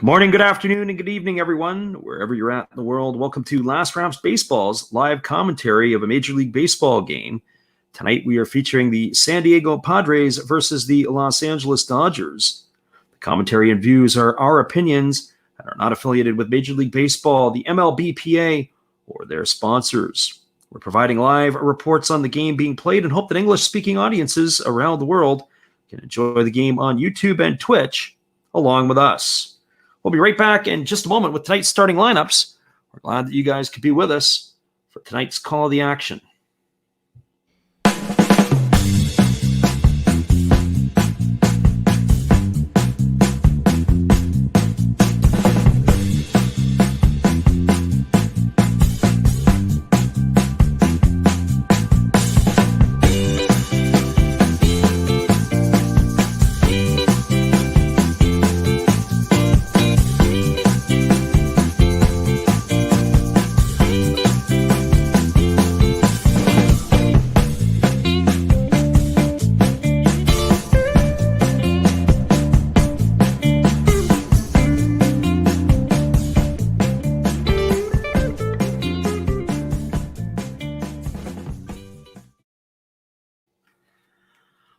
Good morning, good afternoon, and good evening, everyone, wherever you're at in the world. Welcome to Last Raps Baseball's live commentary of a Major League Baseball game. Tonight, we are featuring the San Diego Padres versus the Los Angeles Dodgers. The commentary and views are our opinions and are not affiliated with Major League Baseball, the MLB PA, or their sponsors. We're providing live reports on the game being played and hope that English-speaking audiences around the world can enjoy the game on YouTube and Twitch along with us. We'll be right back in just a moment with tonight's starting lineups. We're glad that you guys could be with us for tonight's Call of the Action.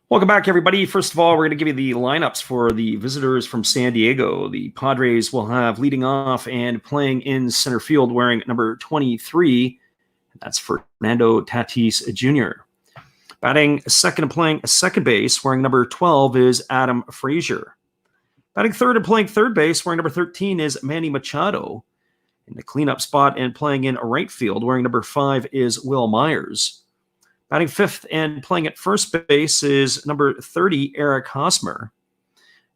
Welcome back, everybody. First of all, we're going to give you the lineups for the visitors from San Diego. The Padres will have leading off and playing in center field wearing number 23. That's Fernando Tatis Jr. Batting second and playing second base wearing number 12 is Adam Frazier. Batting third and playing third base wearing number 13 is Manny Machado. In the cleanup spot and playing in right field wearing number 5 is Will Myers. Batting fifth and playing at first base is number 30, Eric Hosmer.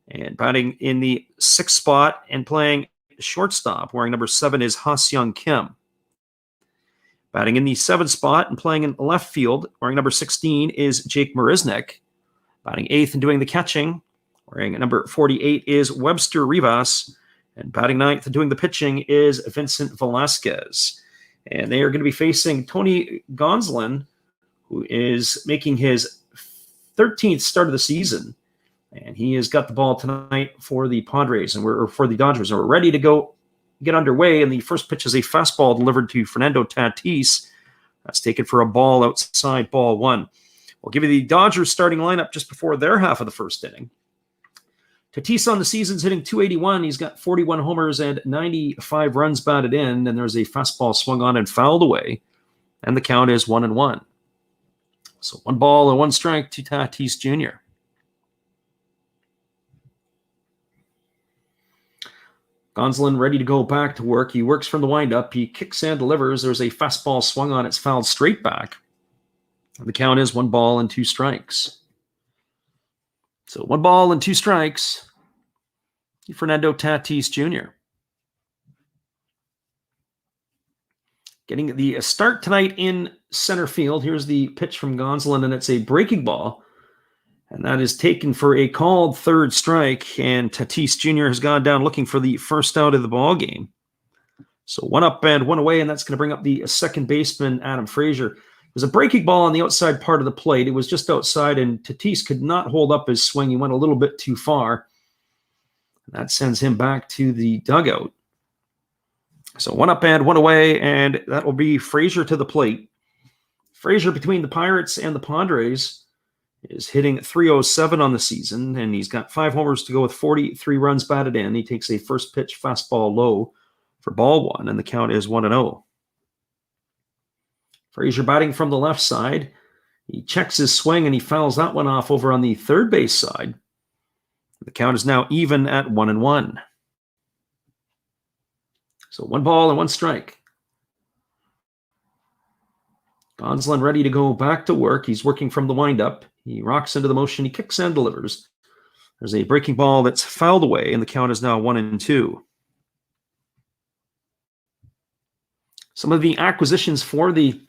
And batting in the sixth spot and playing shortstop, wearing number 7, is Ha-Seong Kim. Batting in the seventh spot and playing in left field, wearing number 16, is Jake Marisnick. Batting eighth and doing the catching, wearing number 48, is Webster Rivas. And batting ninth and doing the pitching is Vincent Velasquez. And they are going to be facing Tony Gonsolin, who is making his 13th start of the season. And he has got the ball tonight for the Padres and for the Dodgers. And we're ready to go get underway. And the first pitch is a fastball delivered to Fernando Tatis. That's taken for a ball outside, ball one. We'll give you the Dodgers starting lineup just before their half of the first inning. Tatis on the season's hitting .281. He's got 41 homers and 95 runs batted in. And there's a fastball swung on and fouled away. And the count is 1-1. So 1 ball and 1 strike to Tatis Jr. Gonsolin ready to go back to work. He works from the windup. He kicks and delivers. There's a fastball swung on. It's fouled straight back. The count is 1 ball and 2 strikes. So 1 ball and 2 strikes. Fernando Tatis Jr. Getting the start tonight in center field. Here's the pitch from Gonsolin, and it's a breaking ball. And that is taken for a called third strike. And Tatis Jr. has gone down looking for the first out of the ball game. So 1 up and 1 away, and that's going to bring up the second baseman, Adam Frazier. It was a breaking ball on the outside part of the plate. It was just outside, and Tatis could not hold up his swing. He went a little bit too far. And that sends him back to the dugout. So 1 up and 1 away, and that will be Frazier to the plate. Frazier, between the Pirates and the Padres, is hitting .307 on the season, and he's got 5 homers to go with 43 runs batted in. He takes a first pitch fastball low for ball 1, and the count is 1-0. Frazier batting from the left side. He checks his swing, and he fouls that one off over on the third base side. The count is now even at 1-1. So 1 ball and 1 strike. Gonsolin ready to go back to work. He's working from the windup. He rocks into the motion. He kicks and delivers. There's a breaking ball that's fouled away, and the count is now 1-2. Some of the acquisitions for the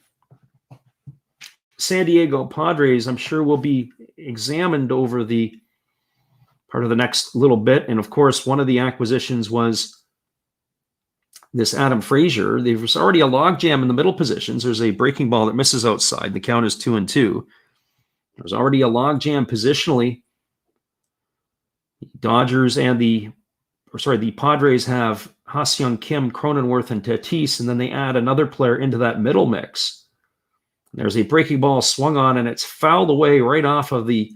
San Diego Padres, I'm sure, will be examined over the part of the next little bit. And of course, one of the acquisitions was this Adam Frazier. There's already a logjam in the middle positions. There's a breaking ball that misses outside. The count is 2-2. There's already a logjam positionally. The Dodgers and the the Padres have Ha-Seong Kim, Cronenworth, and Tatis, and then they add another player into that middle mix. There's a breaking ball swung on, and it's fouled away right off of the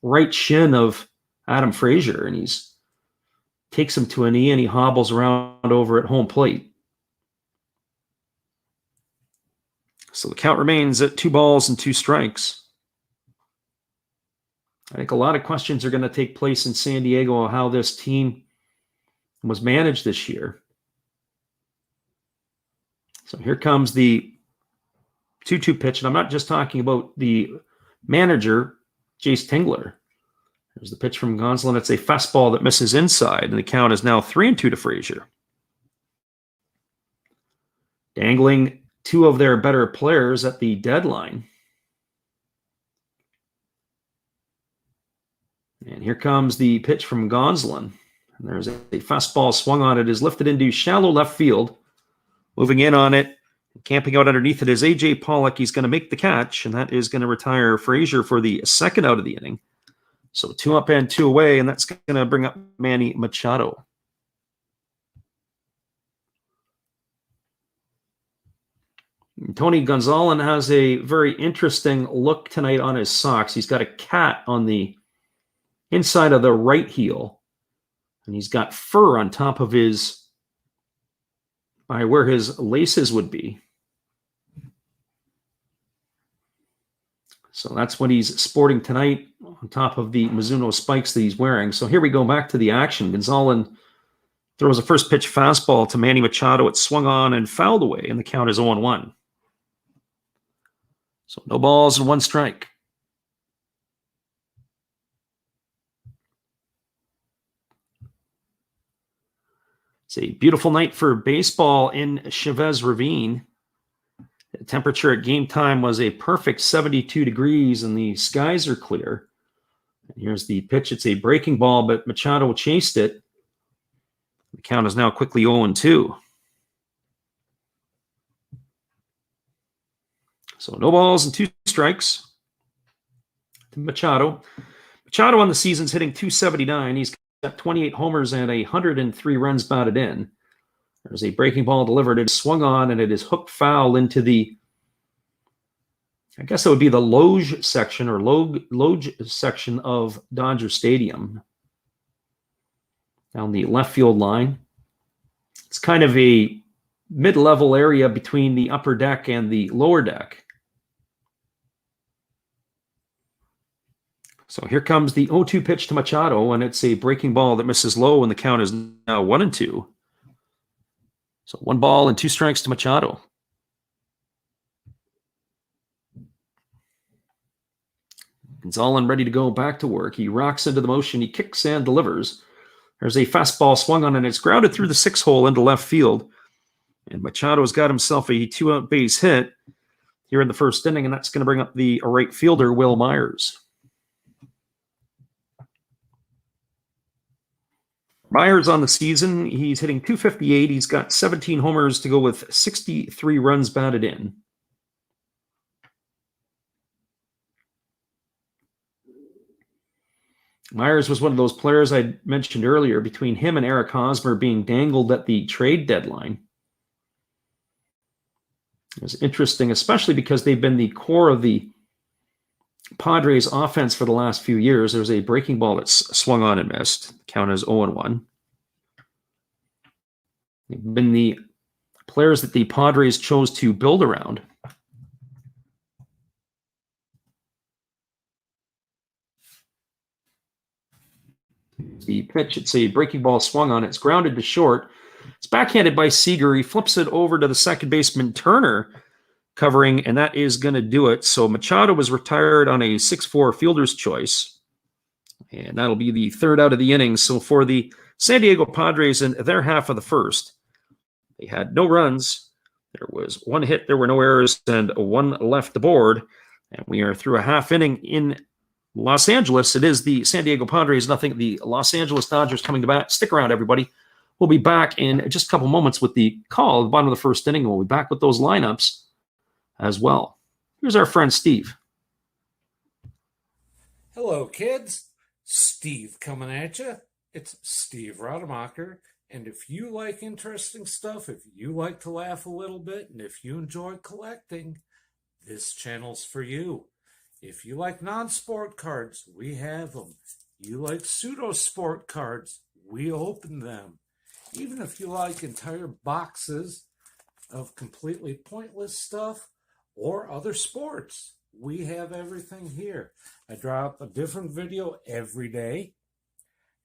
right shin of Adam Frazier, and he's takes him to a knee, and he hobbles around over at home plate. So the count remains at 2-2. I think a lot of questions are going to take place in San Diego on how this team was managed this year. So here comes the 2-2 pitch, and I'm not just talking about the manager, Jace Tingler. There's the pitch from Gonsolin. It's a fastball that misses inside, and the count is now 3-2 to Frazier. Dangling two of their better players at the deadline. And here comes the pitch from Gonsolin. And there's a fastball swung on it, is lifted into shallow left field. Moving in on it, camping out underneath it is A.J. Pollock. He's going to make the catch, and that is going to retire Frazier for the second out of the inning. So 2 up and 2 away, and that's going to bring up Manny Machado. Tony Gonsolin has a very interesting look tonight on his socks. He's got a cat on the inside of the right heel, and he's got fur on top of by where his laces would be. So that's what he's sporting tonight on top of the Mizuno spikes that he's wearing. So here we go back to the action. Gonsolin throws a first pitch fastball to Manny Machado. It's swung on and fouled away, and the count is 0-1. So no balls and 1 strike. It's a beautiful night for baseball in Chavez Ravine. The temperature at game time was a perfect 72 degrees, and the skies are clear. And here's the pitch. It's a breaking ball, but Machado chased it. The count is now quickly 0-2. So no balls and 2 strikes to Machado. Machado on the season's hitting .279. He's got 28 homers and 103 runs batted in. There's a breaking ball delivered. It is swung on, and it is hooked foul into the, I guess it would be the loge section or loge section of Dodger Stadium. Down the left field line. It's kind of a mid-level area between the upper deck and the lower deck. So here comes the 0-2 pitch to Machado, and it's a breaking ball that misses low, and the count is now 1-2. So 1 ball and 2 strikes to Machado. Gonsolin ready to go back to work. He rocks into the motion. He kicks and delivers. There's a fastball swung on, and it's grounded through the 6-hole into left field. And Machado's got himself a 2-out base hit here in the first inning, and that's going to bring up the right fielder, Will Myers. Myers on the season, he's hitting .258. He's got 17 homers to go with 63 runs batted in. Myers was one of those players I mentioned earlier, between him and Eric Hosmer being dangled at the trade deadline. It was interesting, especially because they've been the core of the Padres offense for the last few years. There's a breaking ball that's swung on and missed. Count is 0-1. They've been the players that the Padres chose to build around. The pitch, it's a breaking ball swung on. It's grounded to short. It's backhanded by Seager. He flips it over to the second baseman, Turner, covering, and that is going to do it. So Machado was retired on a 6-4 fielder's choice, and that'll be the third out of the inning. So for the San Diego Padres in their half of the first, they had no runs. There was 1 hit. There were no errors, and 1 left the board. And we are through a half inning in Los Angeles. It is the San Diego Padres, nothing. The Los Angeles Dodgers coming to bat. Stick around, everybody. We'll be back in just a couple moments with the call at the bottom of the first inning. We'll be back with those lineups as well. Here's our friend Steve. Hello, kids. Steve coming at you. It's Steve Rademacher, and if you like interesting stuff, if you like to laugh a little bit, and if you enjoy collecting, this channel's for you. If you like non-sport cards, we have them. You like pseudo-sport cards, we open them. Even if you like entire boxes of completely pointless stuff or other sports, we have everything here. I drop a different video every day,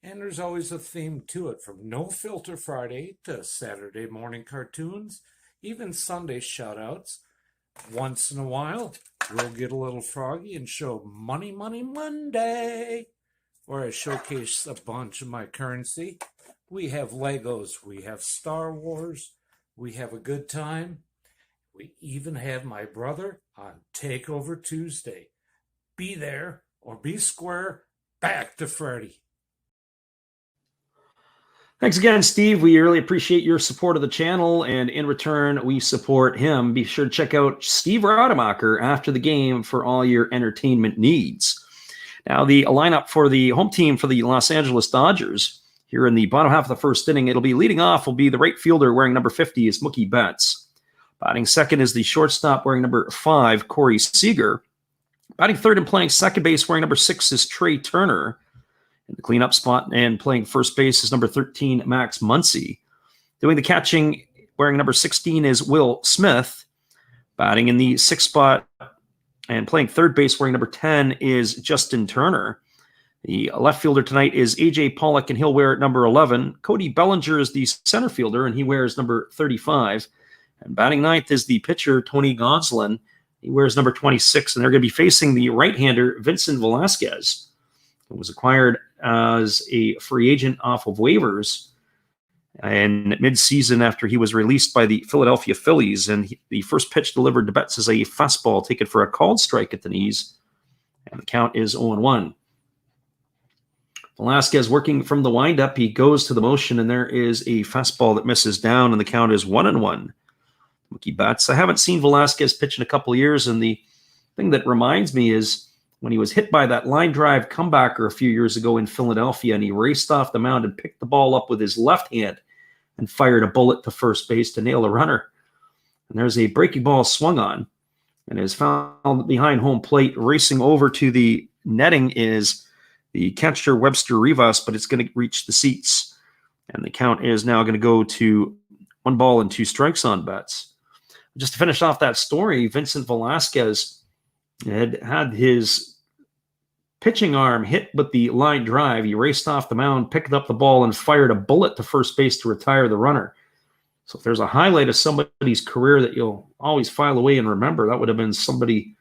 and there's always a theme to it, from No Filter Friday to Saturday morning cartoons, even Sunday shoutouts. Once in a while, we'll get a little froggy and show Money Money Monday, where I showcase a bunch of my currency. We have Legos, we have Star Wars, we have a good time. We even have my brother on Takeover Tuesday. Be there or be square. Back to Freddy. Thanks again, Steve. We really appreciate your support of the channel, and in return, we support him. Be sure to check out Steve Rademacher after the game for all your entertainment needs. Now, the lineup for the home team for the Los Angeles Dodgers, here in the bottom half of the first inning, it'll be leading off will be the right fielder wearing number 50 is Mookie Betts. Batting second is the shortstop wearing number 5, Corey Seager. Batting third and playing second base wearing number 6 is Trey Turner. In the cleanup spot and playing first base is number 13, Max Muncy. Doing the catching wearing number 16 is Will Smith. Batting in the sixth spot and playing third base wearing number 10 is Justin Turner. The left fielder tonight is A.J. Pollock, and he'll wear number 11. Cody Bellinger is the center fielder, and he wears number 35. And batting ninth is the pitcher, Tony Gonsolin. He wears number 26, and they're going to be facing the right-hander, Vincent Velasquez. It was acquired as a free agent off of waivers and mid-season after he was released by the Philadelphia Phillies. And the first pitch delivered to Betts is a fastball taken for a called strike at the knees. And the count is 0-1. Velasquez working from the windup. He goes to the motion, and there is a fastball that misses down, and the count is 1-1. Mookie Betts. I haven't seen Velasquez pitch in a couple of years, and the thing that reminds me is when he was hit by that line drive comebacker a few years ago in Philadelphia, and he raced off the mound and picked the ball up with his left hand and fired a bullet to first base to nail a runner. And there's a breaking ball swung on, and is found behind home plate. Racing over to the netting is the catcher Webster Rivas, but it's going to reach the seats. And the count is now going to go to 1-2 on Betts. Just to finish off that story, Vincent Velasquez had his pitching arm hit with the line drive. He raced off the mound, picked up the ball, and fired a bullet to first base to retire the runner. So if there's a highlight of somebody's career that you'll always file away and remember, that would have been somebody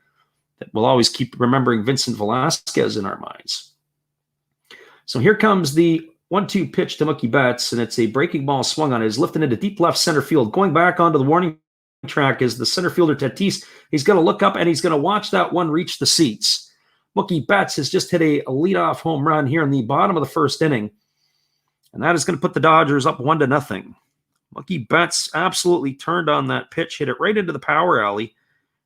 that will always keep remembering Vincent Velasquez in our minds. So here comes the 1-2 pitch to Mookie Betts, and it's a breaking ball swung on. It is lifted into deep left center field. Going back onto the warning track is the center fielder Tatis. He's going to look up, and he's going to watch that one reach the seats. Mookie Betts has just hit a leadoff home run here in the bottom of the first inning, and that is going to put the Dodgers up 1-0. Mookie Betts absolutely turned on that pitch, hit it right into the power alley,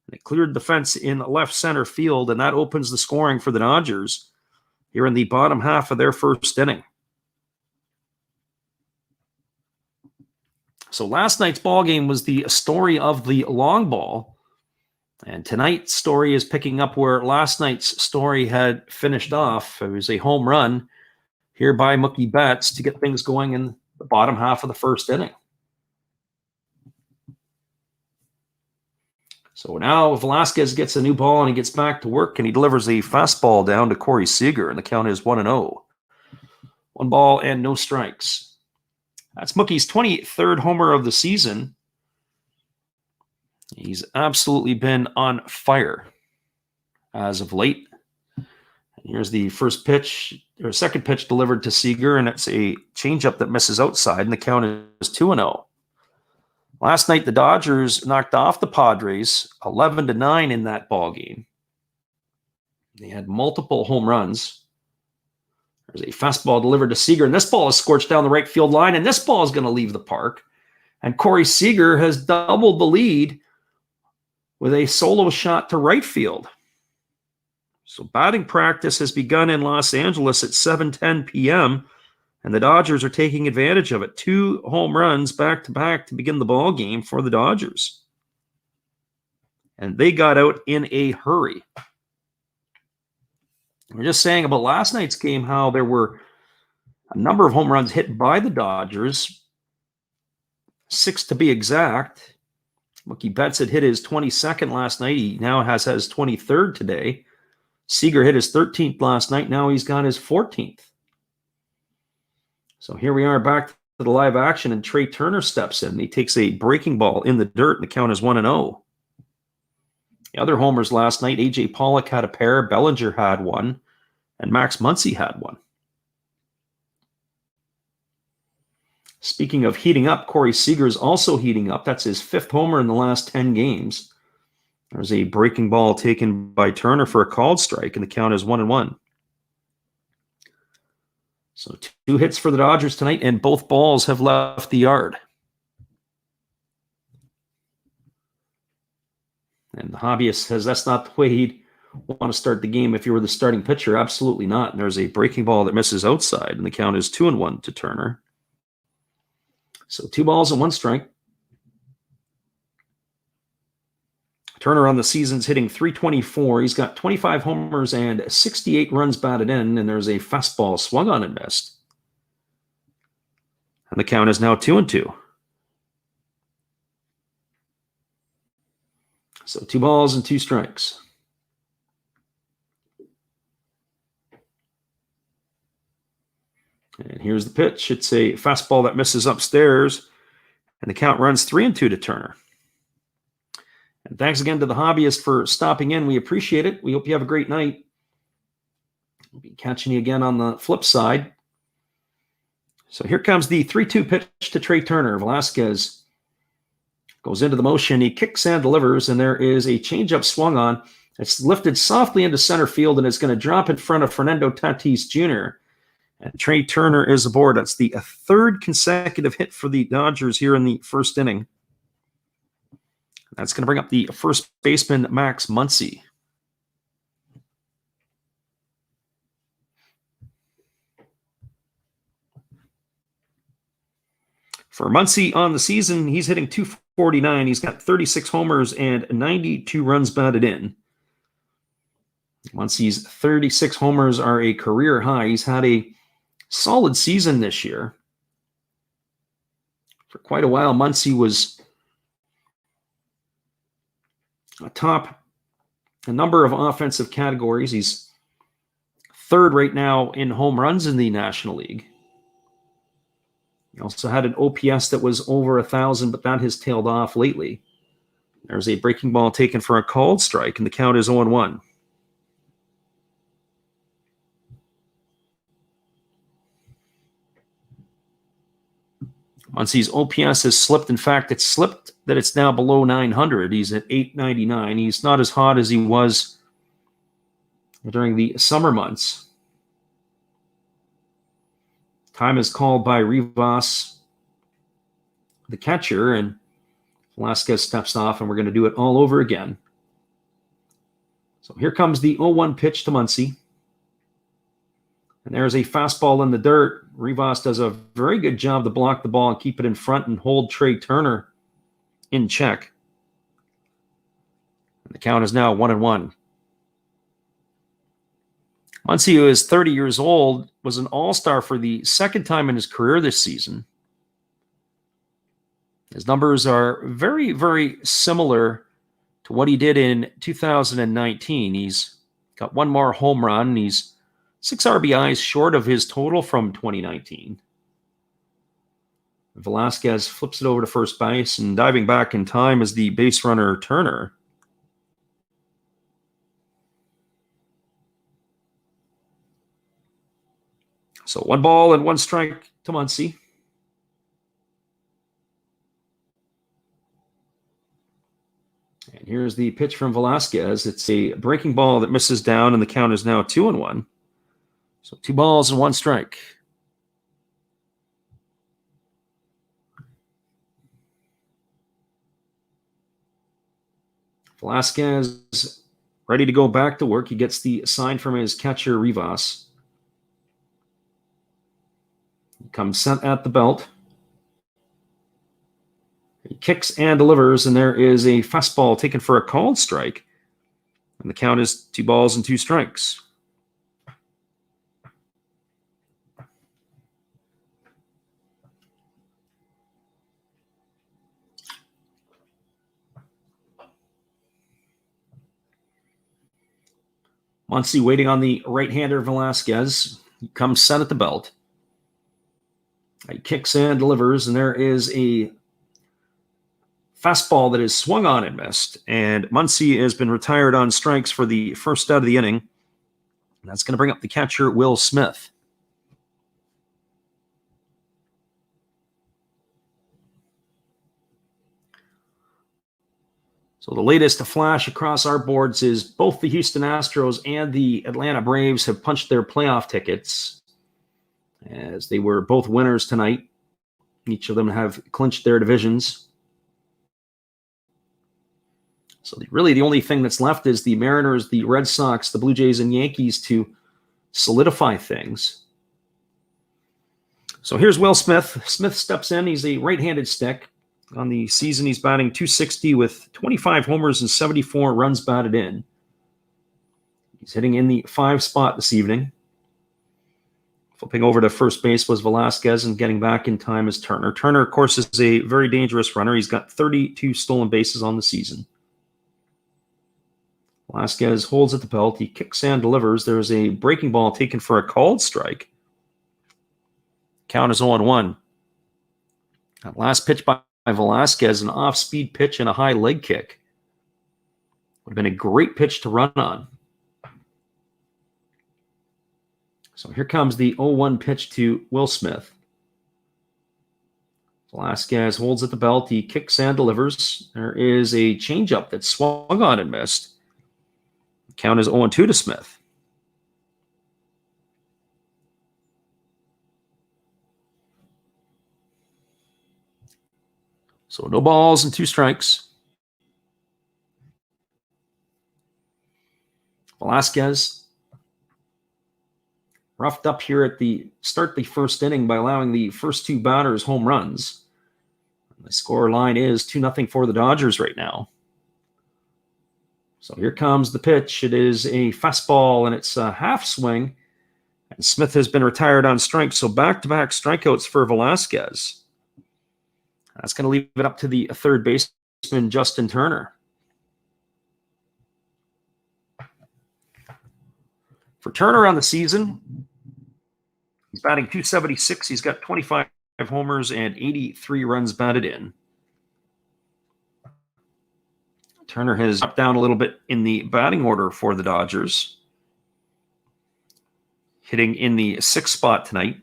and it cleared the fence in left center field, and that opens the scoring for the Dodgers here in the bottom half of their first inning. So last night's ball game was the story of the long ball, and tonight's story is picking up where last night's story had finished off. It was a home run here by Mookie Betts to get things going in the bottom half of the first inning. So now Velasquez gets a new ball, and he gets back to work, and he delivers a fastball down to Corey Seager, and the count is 1-0. 1-0. That's Mookie's 23rd homer of the season. He's absolutely been on fire as of late. And here's the first pitch, or second pitch delivered to Seager, and it's a changeup that misses outside, and the count is 2-0. Last night, the Dodgers knocked off the Padres 11-9 in that ball game. They had multiple home runs. There's a fastball delivered to Seager, and this ball is scorched down the right field line, and this ball is going to leave the park. And Corey Seager has doubled the lead with a solo shot to right field. So batting practice has begun in Los Angeles at 7:10 p.m., And the Dodgers are taking advantage of it. 2 home runs back-to-back to begin the ball game for the Dodgers. And they got out in a hurry. We're just saying about last night's game how there were a number of home runs hit by the Dodgers, 6 to be exact. Mookie Betts had hit his 22nd last night. He now has his 23rd today. Seager hit his 13th last night. Now he's got his 14th. So here we are back to the live action, and Trey Turner steps in. He takes a breaking ball in the dirt, and the count is 1-0. The other homers last night, A.J. Pollock had a pair, Bellinger had one, and Max Muncy had one. Speaking of heating up, Corey Seager is also heating up. That's his 5th homer in the last 10 games. There's a breaking ball taken by Turner for a called strike, and the count is 1-1. So 2 hits for the Dodgers tonight, and both balls have left the yard. And the hobbyist says that's not the way he'd want to start the game if you were the starting pitcher. Absolutely not. And there's a breaking ball that misses outside, and the count is 2-1 to Turner. So 2 balls and 1 strike. Turner on the season's hitting .324. He's got 25 homers and 68 runs batted in, and there's a fastball swung on and missed. And the count is now 2-2. So 2 balls and 2 strikes. And here's the pitch. It's a fastball that misses upstairs, and the count runs 3-2 to Turner. And thanks again to the hobbyist for stopping in. We appreciate it. We hope you have a great night. We'll be catching you again on the flip side. So here comes the 3-2 pitch to Trey Turner. Velasquez goes into the motion. He kicks and delivers, and there is a changeup swung on. It's lifted softly into center field, and it's going to drop in front of Fernando Tatis Jr. And Trey Turner is aboard. That's the 3rd consecutive hit for the Dodgers here in the first inning. That's going to bring up the first baseman, Max Muncy. For Muncy on the season, he's hitting .249. He's got 36 homers and 92 runs batted in. Muncy's 36 homers are a career high. He's had a solid season this year. For quite a while, Muncy was atop a number of offensive categories. He's 3rd right now in home runs in the National League. He also had an OPS that was over 1,000, but that has tailed off lately. There's a breaking ball taken for a called strike, and the count is 0-1. Muncy's OPS has slipped. In fact, it's slipped that it's now below 900. He's at 899. He's not as hot as he was during the summer months. Time is called by Rivas, the catcher, and Velasquez steps off, and we're going to do it all over again. So here comes the 0-1 pitch to Muncy. And there's a fastball in the dirt. Rivas does a very good job to block the ball and keep it in front and hold Trey Turner in check. And the count is now 1-1. Muncy, who is 30 years old, was an all-star for the 2nd time in his career this season. His numbers are very, very similar to what he did in 2019. He's got 1 more home run. He's 6 RBIs short of his total from 2019. Velasquez flips it over to first base, and diving back in time is the base runner Turner. So 1 ball and 1 strike to Muncy. And here's the pitch from Velasquez. It's a breaking ball that misses down, and the count is now 2-1. So 2 balls and 1 strike. Velasquez ready to go back to work. He gets the sign from his catcher, Rivas. Comes sent at the belt. He kicks and delivers, and there is a fastball taken for a called strike. And the count is 2 balls and 2 strikes. Muncy waiting on the right-hander Velasquez. He comes set at the belt. He kicks and delivers, and there is a fastball that is swung on and missed. And Muncy has been retired on strikes for the first out of the inning. And that's going to bring up the catcher, Will Smith. So the latest flash across our boards is both the Houston Astros and the Atlanta Braves have punched their playoff tickets, as they were both winners tonight. Each of them have clinched their divisions. So really the only thing that's left is the Mariners, the Red Sox, the Blue Jays, and Yankees to solidify things. So here's Will Smith. Smith steps in. He's a right-handed stick. On the season, he's batting .260 with 25 homers and 74 runs batted in. He's hitting in the 5 spot this evening. Flipping over to first base was Velasquez, and getting back in time is Turner. Turner, of course, is a very dangerous runner. He's got 32 stolen bases on the season. Velasquez holds at the belt. He kicks and delivers. There's a breaking ball taken for a called strike. Count is 0-1. That last pitch by Velasquez, an off-speed pitch and a high leg kick. Would have been a great pitch to run on. So here comes the 0-1 pitch to Will Smith. Velasquez holds at the belt. He kicks and delivers. There is a changeup that swung on and missed. The count is 0-2 to Smith. So no balls and 2 strikes. Velasquez roughed up here at the start of the first inning by allowing the first 2 batters home runs. The score line is 2-0 for the Dodgers right now. So here comes the pitch. It is a fastball, and it's a half swing. And Smith has been retired on strikes, so back-to-back strikeouts for Velasquez. That's going to leave it up to the third baseman, Justin Turner. For Turner on the season, he's batting .276. He's got 25 homers and 83 runs batted in. Turner has dropped down a little bit in the batting order for the Dodgers. Hitting in the 6th spot tonight.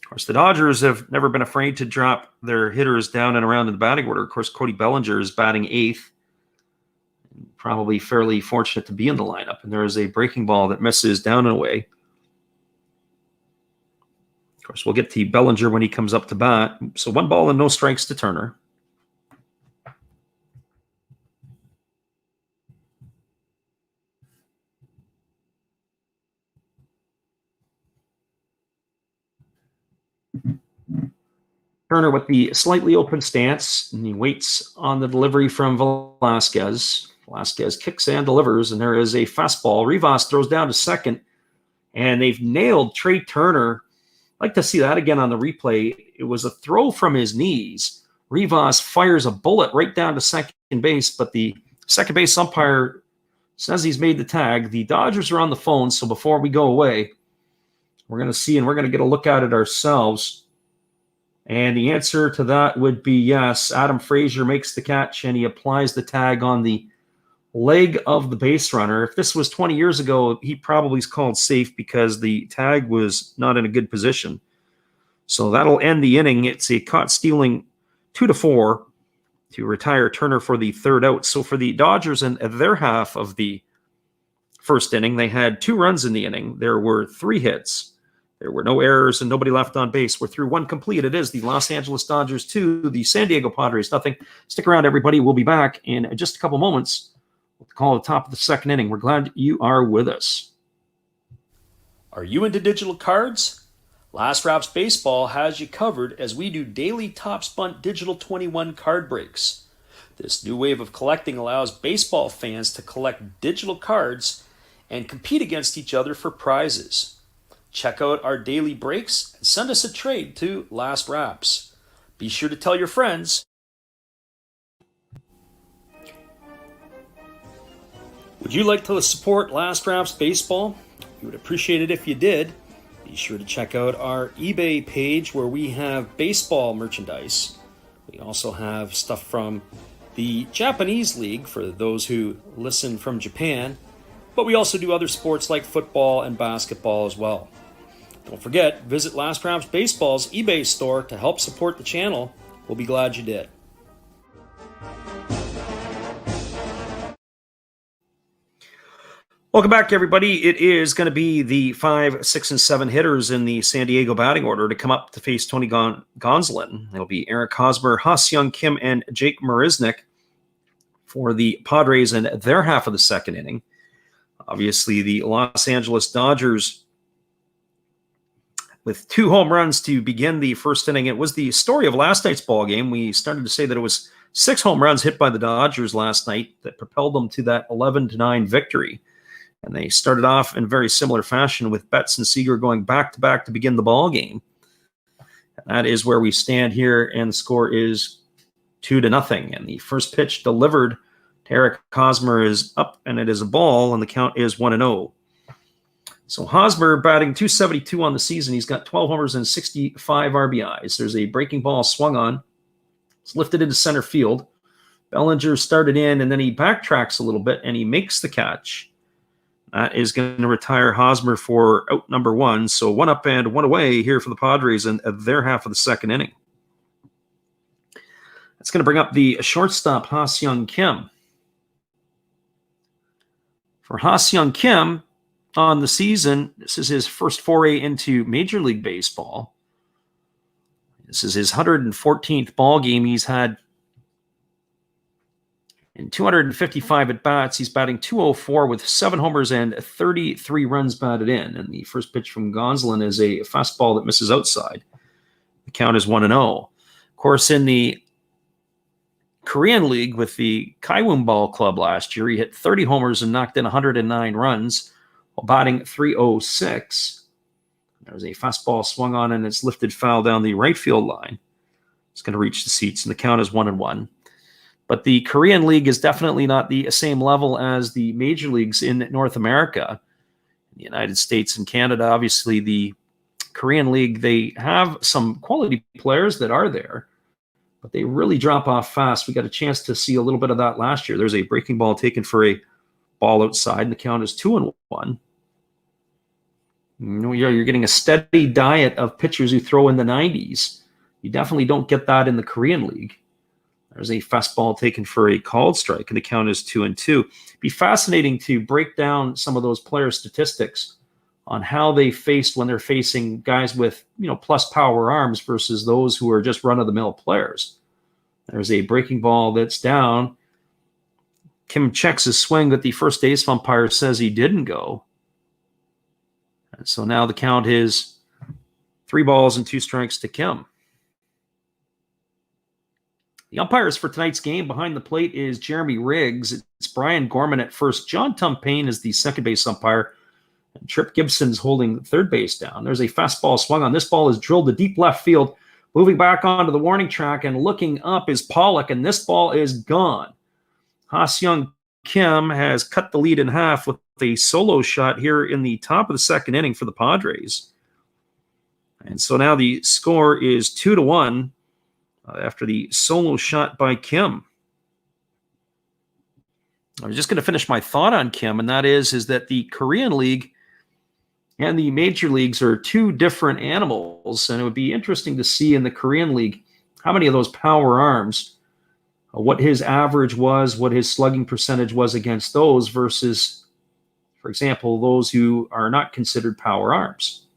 Of course, the Dodgers have never been afraid to drop their hitters down and around in the batting order. Of course, Cody Bellinger is batting 8th. Probably fairly fortunate to be in the lineup. And there is a breaking ball that misses down and away. Of course, we'll get to Bellinger when he comes up to bat. So 1 ball and no strikes to Turner. Turner with the slightly open stance, and he waits on the delivery from Velasquez. Velasquez kicks and delivers, and there is a fastball. Rivas throws down to second, and they've nailed Trey Turner. I'd like to see that again on the replay. It was a throw from his knees. Rivas fires a bullet right down to second base, but the second base umpire says he's made the tag. The Dodgers are on the phone, so before we go away, we're going to see, and we're going to get a look at it ourselves. And the answer to that would be yes. Adam Frazier makes the catch, and he applies the tag on the leg of the base runner. If this was 20 years ago, he probably is called safe because the tag was not in a good position. So that'll end the inning. It's a caught stealing 2-4 to retire Turner for the 3rd out. So for the Dodgers and their half of the first inning, they had 2 runs in the inning. There were 3 hits. There were no errors and nobody left on base. We're through 1 complete. It is the Los Angeles Dodgers 2, the San Diego Padres nothing. Stick around, everybody. We'll be back in just a couple moments. We'll call the top of the 2nd inning. We're glad you are with us. Are you into digital cards? Last Wraps Baseball has you covered as we do daily Top Spunt Digital 21 card breaks. This new wave of collecting allows baseball fans to collect digital cards and compete against each other for prizes. Check out our daily breaks and send us a trade to Last Wraps. Be sure to tell your friends. Would you like to support Last Wraps Baseball? We would appreciate it if you did. Be sure to check out our eBay page where we have baseball merchandise. We also have stuff from the Japanese League for those who listen from Japan, but we also do other sports like football and basketball as well. Don't forget, visit Last Wraps Baseball's eBay store to help support the channel. We'll be glad you did. Welcome back, everybody. It is going to be the 5, 6, and 7 hitters in the San Diego batting order to come up to face Tony Gonsolin. It'll be Eric Hosmer, Ha-Seong Kim, and Jake Marisnick for the Padres in their half of the second inning. Obviously, the Los Angeles Dodgers with 2 home runs to begin the first inning. It was the story of last night's ball game. We started to say that it was 6 home runs hit by the Dodgers last night that propelled them to that 11-9 victory. And they started off in very similar fashion with Betts and Seager going back-to-back to begin the ball game. And that is where we stand here, and the score is 2-0. And the first pitch delivered to Eric Hosmer is up, and it is a ball, and the count is 1-0. So Hosmer batting .272 on the season. He's got 12 homers and 65 RBIs. There's a breaking ball swung on. It's lifted into center field. Bellinger started in, and then he backtracks a little bit, and he makes the catch. That is going to retire Hosmer for out number 1. So 1 up and 1 away here for the Padres in their half of the second inning. That's going to bring up the shortstop, Ha-Seong Kim. For Ha-Seong Kim, on the season, this is his first foray into Major League Baseball. This is his 114th ball game he's had. In 255 at-bats, he's batting .204 with 7 homers and 33 runs batted in. And the first pitch from Gonsolin is a fastball that misses outside. The count is 1-0. Of course, in the Korean League with the Kaiwon Ball Club last year, he hit 30 homers and knocked in 109 runs while batting .306. There was a fastball swung on, and it's lifted foul down the right field line. It's going to reach the seats, and the count is 1-1. But the Korean League is definitely not the same level as the major leagues in North America. In the United States and Canada, obviously, the Korean League, they have some quality players that are there, but they really drop off fast. We got a chance to see a little bit of that last year. There's a breaking ball taken for a ball outside, and the count is 2-1. You're getting a steady diet of pitchers who throw in the 90s. You definitely don't get that in the Korean League. There's a fastball taken for a called strike, and the count is 2-2. It'd be fascinating to break down some of those player statistics on how they faced when they're facing guys with, plus power arms versus those who are just run-of-the-mill players. There's a breaking ball that's down. Kim checks his swing, but the first base umpire says he didn't go. And so now the count is 3 balls and 2 strikes to Kim. The umpires for tonight's game behind the plate is Jeremy Riggs. It's Brian Gorman at first. John Tumpane is the second base umpire. And Trip Gibson's holding third base down. There's a fastball swung on. This ball is drilled to deep left field. Moving back onto the warning track and looking up is Pollock, and this ball is gone. Ha-Seong Kim has cut the lead in half with a solo shot here in the top of the second inning for the Padres. And so now the score is 2-1. After the solo shot by Kim. I was just going to finish my thought on Kim, and that is that the Korean League and the major leagues are 2 different animals, and it would be interesting to see in the Korean League how many of those power arms, what his average was, what his slugging percentage was against those versus, for example, those who are not considered power arms.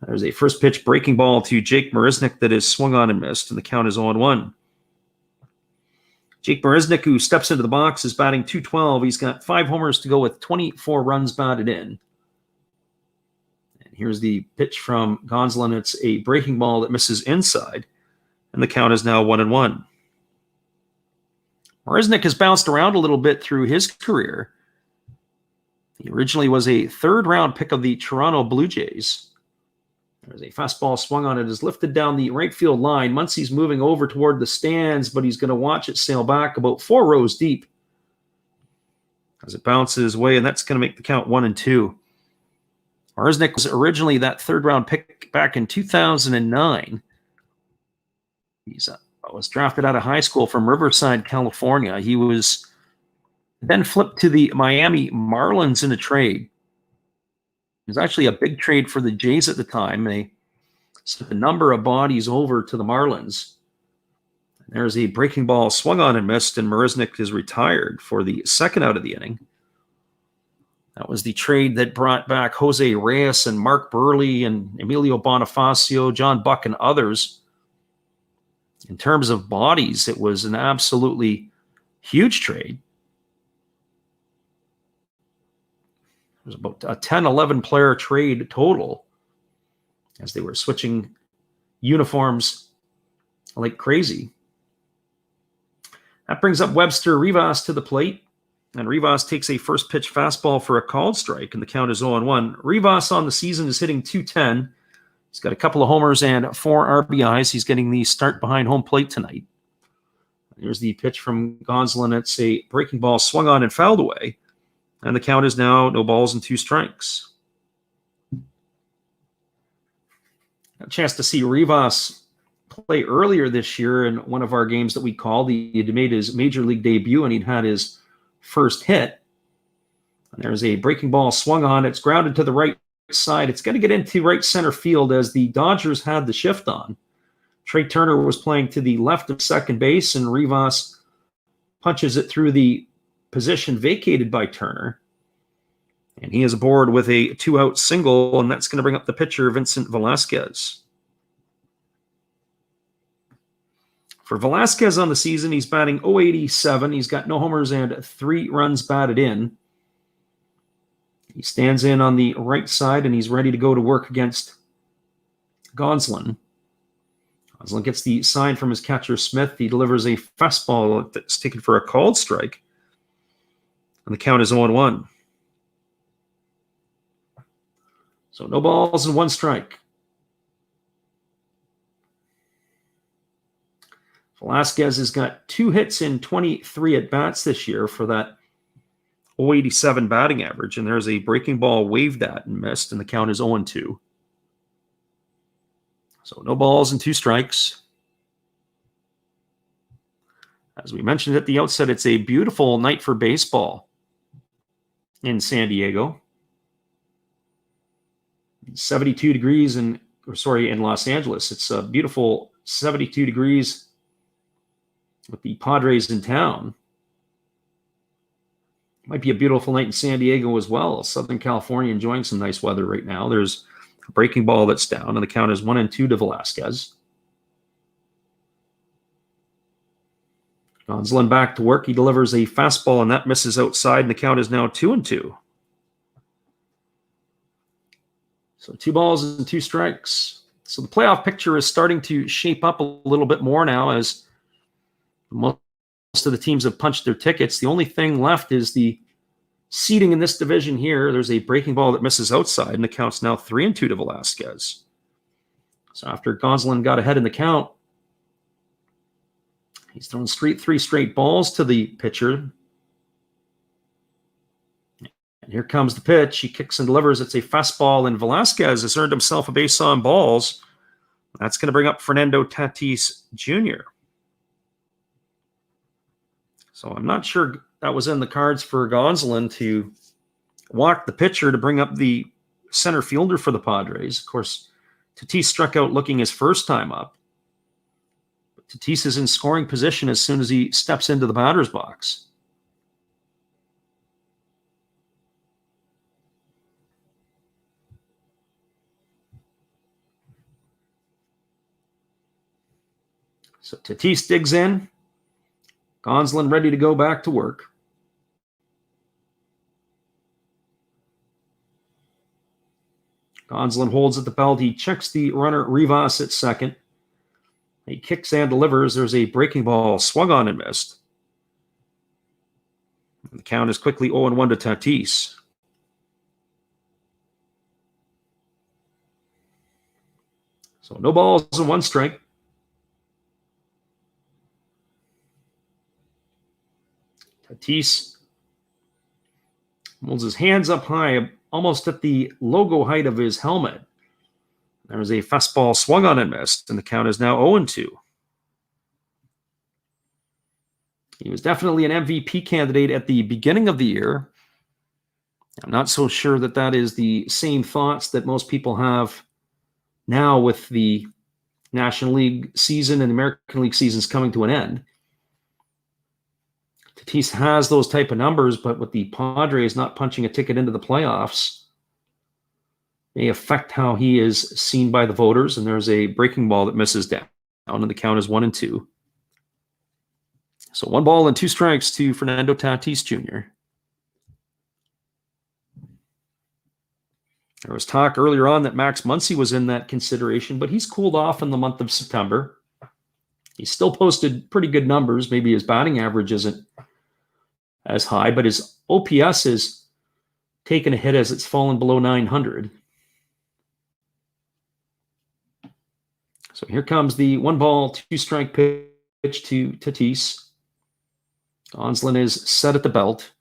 There's a first pitch breaking ball to Jake Marisnick that is swung on and missed, and the count is 0-1. Jake Marisnick, who steps into the box, is batting .212. He's got 5 homers to go with 24 runs batted in. And Here's the pitch from Gonsolin. It's a breaking ball that misses inside, and the count is now 1-1. Marisnick has bounced around a little bit through his career. He originally was a third-round pick of the Toronto Blue Jays. There's a fastball swung on it, is lifted down the right field line. Muncie's moving over toward the stands, but he's going to watch it sail back about 4 rows deep as it bounces away, and that's going to make the count 1-2. Marisnick was originally that third-round pick back in 2009. He was drafted out of high school from Riverside, California. He was then flipped to the Miami Marlins in a trade. It was actually a big trade for the Jays at the time. They sent a number of bodies over to the Marlins. There's a breaking ball swung on and missed, and Marisnick is retired for the second out of the inning. That was the trade that brought back Jose Reyes and Mark Burley and Emilio Bonifacio, John Buck, and others. In terms of bodies, it was an absolutely huge trade. It was about a 10-11 player trade total as they were switching uniforms like crazy. That brings up Webster Rivas to the plate, and Rivas takes a first pitch fastball for a called strike, and the count is 0-1. Rivas on the season is hitting .210. He's got a couple of homers and 4 RBIs. He's getting the start behind home plate tonight. Here's the pitch from Gonsolin. It's a breaking ball swung on and fouled away, and the count is now 0-2 strikes. A chance to see Rivas play earlier this year in one of our games that we called. He had made his major league debut, and he'd had his first hit. And there's a breaking ball swung on. It's grounded to the right side. It's going to get into right center field as the Dodgers had the shift on. Trey Turner was playing to the left of second base, and Rivas punches it through the position vacated by Turner. And he is aboard with a 2-out single, and that's going to bring up the pitcher, Vincent Velasquez. For Velasquez on the season, he's batting .087. He's got no homers and 3 runs batted in. He stands in on the right side, and he's ready to go to work against Gonsolin. Gonsolin gets the sign from his catcher, Smith. He delivers a fastball that's taken for a called strike. And the count is 0-1. So no balls and 1 strike. Velasquez has got 2 hits in 23 at-bats this year for that .087 batting average, and there's a breaking ball waved at and missed, and the count is 0-2. So no balls and 2 strikes. As we mentioned at the outset, it's a beautiful night for baseball in San Diego. 72 degrees in Los Angeles. It's a beautiful 72 degrees with the Padres in town. Might be a beautiful night in San Diego as well. Southern California enjoying some nice weather right now. There's a breaking ball that's down, and the count is 1-2 to Velasquez. Gonsolin back to work. He delivers a fastball, and that misses outside, and the count is now 2-2. So 2 balls and 2 strikes. So the playoff picture is starting to shape up a little bit more now as most of the teams have punched their tickets. The only thing left is the seeding in this division here. There's a breaking ball that misses outside, and the count's now 3-2 to Velasquez. So after Gonsolin got ahead in the count, he's thrown 3 straight balls to the pitcher. And here comes the pitch. He kicks and delivers. It's a fastball, and Velasquez has earned himself a base on balls. That's going to bring up Fernando Tatis Jr. So I'm not sure that was in the cards for Gonsolin to walk the pitcher to bring up the center fielder for the Padres. Of course, Tatis struck out looking his first time up. But Tatis is in scoring position as soon as he steps into the batter's box. So Tatis digs in. Gonsolin ready to go back to work. Gonsolin holds at the belt. He checks the runner Rivas at second. He kicks and delivers. There's a breaking ball swung on and missed. The count is quickly 0-1 to Tatis. So no balls and one strike. Tatis holds his hands up high, almost at the logo height of his helmet. There was a fastball swung on and missed, and the count is now 0-2. He was definitely an MVP candidate at the beginning of the year. I'm not so sure that that is the same thoughts that most people have now with the National League season and the American League seasons coming to an end. Tatis has those type of numbers, but with the Padres not punching a ticket into the playoffs, may affect how he is seen by the voters. And there's a breaking ball that misses down, and the count is 1-2. So 1 ball and 2 strikes to Fernando Tatis Jr. There was talk earlier on that Max Muncy was in that consideration, but he's cooled off in the month of September. He still posted pretty good numbers. Maybe his batting average isn't as high, but his OPS has taken a hit as it's fallen below 900. So here comes the 1 ball, 2 strike pitch to Tatis. Gonsolin is set at the belt.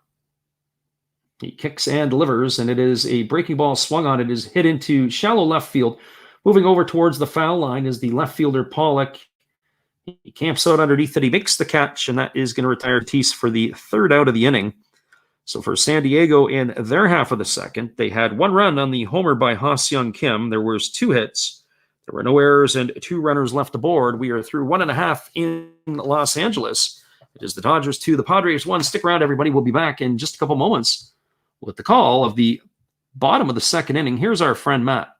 He kicks and delivers, and it is a breaking ball swung on. It is hit into shallow left field. Moving over towards the foul line is the left fielder, Pollock. He camps out underneath it. He makes the catch, and that is going to retire Tatis for the 3rd out of the inning. So for San Diego in their half of the second, they had 1 run on the homer by Ha-Seong Kim. There was 2 hits. There were no errors and 2 runners left aboard. We are through 1.5 in Los Angeles. It is the Dodgers 2, the Padres 1. Stick around, everybody. We'll be back in just a couple moments with the call of the bottom of the second inning. Here's our friend Matt.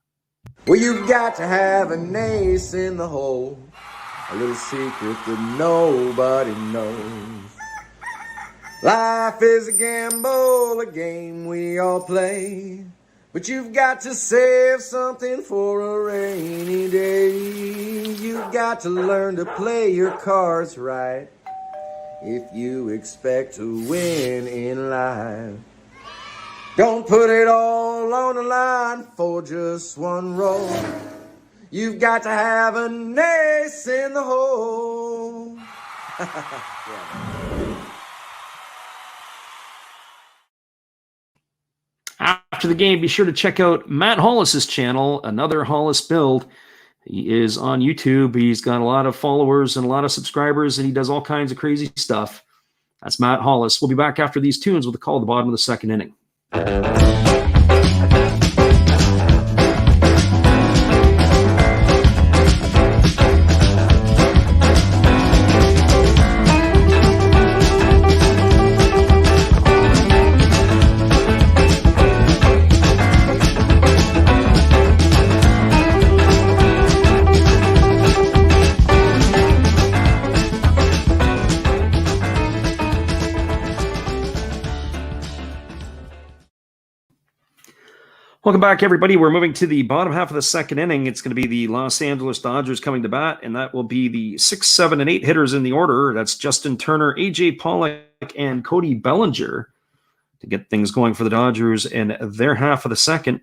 Well, you've got to have an ace in the hole, a little secret that nobody knows. Life is a gamble, a game we all play, but you've got to save something for a rainy day. You've got to learn to play your cards right if you expect to win in life. Don't put it all on the line for just 1 roll. You've got to have an ace in the hole. After the game, be sure to check out Matt Hollis's channel, Another Hollis Build. He is on YouTube. He's got a lot of followers and a lot of subscribers, and he does all kinds of crazy stuff. That's Matt Hollis. We'll be back after these tunes with a call at the bottom of the second inning. Welcome back, everybody. We're moving to the bottom half of the second inning. It's going to be the Los Angeles Dodgers coming to bat, and that will be the 6, 7, and 8 hitters in the order. That's Justin Turner, A.J. Pollock, and Cody Bellinger to get things going for the Dodgers in their half of the second.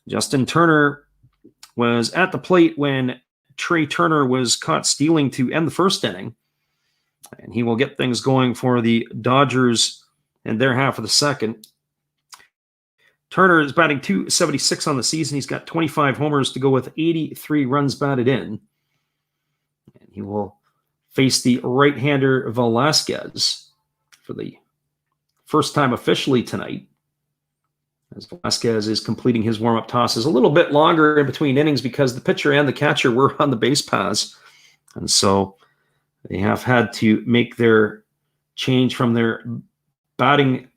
Justin Turner was at the plate when Trey Turner was caught stealing to end the first inning, and he will get things going for the Dodgers in their half of the second. Turner is batting .276 on the season. He's got 25 homers to go with 83 runs batted in. And he will face the right-hander Velasquez for the first time officially tonight, as Velasquez is completing his warm-up tosses a little bit longer in between innings because the pitcher and the catcher were on the base paths. And so they have had to make their change from their batting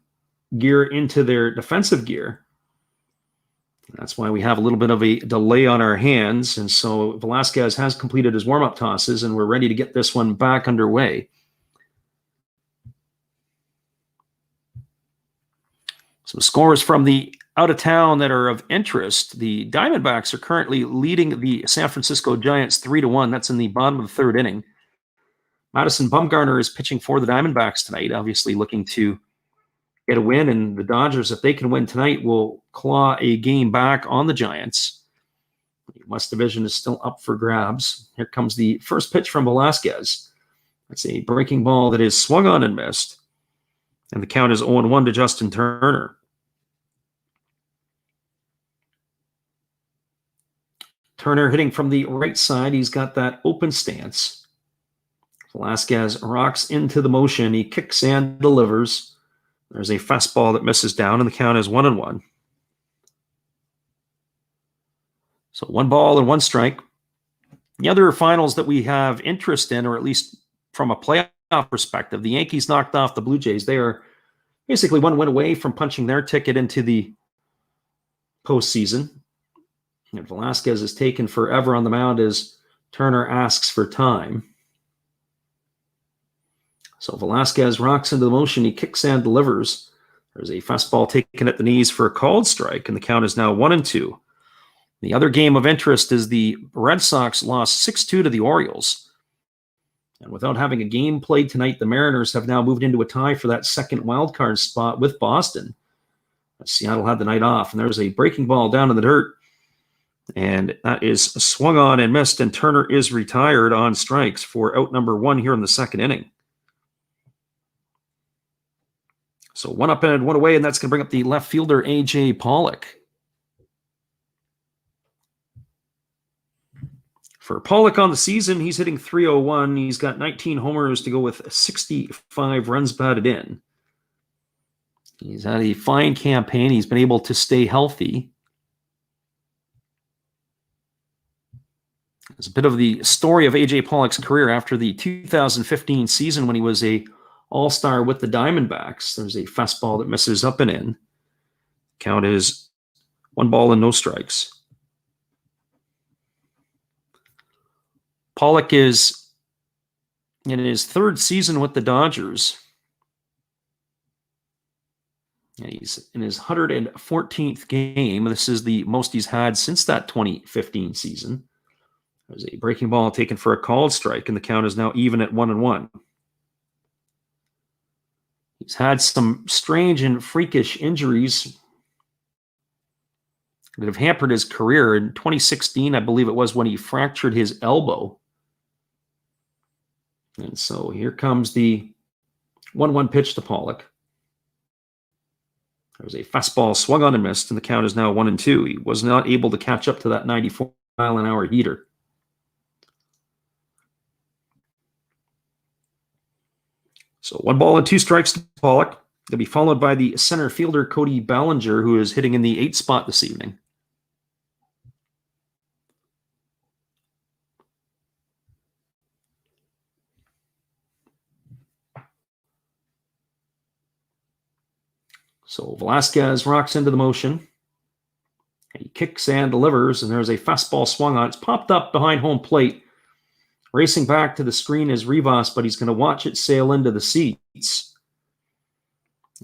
gear into their defensive gear. That's why we have a little bit of a delay on our hands. And so Velasquez has completed his warm-up tosses, and we're ready to get this one back underway. Some scores from the out of town that are of interest, the Diamondbacks are currently leading the San Francisco Giants 3-1. That's in the bottom of the third inning. Madison Bumgarner is pitching for the Diamondbacks tonight, obviously looking to get a win, and the Dodgers, if they can win tonight, will claw a game back on the Giants. The West Division is still up for grabs. Here comes the first pitch from Velasquez. That's a breaking ball that is swung on and missed. And the count is 0-1 to Justin Turner. Turner hitting from the right side. He's got that open stance. Velasquez rocks into the motion. He kicks and delivers. There's a fastball that misses down, and the count is 1-1. So 1 ball and 1 strike. The other finals that we have interest in, or at least from a playoff perspective, the Yankees knocked off the Blue Jays. They are basically 1 win away from punching their ticket into the postseason. And Velasquez is taken forever on the mound as Turner asks for time. So Velasquez rocks into the motion. He kicks and delivers. There's a fastball taken at the knees for a called strike, and the count is now 1-2. The other game of interest is the Red Sox lost 6-2 to the Orioles. And without having a game played tonight, the Mariners have now moved into a tie for that second wildcard spot with Boston. Seattle had the night off, and there's a breaking ball down in the dirt. And that is swung on and missed, and Turner is retired on strikes for out number 1 here in the second inning. So 1 up and 1 away, and that's going to bring up the left fielder, A.J. Pollock. For Pollock on the season, he's hitting .301. He's got 19 homers to go with 65 runs batted in. He's had a fine campaign. He's been able to stay healthy. It's a bit of the story of A.J. Pollock's career after the 2015 season when he was a All-Star with the Diamondbacks. There's a fastball that misses up and in. Count is 1 ball and no strikes. Pollock is in his 3rd season with the Dodgers. And he's in his 114th game. This is the most he's had since that 2015 season. There's a breaking ball taken for a called strike, and the count is now even at 1-1. He's had some strange and freakish injuries that have hampered his career. In 2016, I believe it was when he fractured his elbow. And so here comes the 1-1 pitch to Pollock. There was a fastball swung on and missed, and the count is now 1-2. He was not able to catch up to that 94-mile-an-hour heater. So 1 ball and 2 strikes to Pollock. They'll be followed by the center fielder, Cody Bellinger, who is hitting in the 8th spot this evening. So Velasquez rocks into the motion. He kicks and delivers, and there's a fastball swung on. It's popped up behind home plate. Racing back to the screen is Rivas, but he's going to watch it sail into the seats.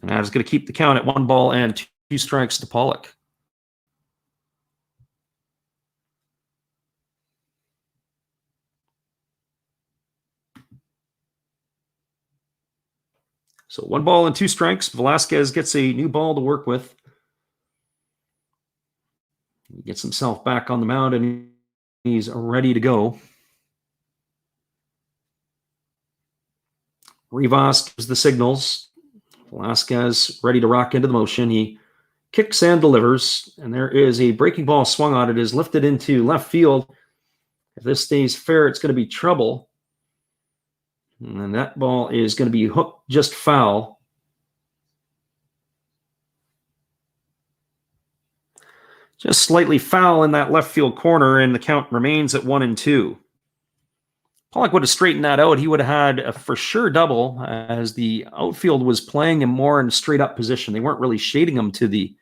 And that is going to keep the count at 1 ball and 2 strikes to Pollock. So 1 ball and 2 strikes. Velasquez gets a new ball to work with. He gets himself back on the mound, and he's ready to go. Rivas gives the signals. Velasquez ready to rock into the motion. He kicks and delivers, and there is a breaking ball swung on. It is lifted into left field. If this stays fair, it's going to be trouble. And that ball is going to be hooked just foul. Just slightly foul in that left field corner, and the count remains at 1-2. Pollock would have straightened that out. He would have had a for sure double, as the outfield was playing him more in a straight up position. They weren't really shading him to the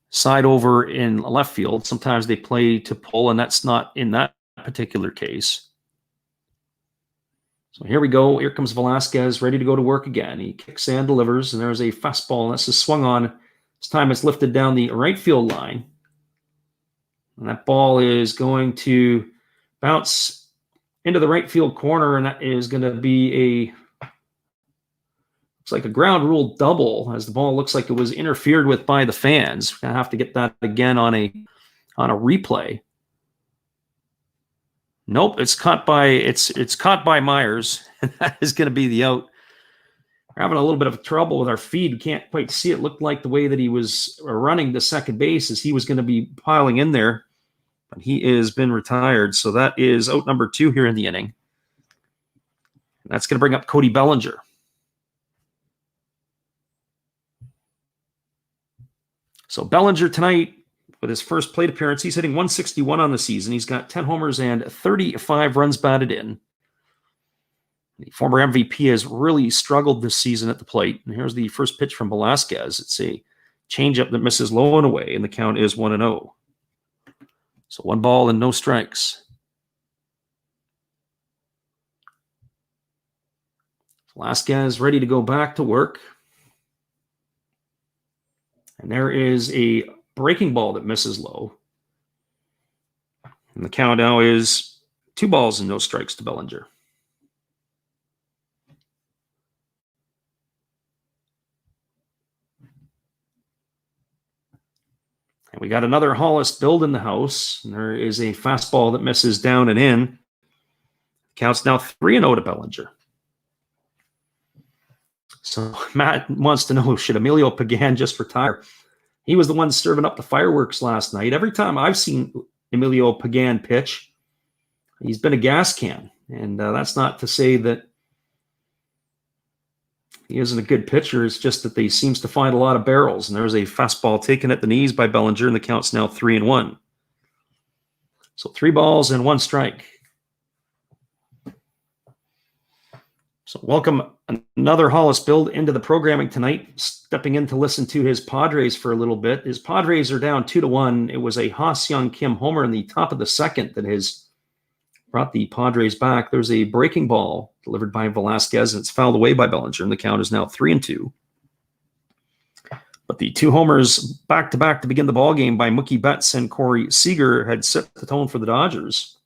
side over in left field. Sometimes they play to pull, and that's not in that particular case. So here we go. Here comes Velasquez, ready to go to work again. He kicks and delivers, and there's a fastball. This is swung on This time it's lifted down the right field line. And that ball is going to bounce into the right field corner, and that is going to be looks like a ground rule double, as the ball looks like it was interfered with by the fans. We're going to have to get that again on a replay. Nope, it's caught by Myers, and that is going to be the out. We're having a little bit of trouble with our feed. We can't quite see it. Looked like the way that he was running to second base as he was going to be piling in there. But he has been retired. So that is out number 2 here in the inning. And that's going to bring up Cody Bellinger. So Bellinger tonight, with his first plate appearance, he's hitting 161 on the season. He's got 10 homers and 35 runs batted in. The former MVP has really struggled this season at the plate. And here's the first pitch from Velasquez. It's a changeup that misses low and away, and the count is 1-0. So 1 ball and no strikes. Velasquez ready to go back to work. And there is a breaking ball that misses low. And the count now is 2 balls and no strikes to Bellinger. And we got another Hollis build in the house. And there is a fastball that misses down and in. Counts now 3-0 to Bellinger. So Matt wants to know, should Emilio Pagan just retire? He was the one serving up the fireworks last night. Every time I've seen Emilio Pagan pitch, he's been a gas can. And that's not to say that he isn't a good pitcher. It's just that he seems to find a lot of barrels. And there's a fastball taken at the knees by Bellinger, and the count's now 3-1. So 3 balls and 1 strike. So welcome another Hollis build into the programming tonight, stepping in to listen to his Padres for a little bit. His Padres are down 2-1. It was a Ha-Seong Kim homer in the top of the second that has brought the Padres back. There's a breaking ball delivered by Velasquez, and it's fouled away by Bellinger, and the count is now 3-2. But the 2 homers back-to-back to begin the ball game by Mookie Betts and Corey Seager had set the tone for the Dodgers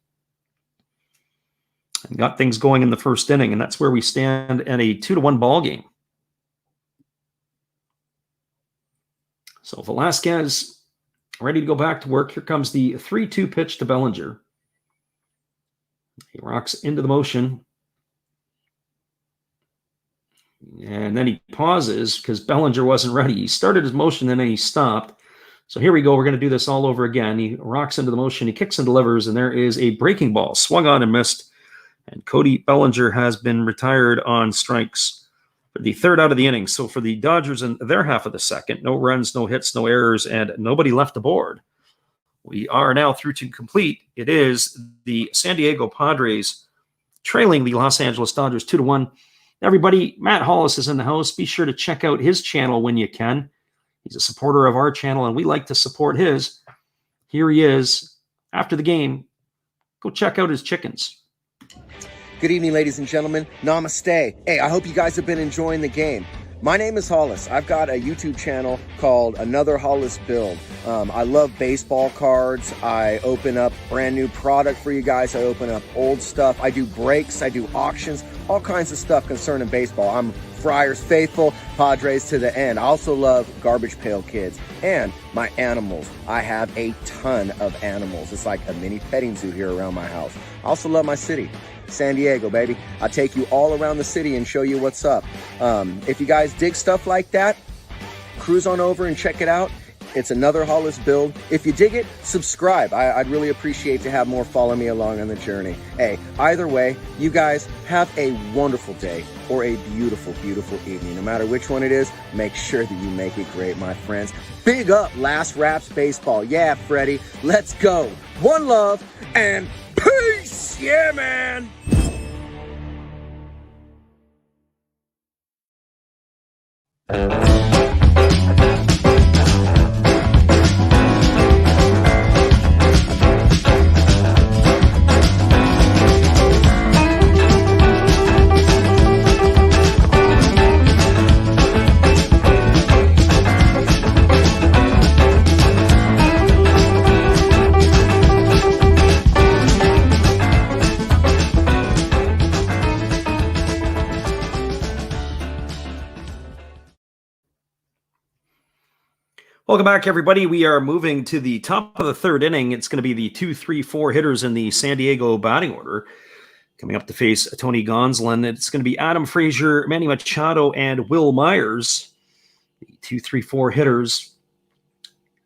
and got things going in the first inning, and that's where we stand at a 2-1 ball game. So Velasquez ready to go back to work. Here comes the 3-2 pitch to Bellinger. He rocks into the motion. And then he pauses because Bellinger wasn't ready. He started his motion, and then he stopped. So here we go. We're going to do this all over again. He rocks into the motion. He kicks and delivers, and there is a breaking ball. Swung on and missed. And Cody Bellinger has been retired on strikes for the 3rd out of the inning. So for the Dodgers in their half of the second, no runs, no hits, no errors, and nobody left aboard. We are now through to complete. It is the San Diego Padres trailing the Los Angeles Dodgers 2-1. Everybody, Matt Hollis is in the house. Be sure to check out his channel when you can. He's a supporter of our channel, and we like to support his. Here he is after the game. Go check out his chickens. Good evening, ladies and gentlemen. Namaste. Hey, I hope you guys have been enjoying the game. My name is Hollis. I've got a YouTube channel called Another Hollis Build. I love baseball cards. I open up brand new product for you guys. I open up old stuff. I do breaks. I do auctions. All kinds of stuff concerning baseball. I'm Friars faithful, Padres to the end. I also love Garbage Pail Kids and my animals. I have a ton of animals. It's like a mini petting zoo here around my house. I also love my city. San Diego, baby. I'll take you all around the city and show you what's up. If you guys dig stuff like that, cruise on over and check it out. It's Another Hollis Build. If you dig it, subscribe. I'd really appreciate to have more follow me along on the journey. Hey, either way, you guys have a wonderful day or a beautiful, beautiful evening. No matter which one it is, make sure that you make it great, my friends. Big up Last Raps Baseball. Yeah, Freddie, let's go. One love and peace. Yeah, man. Welcome back, everybody. We are moving to the top of the third inning. It's going to be the 2, 3, 4 hitters in the San Diego batting order. Coming up to face Tony Gonsolin, it's going to be Adam Frazier, Manny Machado, and Will Myers. The 2, 3, 4 hitters.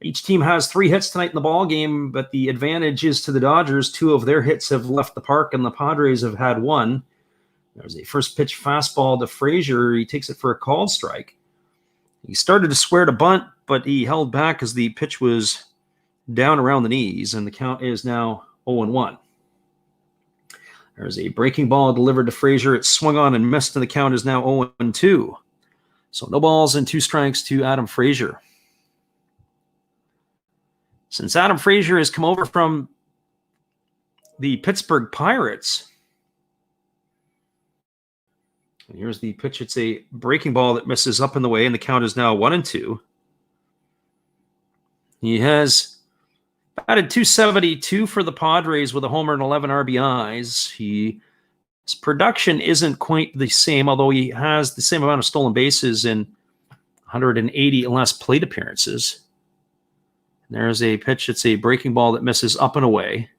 Each team has 3 hits tonight in the ball game, but the advantage is to the Dodgers. 2 of their hits have left the park, and the Padres have had 1. There's a first pitch fastball to Frazier. He takes it for a called strike. He started to square to bunt, but he held back as the pitch was down around the knees, and the count is now 0-1. There's a breaking ball delivered to Frazier. It swung on and missed, and the count is now 0-2. So no balls and 2 strikes to Adam Frazier. Since Adam Frazier has come over from the Pittsburgh Pirates, and here's the pitch. It's a breaking ball that misses up in the way, and the count is now 1-2. He has batted .272 for the Padres with a homer and 11 RBIs. His production isn't quite the same, although he has the same amount of stolen bases in 180 less plate appearances. And there's a pitch. It's a breaking ball that misses up and away.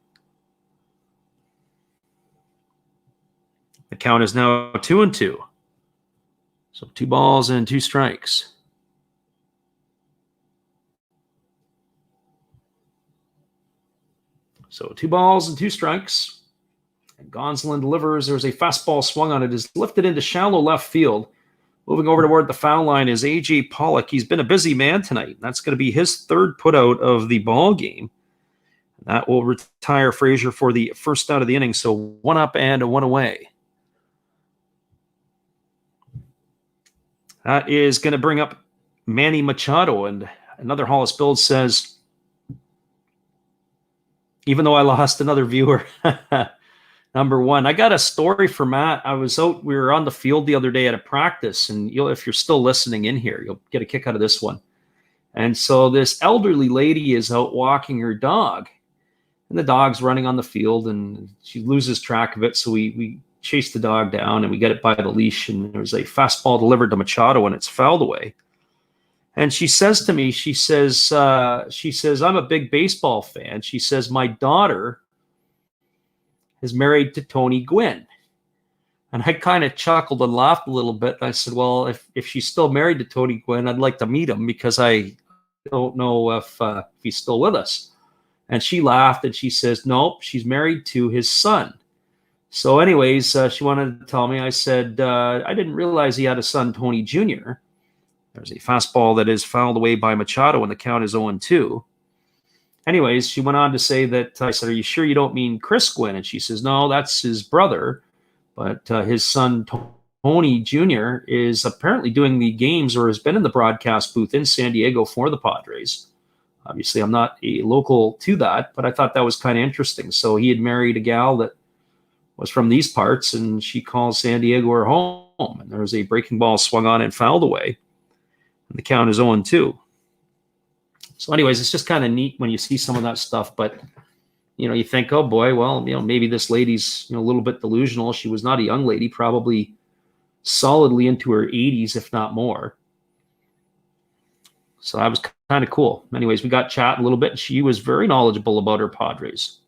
The count is now 2-2. So 2 balls and 2 strikes. So 2 balls and 2 strikes. And Gonsolin delivers. There's a fastball swung on it. Is lifted into shallow left field. Moving over toward the foul line is A.J. Pollock. He's been a busy man tonight. That's going to be his 3rd putout of the ball game. That will retire Frazier for the first out of the inning. So 1 up and 1 away. That is going to bring up Manny Machado. And another Hollis Build says, even though I lost another viewer, number 1, I got a story for Matt. We were on the field the other day at a practice, and if you're still listening in here, you'll get a kick out of this one. And so this elderly lady is out walking her dog, and the dog's running on the field, and she loses track of it. So we chase the dog down, and we get it by the leash, and there's a fastball delivered to Machado, and it's fouled away. And she says to me, she says, I'm a big baseball fan. She says, my daughter is married to Tony Gwynn. And I kind of chuckled and laughed a little bit. I said, well, if she's still married to Tony Gwynn, I'd like to meet him because I don't know if he's still with us. And she laughed and she says, nope, she's married to his son. So anyways, she wanted to tell me. I said, I didn't realize he had a son, Tony Jr. There's a fastball that is fouled away by Machado, and the count is 0-2. Anyways, she went on to say that, I said, are you sure you don't mean Chris Gwynn? And she says, no, that's his brother. But his son, Tony Jr., is apparently doing the games or has been in the broadcast booth in San Diego for the Padres. Obviously, I'm not a local to that, but I thought that was kind of interesting. So he had married a gal that was from these parts, and she calls San Diego her home. And there was a breaking ball swung on and fouled away. And the count is 0-2. So anyways, it's just kind of neat when you see some of that stuff. But, you think, oh, boy, well, maybe this lady's a little bit delusional. She was not a young lady, probably solidly into her 80s, if not more. So that was kind of cool. Anyways, we got chatting a little bit. And she was very knowledgeable about her Padres.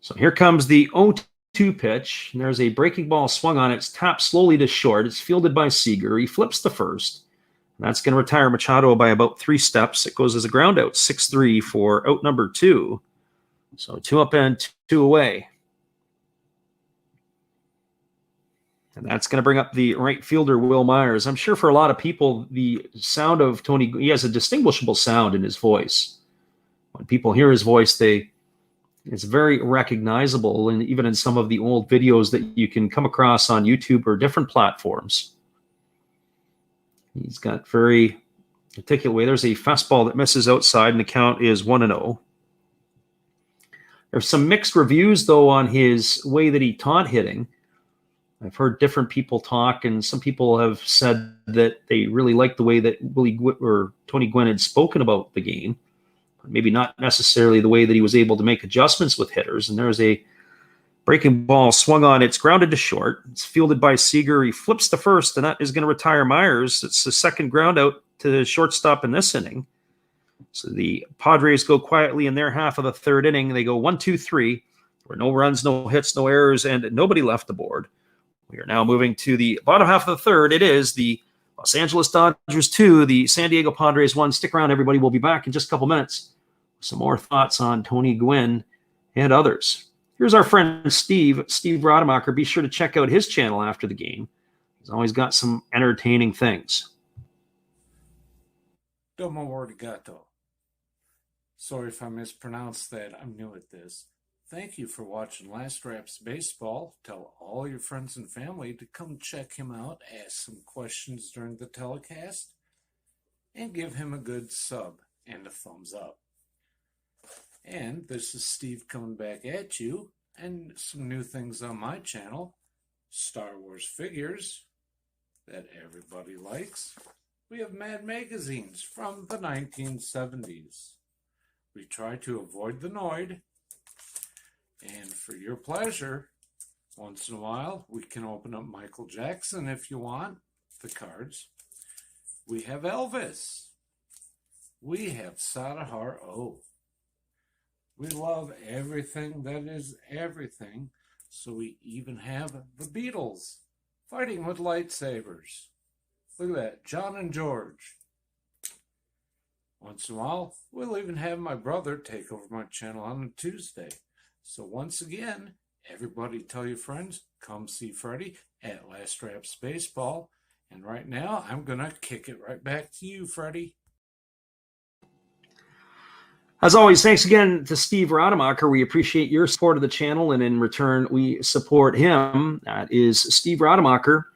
So here comes the 0-2 pitch. And there's a breaking ball swung on. It's tapped slowly to short. It's fielded by Seager. He flips to first. And that's going to retire Machado by about 3 steps. It goes as a ground out, 6-3 for out number 2. So 2 up and 2 away. And that's going to bring up the right fielder, Will Myers. I'm sure for a lot of people, the sound of Tony, he has a distinguishable sound in his voice. When people hear his voice, it's very recognizable, and even in some of the old videos that you can come across on YouTube or different platforms. He's got very articulate way. There's a fastball that misses outside, and the count is 1-0. There's some mixed reviews, though, on his way that he taught hitting. I've heard different people talk, and some people have said that they really liked the way that Tony Gwynn had spoken about the game. Maybe not necessarily the way that he was able to make adjustments with hitters. And there's a breaking ball swung on. It's grounded to short. It's fielded by Seager. He flips to first, and that is going to retire Myers. It's the second ground out to shortstop in this inning. So the Padres go quietly in their half of the third inning. They go 1-2-3. There were no runs, no hits, no errors, and nobody left the board. We are now moving to the bottom half of the third. It is the Los Angeles Dodgers 2, the San Diego Padres 1. Stick around, everybody. We'll be back in just a couple minutes with some more thoughts on Tony Gwynn and others. Here's our friend Steve Rademacher. Be sure to check out his channel after the game. He's always got some entertaining things. Domo arigato. Sorry if I mispronounced that. I'm new at this. Thank you for watching Last Raps Baseball. Tell all your friends and family to come check him out, ask some questions during the telecast, and give him a good sub and a thumbs up. And this is Steve coming back at you, and some new things on my channel. Star Wars figures that everybody likes. We have Mad magazines from the 1970s. We try to avoid the Noid. And for your pleasure, once in a while, we can open up Michael Jackson if you want, the cards. We have Elvis. We have Sadahar O. We love everything that is everything, so we even have the Beatles fighting with lightsabers. Look at that, John and George. Once in a while, we'll even have my brother take over my channel on a Tuesday. So once again, everybody tell your friends, come see Freddie at Last Raps Baseball. And right now, I'm going to kick it right back to you, Freddie. As always, thanks again to Steve Rademacher. We appreciate your support of the channel, and in return, we support him. That is Steve Rademacher.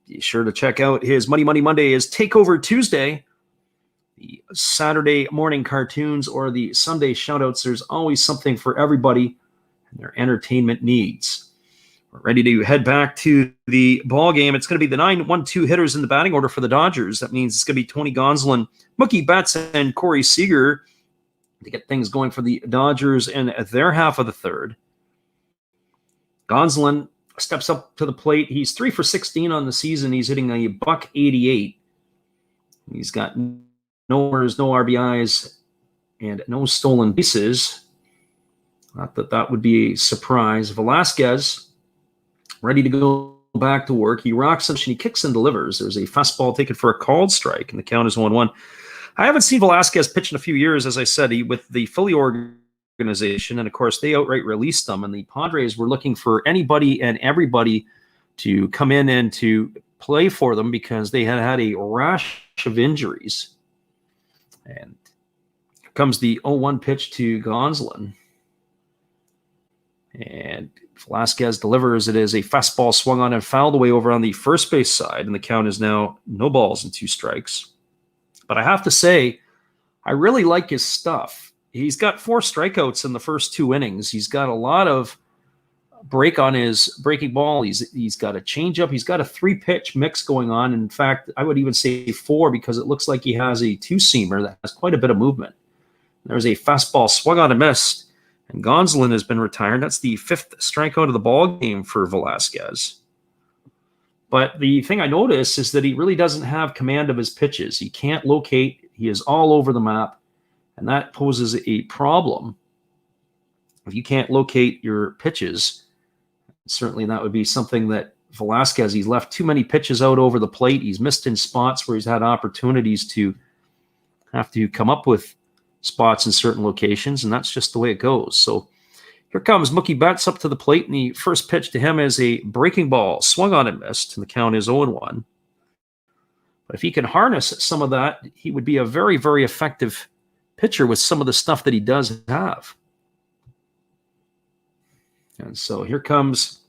Be sure to check out his Money Monday, his Takeover Tuesday, the Saturday morning cartoons, or the Sunday shoutouts. There's always something for everybody and their entertainment needs. We're ready to head back to the ball game. It's going to be the 9-1-2 hitters in the batting order for the Dodgers. That means it's going to be Tony Gonsolin, Mookie Betts, and Corey Seager to get things going for the Dodgers in their half of the third. Gonsolin steps up to the plate. He's 3 for 16 on the season. He's hitting a .188. He's got no errors, no RBIs, and no stolen bases. Not that that would be a surprise. Velasquez, ready to go back to work. He rocks and he kicks and delivers. There's a fastball taken for a called strike, and the count is 1-1. I haven't seen Velasquez pitch in a few years, as I said, with the Philly organization, and of course they outright released them, and the Padres were looking for anybody and everybody to come in and to play for them because they had had a rash of injuries. And here comes the 0-1 pitch to Gonsolin. And Velasquez delivers. It is a fastball swung on and fouled away over on the first base side, and the count is now 0 balls and 2 strikes. But I have to say, I really like his stuff. He's got 4 strikeouts in the first 2 innings. He's got a lot of break on his breaking ball. He's got a changeup. He's got a 3-pitch mix going on. In fact, I would even say 4 because it looks like he has a 2-seamer that has quite a bit of movement. There's a fastball swung on and missed. And Gonsolin has been retired. That's the 5th strikeout of the ball game for Velasquez. But the thing I notice is that he really doesn't have command of his pitches. He can't locate. He is all over the map. And that poses a problem. If you can't locate your pitches, certainly that would be something that Velasquez, he's left too many pitches out over the plate. He's missed in spots where he's had opportunities to have to come up with spots in certain locations, and that's just the way it goes. So here comes Mookie Betts up to the plate, and the first pitch to him is a breaking ball, swung on and missed, and the count is 0-1. But if he can harness some of that, he would be a very, very effective pitcher with some of the stuff that he does have. And so here comes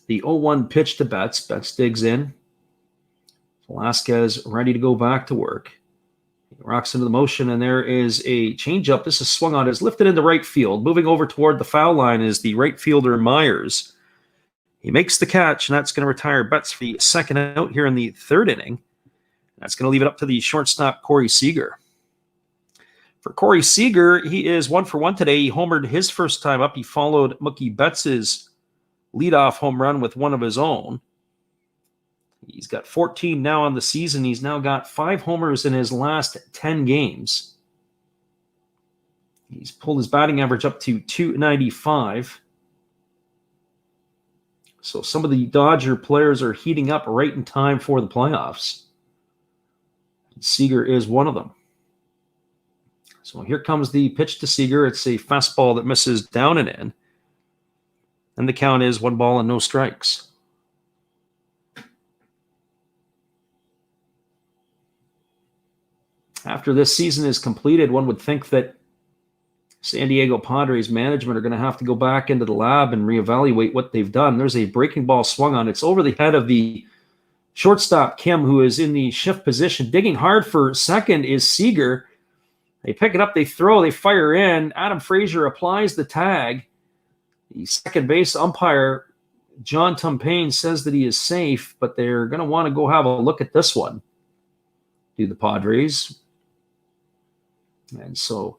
the 0-1 pitch to Betts. Betts digs in. Velasquez ready to go back to work. He rocks into the motion, and there is a changeup. This is swung on. It's lifted into right field. Moving over toward the foul line is the right fielder, Myers. He makes the catch, and that's going to retire Betts for the second out here in the third inning. That's going to leave it up to the shortstop, Corey Seager. For Corey Seager, he is 1 for 1 today. He homered his first time up. He followed Mookie Betts' leadoff home run with one of his own. He's got 14 now on the season. He's now got 5 homers in his last 10 games. He's pulled his batting average up to .295. So some of the Dodger players are heating up right in time for the playoffs. Seager is one of them. So here comes the pitch to Seager. It's a fastball that misses down and in. And the count is 1 ball and no strikes. After this season is completed, one would think that San Diego Padres management are going to have to go back into the lab and reevaluate what they've done. There's a breaking ball swung on. It's over the head of the shortstop, Kim, who is in the shift position. Digging hard for second is Seager. They pick it up, they throw, they fire in. Adam Frazier applies the tag. The second base umpire, John Tumpain, says that he is safe, but they're going to want to go have a look at this one, do the Padres. And so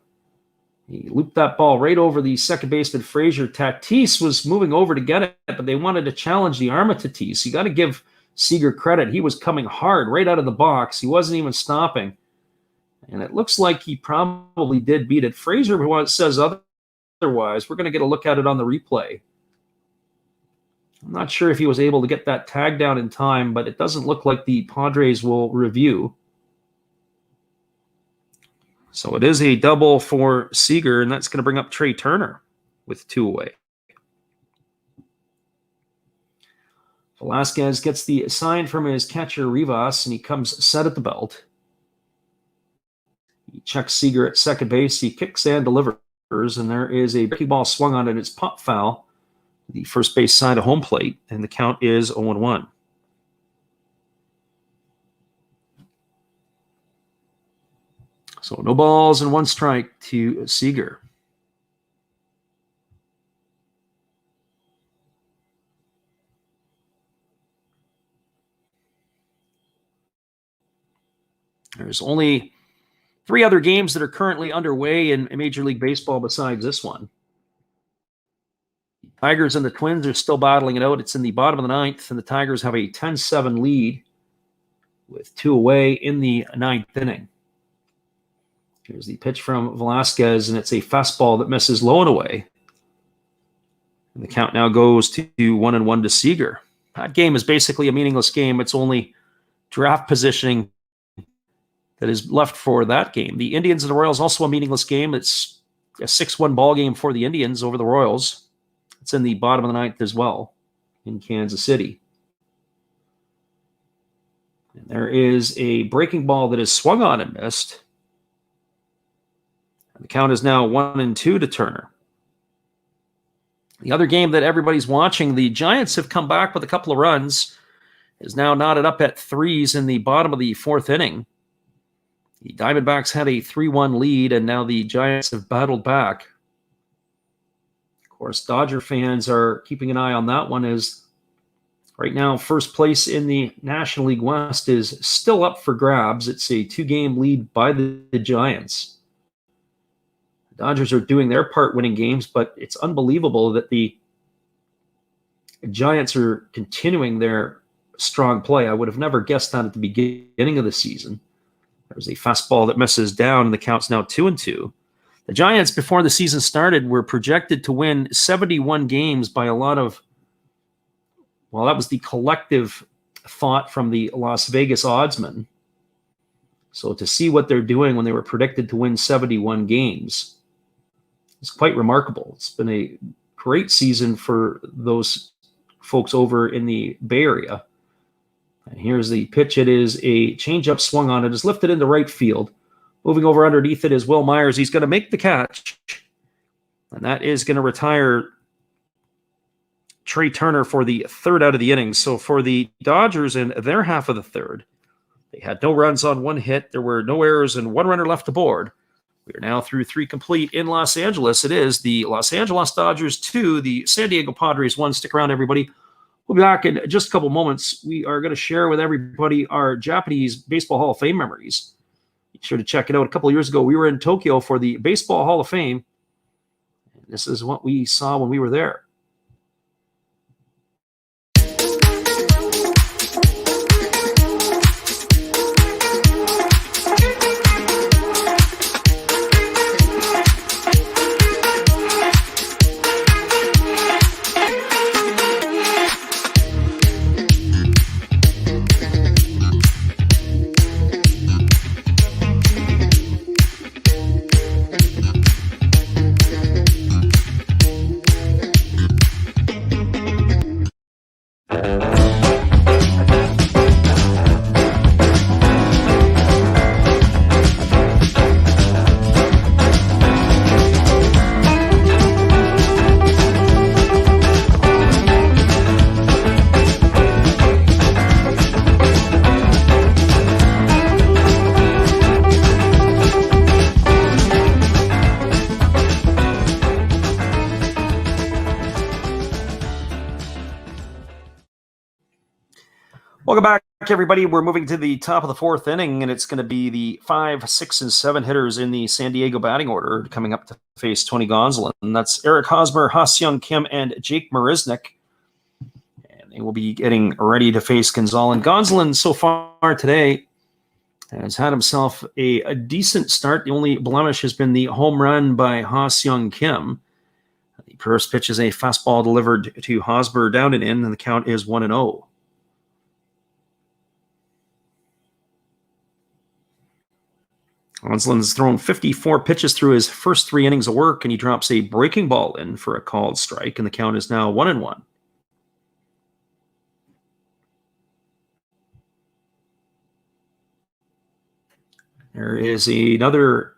he looped that ball right over the second baseman, Frazier. Tatis was moving over to get it, but they wanted to challenge the arm of Tatis. You got to give Seager credit. He was coming hard right out of the box. He wasn't even stopping. And it looks like he probably did beat it. Frazier says otherwise. We're going to get a look at it on the replay. I'm not sure if he was able to get that tag down in time, but it doesn't look like the Padres will review. So it is a double for Seager, and that's going to bring up Trey Turner with 2 away. Velasquez gets the sign from his catcher, Rivas, and he comes set at the belt. He checks Seager at second base. He kicks and delivers, and there is a breaking ball swung on it. It's pop foul, the first base side of home plate, and the count is 0-1. So no balls and 1 strike to Seager. There's only 3 other games that are currently underway in Major League Baseball besides this one. The Tigers and the Twins are still battling it out. It's in the bottom of the 9th, and the Tigers have a 10-7 lead with 2 away in the 9th inning. Here's the pitch from Velasquez, and it's a fastball that misses low and away. And the count now goes to 1-1 to Seager. That game is basically a meaningless game. It's only draft positioning that is left for that game. The Indians and the Royals, also a meaningless game. It's a 6-1 ball game for the Indians over the Royals. It's in the bottom of the 9th as well in Kansas City. And there is a breaking ball that is swung on and missed. The count is now 1-2 to Turner. The other game that everybody's watching, the Giants have come back with a couple of runs. Is now knotted up at 3s in the bottom of the 4th inning. The Diamondbacks had a 3-1 lead, and now the Giants have battled back. Of course, Dodger fans are keeping an eye on that one, as right now first place in the National League West is still up for grabs. It's a 2-game lead by the Giants. Dodgers are doing their part winning games, but it's unbelievable that the Giants are continuing their strong play. I would have never guessed that at the beginning of the season. There's a fastball that misses down, and the count's now 2-2. The Giants, before the season started, were projected to win 71 games by a lot of, well, that was the collective thought from the Las Vegas oddsmen. So to see what they're doing when they were predicted to win 71 games, it's quite remarkable. It's been a great season for those folks over in the Bay Area. And here's the pitch. It is a changeup swung on. It is lifted into right field. Moving over underneath it is Will Myers. He's going to make the catch. And that is going to retire Trey Turner for the 3rd out of the inning. So for the Dodgers in their half of the 3rd, they had no runs on 1 hit. There were no errors and 1 runner left aboard. We are now through 3 complete in Los Angeles. It is the Los Angeles Dodgers 2, the San Diego Padres 1. Stick around, everybody. We'll be back in just a couple moments. We are going to share with everybody our Japanese Baseball Hall of Fame memories. Be sure to check it out. A couple of years ago, we were in Tokyo for the Baseball Hall of Fame. And this is what we saw when we were there. Welcome back, everybody. We're moving to the top of the fourth inning, and it's going to be the 5, 6, and 7 hitters in the San Diego batting order coming up to face Tony Gonsolin. And that's Eric Hosmer, Ha-Seong Kim, and Jake Marisnick. And they will be getting ready to face Gonsolin. Gonsolin, so far today, has had himself a decent start. The only blemish has been the home run by Ha-Seong Kim. The first pitch is a fastball delivered to Hosmer down and in, and the count is 1-0. Gonsolin's thrown 54 pitches through his first 3 innings of work, and he drops a breaking ball in for a called strike, and the count is now 1-1. There is another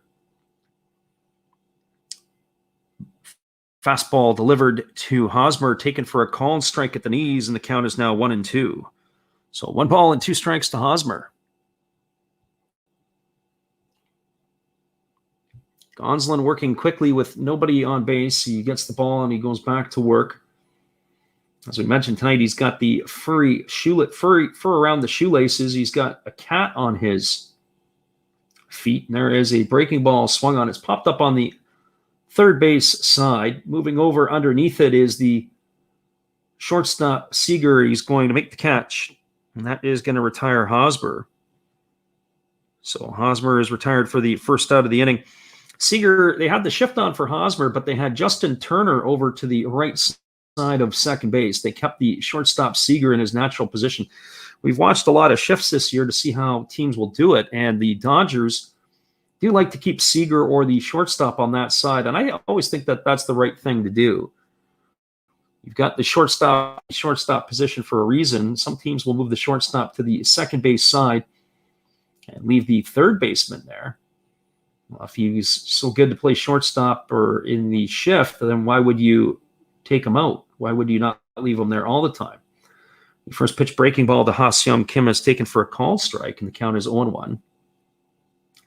fastball delivered to Hosmer, taken for a called strike at the knees, and the count is now 1-2. So 1 ball and 2 strikes to Hosmer. Gonsolin working quickly with nobody on base. He gets the ball and he goes back to work. As we mentioned tonight, he's got the fur around the shoelaces. He's got a cat on his feet. And there is a breaking ball swung on. It's popped up on the third base side. Moving over underneath it is the shortstop Seager. He's going to make the catch, and that is going to retire Hosmer. So Hosmer is retired for the first out of the inning. Seager, they had the shift on for Hosmer, but they had Justin Turner over to the right side of second base. They kept the shortstop Seager in his natural position. We've watched a lot of shifts this year to see how teams will do it, and the Dodgers do like to keep Seager or the shortstop on that side, and I always think that that's the right thing to do. You've got the shortstop position for a reason. Some teams will move the shortstop to the second base side and leave the third baseman there. Well, if he's so good to play shortstop or in the shift, then why would you take him out? Why would you not leave him there all the time? The first pitch breaking ball to Ha-Seong Kim is taken for a called strike, and the count is 0-1.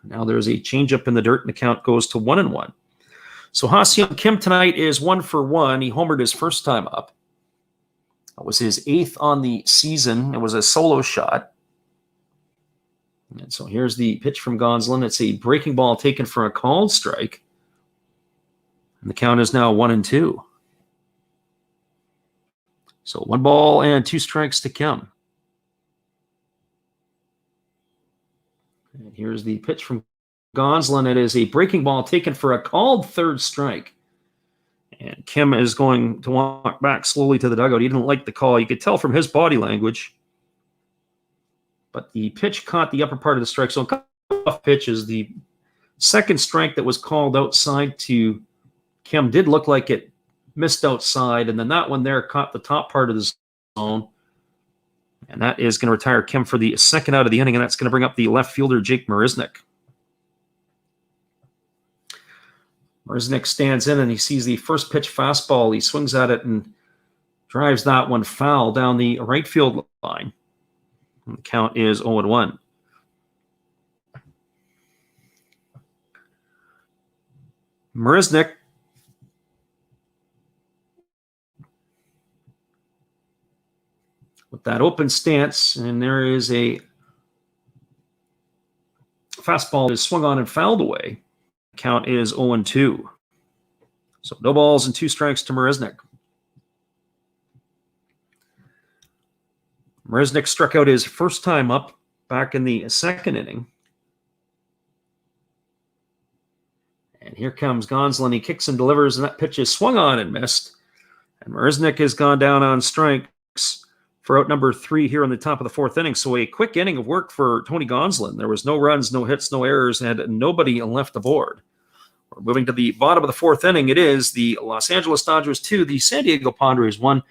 Now there's a changeup in the dirt, and the count goes to 1-1. So Ha-Seong Kim tonight is 1 for 1. He homered his first time up. That was his 8th on the season. It was a solo shot. And so here's the pitch from Gonsolin. It's a breaking ball taken for a called strike. And the count is now 1-2. So 1 ball and 2 strikes to Kim. And here's the pitch from Gonsolin. It is a breaking ball taken for a called third strike. And Kim is going to walk back slowly to the dugout. He didn't like the call. You could tell from his body language. But the pitch caught the upper part of the strike zone. Off pitch is the second strike that was called outside to Kim. Did look like it missed outside, and then that one there caught the top part of the zone. And that is going to retire Kim for the second out of the inning, and that's going to bring up the left fielder, Jake Marisnick. Marisnick stands in, and he sees the first pitch fastball. He swings at it and drives that one foul down the right field line. And the count is 0-1. Marisnick with that open stance, and there is a fastball that is swung on and fouled away. The count is 0-2. So no balls and 2 strikes to Marisnick. Marisnick struck out his first time up back in the second inning. And here comes Gonsolin. He kicks and delivers, and that pitch is swung on and missed. And Marisnick has gone down on strikes for out number 3 here on the top of the fourth inning. So a quick inning of work for Tony Gonsolin. There was no runs, no hits, no errors, and nobody left the board. We're moving to the bottom of the fourth inning. It is the Los Angeles Dodgers 2, the San Diego Padres 1.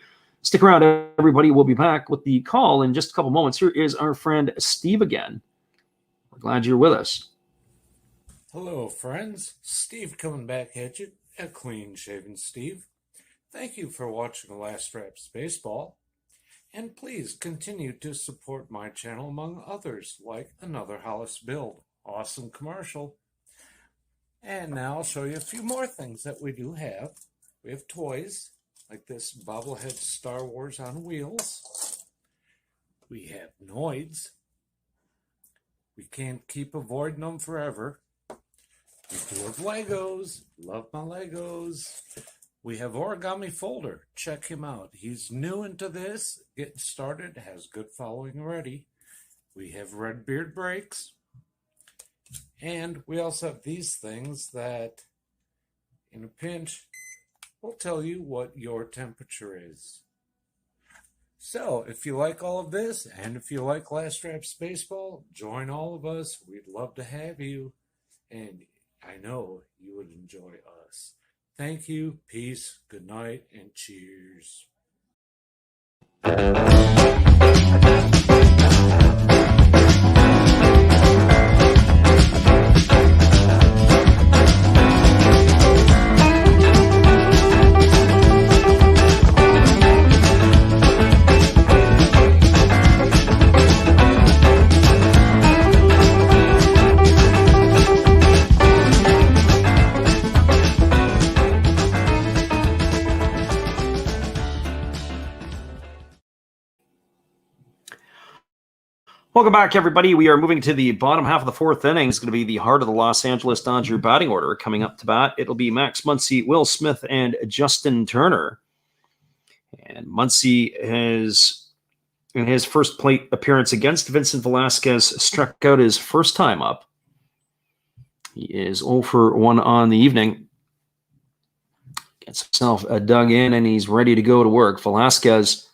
Stick around, everybody. We'll be back with the call in just a couple moments. Here is our friend Steve again. We're glad you're with us. Hello, friends. Steve coming back at you, a clean-shaven Steve. Thank you for watching The Last Raps Baseball. And please continue to support my channel among others, like Another Hollis Build. Awesome commercial. And now I'll show you a few more things that we do have. We have toys, like this bobblehead Star Wars on wheels. We have Noids. We can't keep avoiding them forever. We do have Legos. Love my Legos. We have Origami Folder. Check him out. He's new into this, getting started, has good following already. We have Red Beard Breaks. And we also have these things that, in a pinch, will tell you what your temperature is. So, if you like all of this, and if you like Last Raps Baseball, join all of us. We'd love to have you. And I know you would enjoy us. Thank you, peace, good night, and cheers. Welcome back, everybody. We are moving to the bottom half of the fourth inning. It's going to be the heart of the Los Angeles Dodger batting order. Coming up to bat, it'll be Max Muncy, Will Smith, and Justin Turner. And Muncy has, in his first plate appearance against Vincent Velasquez, struck out his first time up. He is 0 for 1 on the evening. Gets himself dug in, and he's ready to go to work. Velasquez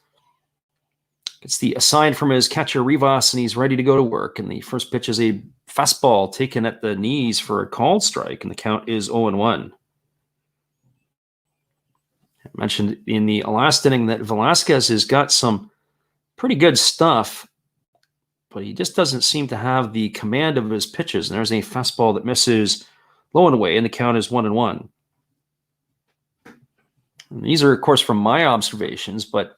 gets the assign from his catcher Rivas, and he's ready to go to work. And the first pitch is a fastball taken at the knees for a called strike, and the count is 0-1. I mentioned in the last inning that Velasquez has got some pretty good stuff, but he just doesn't seem to have the command of his pitches. And there's a fastball that misses low and away, and the count is 1-1. And these are, of course, from my observations, but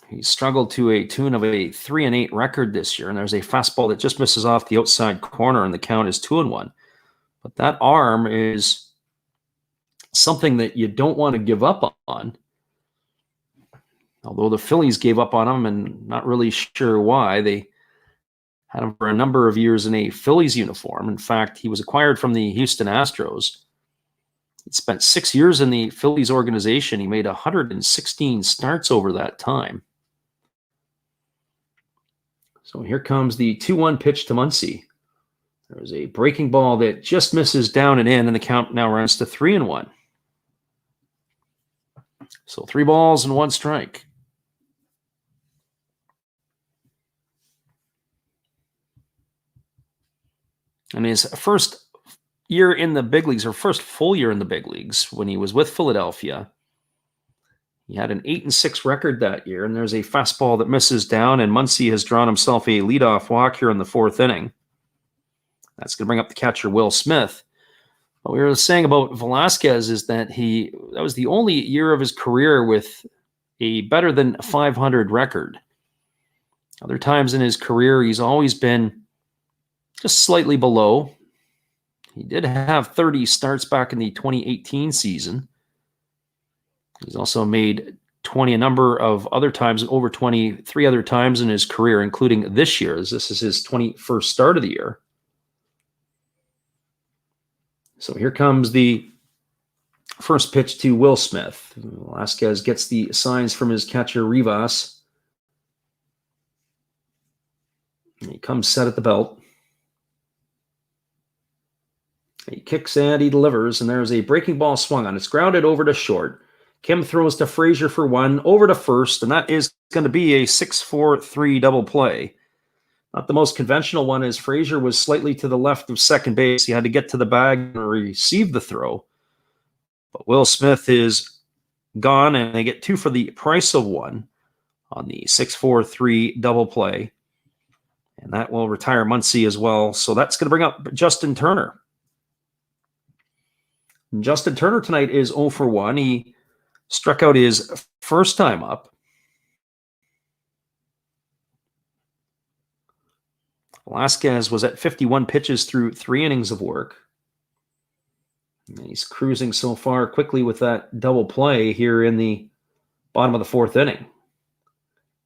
he struggled to a tune of a 3-8 record this year, and there's a fastball that just misses off the outside corner, and the count is 2-1. But that arm is something that you don't want to give up on. Although the Phillies gave up on him, and not really sure why. They had him for a number of years in a Phillies uniform. In fact, he was acquired from the Houston Astros. He spent 6 years in the Phillies organization. He made 116 starts over that time. So here comes the 2-1 pitch to Muncy. There's a breaking ball that just misses down and in, and the count now runs to 3-1. So 3 balls and 1 strike. And his first year in the big leagues, or first full year in the big leagues, when he was with Philadelphia, he had an 8-6 record that year, and there's a fastball that misses down, and Muncy has drawn himself a leadoff walk here in the fourth inning. That's going to bring up the catcher, Will Smith. What we were saying about Velasquez is that that was the only year of his career with a better than 500 record. Other times in his career, he's always been just slightly below. He did have 30 starts back in the 2018 season. He's also made 20 a number of other times, over 23 other times in his career, including this year, as this is his 21st start of the year. So here comes the first pitch to Will Smith. Velasquez gets the signs from his catcher, Rivas. He comes set at the belt. He kicks and he delivers, and there's a breaking ball swung on. It's grounded over to short. Kim throws to Frazier for 1, over to first, and that is going to be a 6-4-3 double play. Not the most conventional one, as Frazier was slightly to the left of second base. He had to get to the bag and receive the throw. But Will Smith is gone, and they get 2 for the price of 1 on the 6-4-3 double play. And that will retire Muncy as well. So that's going to bring up Justin Turner. And Justin Turner tonight is 0 for 1. He struck out his first time up. Velasquez was at 51 pitches through 3 innings of work. And he's cruising so far quickly with that double play here in the bottom of the fourth inning.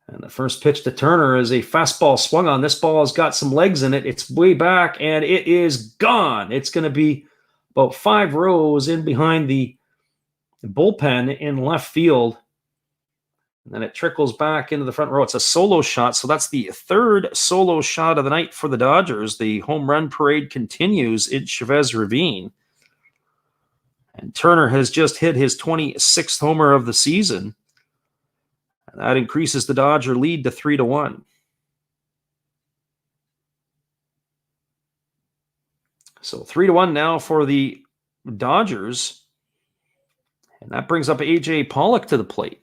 And the first pitch to Turner is a fastball swung on. This ball has got some legs in it. It's way back, and it is gone. It's going to be about 5 rows in behind the bullpen in left field. And then it trickles back into the front row. It's a solo shot, so that's the 3rd solo shot of the night for the Dodgers. The home run parade continues in Chavez Ravine. And Turner has just hit his 26th homer of the season. And that increases the Dodger lead to 3-1. So 3-1 now for the Dodgers. And that brings up A.J. Pollock to the plate.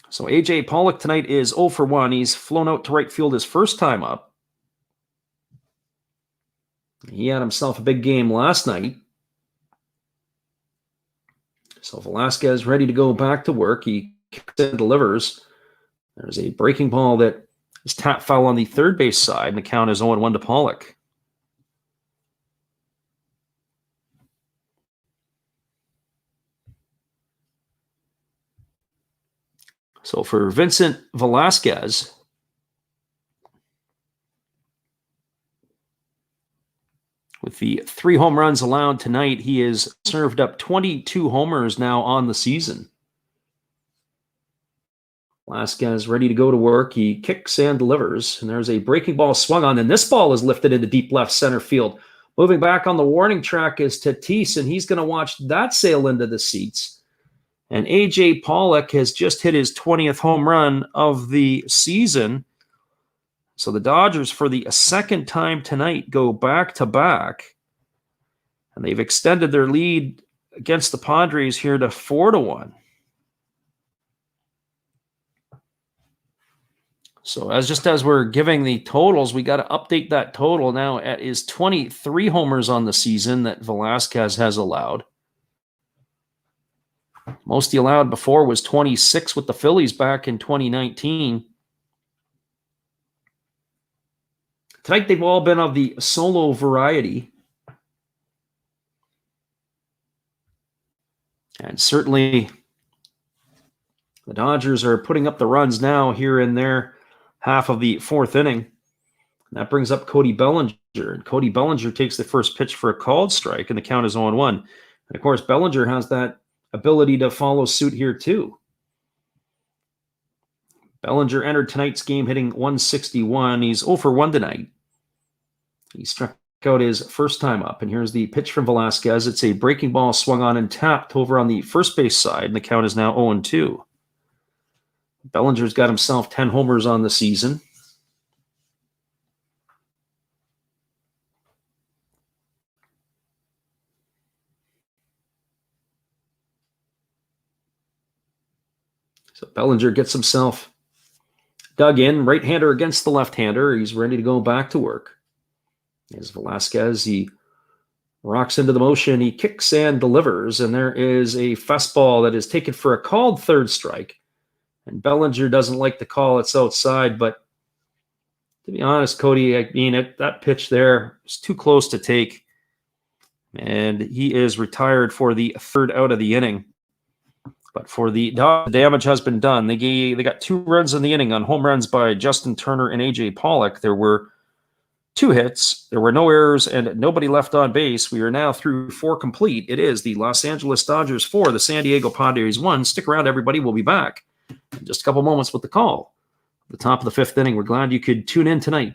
So A.J. Pollock tonight is 0 for 1. He's flown out to right field his first time up. He had himself a big game last night. So Velasquez ready to go back to work. He kicks and delivers. There's a breaking ball that is tap foul on the third base side, and the count is 0-1 to Pollock. So for Vincent Velasquez, with the 3 home runs allowed tonight, he has served up 22 homers now on the season. Velasquez ready to go to work. He kicks and delivers, and there's a breaking ball swung on, and this ball is lifted into deep left center field. Moving back on the warning track is Tatis, and he's going to watch that sail into the seats. And A.J. Pollock has just hit his 20th home run of the season. So the Dodgers, for the second time tonight, go back-to-back. And they've extended their lead against the Padres here to 4-1. So as we're giving the totals, we got to update that total now. It is 23 homers on the season that Velasquez has allowed. Most he allowed before was 26 with the Phillies back in 2019. Tonight, they've all been of the solo variety. And certainly, the Dodgers are putting up the runs now here in their half of the 4th inning. And that brings up Cody Bellinger. And Cody Bellinger takes the first pitch for a called strike, and the count is 0-1. And of course, Bellinger has that ability to follow suit here too. Bellinger entered tonight's game hitting 161. He's 0 for 1 tonight. He struck out his first time up, and here's the pitch from Velasquez. It's a breaking ball swung on and tapped over on the first base side, and the count is now 0-2. Bellinger's got himself 10 homers on the season. So Bellinger gets himself dug in, right-hander against the left-hander. He's ready to go back to work. As Velasquez, he rocks into the motion. He kicks and delivers, and there is a fastball that is taken for a called 3rd strike. And Bellinger doesn't like the call. It's outside, but to be honest, Cody, I mean, that pitch there is too close to take. And he is retired for the 3rd out of the inning. But for the damage has been done. They got 2 runs in the inning on home runs by Justin Turner and A.J. Pollock. There were 2 hits. There were no errors and nobody left on base. We are now through 4 complete. It is the Los Angeles Dodgers 4, the San Diego Padres 1. Stick around, everybody. We'll be back in just a couple moments with the call. At the top of the 5th inning. We're glad you could tune in tonight.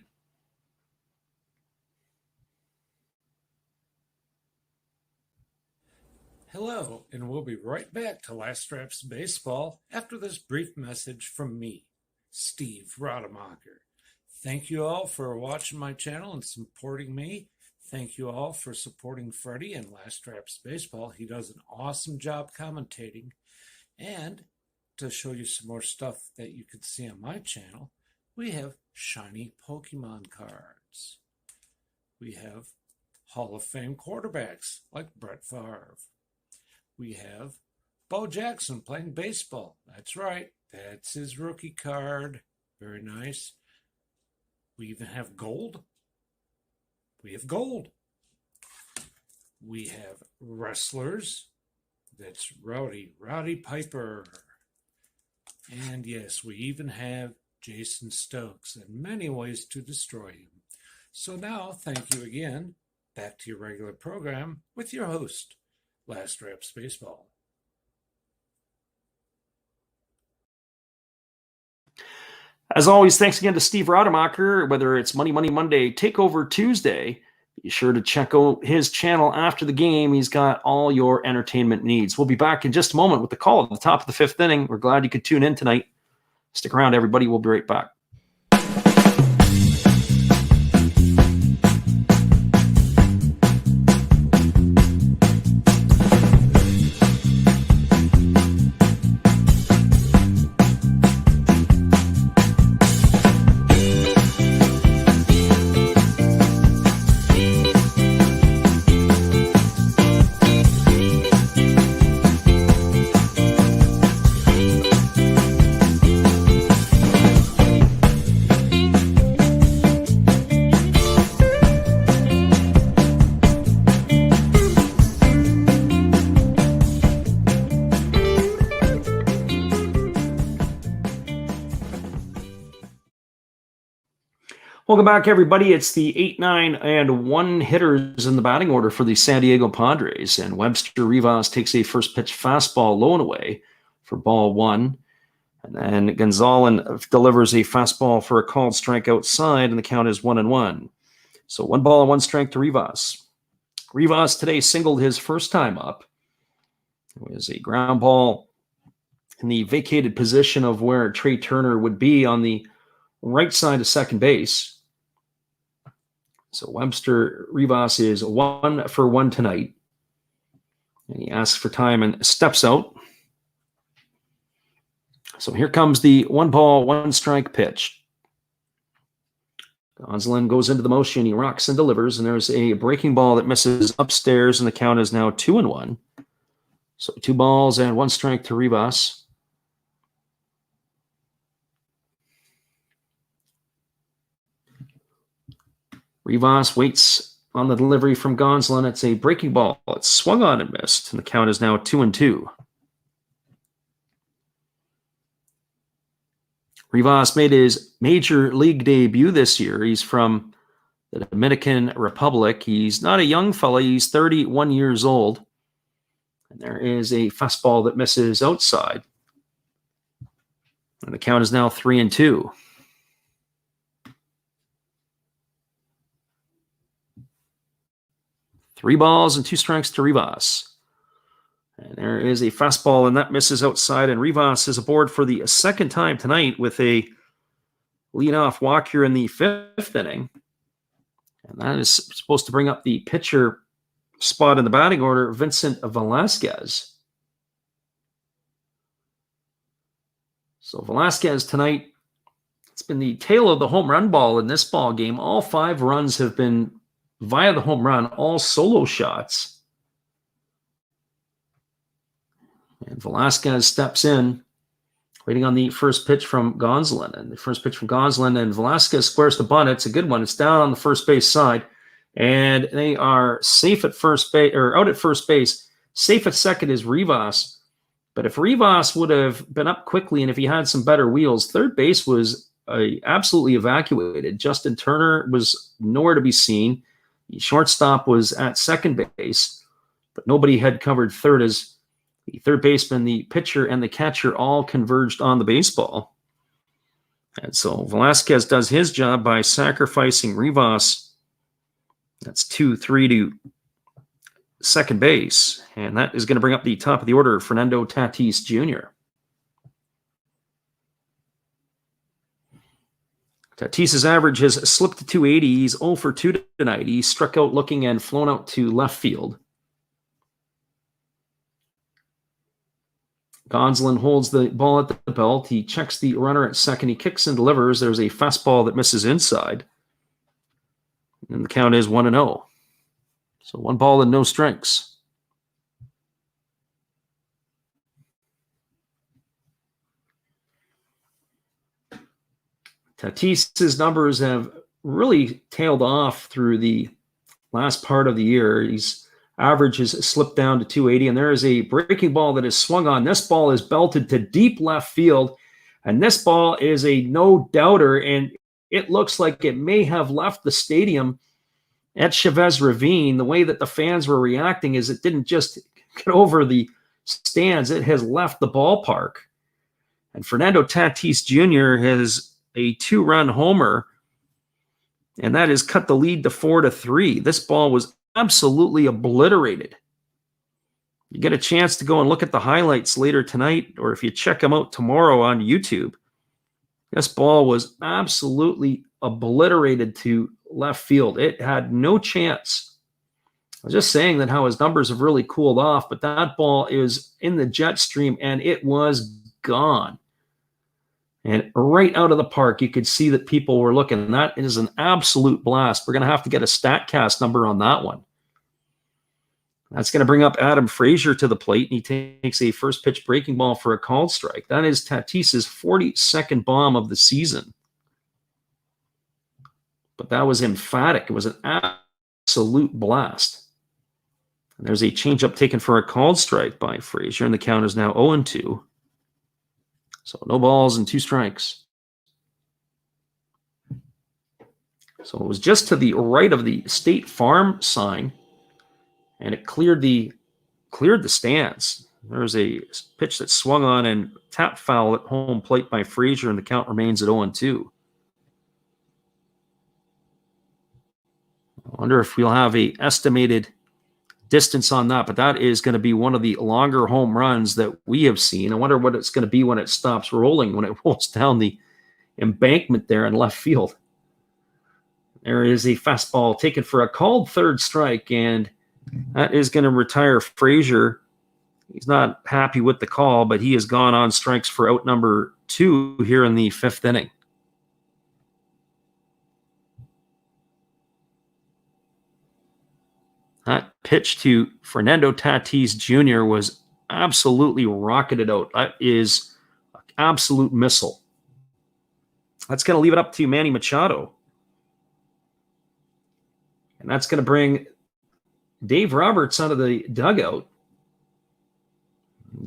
Hello, and we'll be right back to Last Straps Baseball after this brief message from me, Steve Rademacher. Thank you all for watching my channel and supporting me. Thank you all for supporting Freddie and Last Straps Baseball. He does an awesome job commentating. And to show you some more stuff that you can see on my channel, we have shiny Pokemon cards. We have Hall of Fame quarterbacks like Brett Favre. We have Bo Jackson playing baseball. That's right. That's his rookie card. Very nice. We even have gold. We have gold. We have wrestlers. That's Rowdy Piper. And yes, we even have Jason Stokes and many ways to destroy him. So now, thank you again. Back to your regular program with your host, Last Reps Baseball. As always, thanks again to Steve Rademacher. Whether it's Money Monday, Takeover Tuesday, be sure to check out his channel after the game. He's got all your entertainment needs. We'll be back in just a moment with the call at the top of the fifth inning. We're glad you could tune in tonight. Stick around, everybody. We'll be right back. Welcome back, everybody. It's the 8, 9, and 1 hitters in the batting order for the San Diego Padres. And Webster Rivas takes a first pitch fastball low and away for ball 1. And then Gonzalez delivers a fastball for a called strike outside, and the count is 1-1. So 1 ball and 1 strike to Rivas. Rivas today singled his first time up. It was a ground ball in the vacated position of where Trey Turner would be on the right side of second base. So Webster Rivas is 1 for 1 tonight. And he asks for time and steps out. So here comes the 1 ball, 1 strike pitch. Gonzalez goes into the motion. He rocks and delivers. And there's a breaking ball that misses upstairs. And the count is now 2-1. So 2 balls and 1 strike to Rivas. Rivas waits on the delivery from Gonzalez. It's a breaking ball. It's swung on and missed, and the count is now 2-2. Rivas made his major league debut this year. He's from the Dominican Republic. He's not a young fella. He's 31 years old. And there is a fastball that misses outside. And the count is now 3-2. 3 balls and 2 strikes to Rivas. And there is a fastball, and that misses outside. And Rivas is aboard for the second time tonight with a leadoff walk here in the 5th inning. And that is supposed to bring up the pitcher spot in the batting order, Vincent Velasquez. So Velasquez tonight, it's been the tale of the home run ball in this ball game. All 5 runs have been via the home run, all solo shots. And Velasquez steps in, waiting on the first pitch from Gonzalez. And the first pitch from Gonzalez, and Velasquez squares the bunt. It's a good one. It's down on the first base side. And they are safe at first base, or out at first base. Safe at second is Rivas. But if Rivas would have been up quickly and if he had some better wheels, third base was absolutely evacuated. Justin Turner was nowhere to be seen. The shortstop was at second base, but nobody had covered third as the third baseman, the pitcher, and the catcher all converged on the baseball. And so Velasquez does his job by sacrificing Rivas. That's 2-3 to second base. And that is going to bring up the top of the order, Fernando Tatis Jr. Tatis's average has slipped to 280. He's 0 for 2 tonight. He struck out looking and flown out to left field. Gonzalez holds the ball at the belt. He checks the runner at second. He kicks and delivers. There's a fastball that misses inside. And the count is 1-0. So 1 ball and no strikes. Tatis's numbers have really tailed off through the last part of the year. He's Average has slipped down to 280, and there is a breaking ball that is swung on. This ball is belted to deep left field, and this ball is a no-doubter, and it looks like it may have left the stadium at Chavez Ravine. The way that the fans were reacting is it didn't just get over the stands, it has left the ballpark. And Fernando Tatis Jr. has a 2-run homer, and that has cut the lead to 4-3. This ball was absolutely obliterated. You get a chance to go and look at the highlights later tonight, or if you check them out tomorrow on YouTube. This ball was absolutely obliterated to left field. It had no chance. I was just saying that how his numbers have really cooled off, but that ball is in the jet stream, and it was gone. And right out of the park, you could see that people were looking. That is an absolute blast. We're going to have to get a StatCast number on that one. That's going to bring up Adam Frazier to the plate, and he takes a first pitch breaking ball for a called strike. That is Tatis's 42nd bomb of the season. But that was emphatic. It was an absolute blast. And there's a changeup taken for a called strike by Frazier, and the count is now 0-2. So no balls and 2 strikes. So it was just to the right of the State Farm sign, and it cleared the stands. There's a pitch that swung on and tap foul at home plate by Frazier, and the count remains at 0-2. I wonder if we'll have a estimated distance on that, but that is going to be one of the longer home runs that we have seen. I wonder what it's going to be when it stops rolling, when it rolls down the embankment there in left field. There is a fastball taken for a called third strike, and that is going to retire Frazier. He's not happy with the call, but he has gone on strikes for out number 2 here in the 5th inning. That pitch to Fernando Tatis Jr. was absolutely rocketed out. That is an absolute missile. That's going to leave it up to Manny Machado. And that's going to bring Dave Roberts out of the dugout.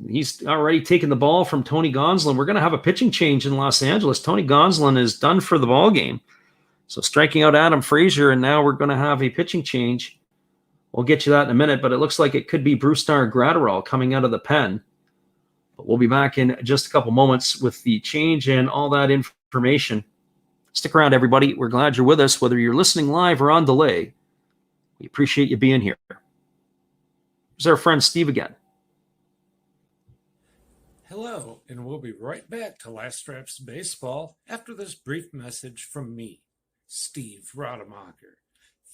He's already taken the ball from Tony Gonsolin. We're going to have a pitching change in Los Angeles. Tony Gonsolin is done for the ball game. So striking out Adam Frazier, and now we're going to have a pitching change. We'll get you that in a minute, but it looks like it could be Brusdar Graterol coming out of the pen. But we'll be back in just a couple moments with the change and all that information. Stick around, everybody. We're glad you're with us, whether you're listening live or on delay. We appreciate you being here. There's our friend Steve again. Hello, and we'll be right back to Last Straps Baseball after this brief message from me, Steve Rademacher.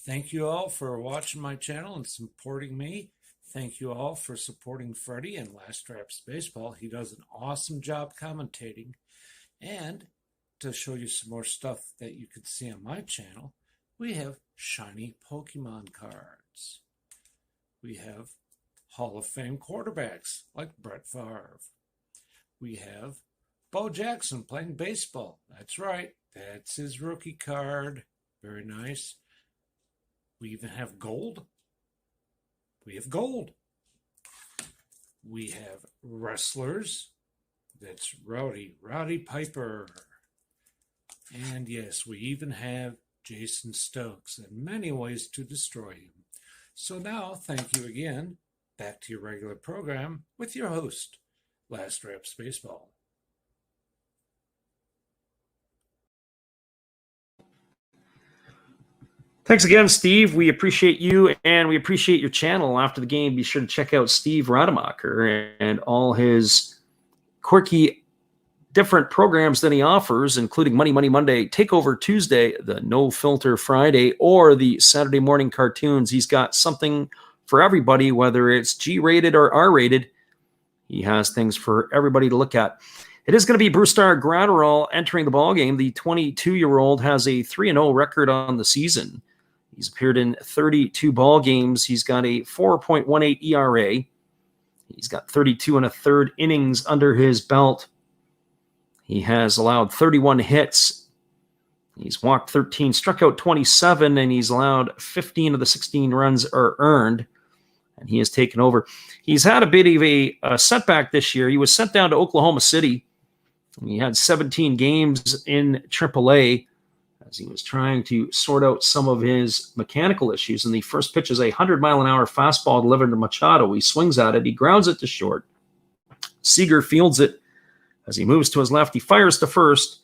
Thank you all for watching my channel and supporting me. Thank you all for supporting Freddie and Last Straps Baseball. He does an awesome job commentating. And to show you some more stuff that you could see on my channel, we have shiny Pokemon cards. We have Hall of Fame quarterbacks like Brett Favre. We have Bo Jackson playing baseball. That's right. That's his rookie card. Very nice. We even have gold. We have gold. We have wrestlers. That's Rowdy Piper. And yes, we even have Jason Stokes and many ways to destroy him. So now, thank you again. Back to your regular program with your host, Last Straps Baseball. Thanks again, Steve. We appreciate you, and we appreciate your channel. After the game, be sure to check out Steve Rademacher and all his quirky different programs that he offers, including Money Monday, Takeover Tuesday, the No Filter Friday, or the Saturday morning cartoons. He's got something for everybody, whether it's G-rated or R-rated. He has things for everybody to look at. It is going to be Brusdar Graterol entering the ballgame. The 22-year-old has a 3-0 record on the season. He's appeared in 32 ball games. He's got a 4.18 ERA. He's got 32 1/3 innings under his belt. He has allowed 31 hits. He's walked 13, struck out 27, and he's allowed 15 of the 16 runs are earned. and he has taken over. He's had a bit of a setback this year. He was sent down to Oklahoma City. He had 17 games in AAA as he was trying to sort out some of his mechanical issues. And the first pitch is a 100-mile-an-hour fastball delivered to Machado. He swings at it. He grounds it to short. Seager fields it as he moves to his left. He fires to first,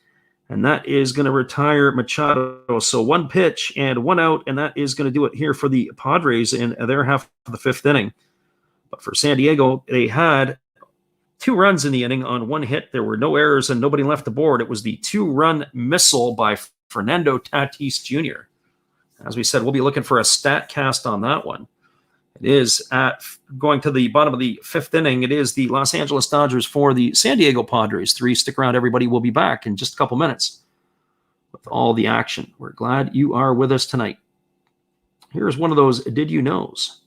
and that is going to retire Machado. So one pitch and one out, and that is going to do it here for the Padres in their half of the fifth inning. But for San Diego, they had 2 runs in the inning on 1 hit. There were no errors and nobody left the board. It was the 2-run missile by Fernando Tatis Jr. As we said, we'll be looking for a stat cast on that one. It is at going to the bottom of the 5th inning. It is the Los Angeles Dodgers for the San Diego Padres 3. Stick around, everybody. We'll be back in just a couple minutes with all the action. We're glad you are with us tonight. Here's one of those Did You Knows.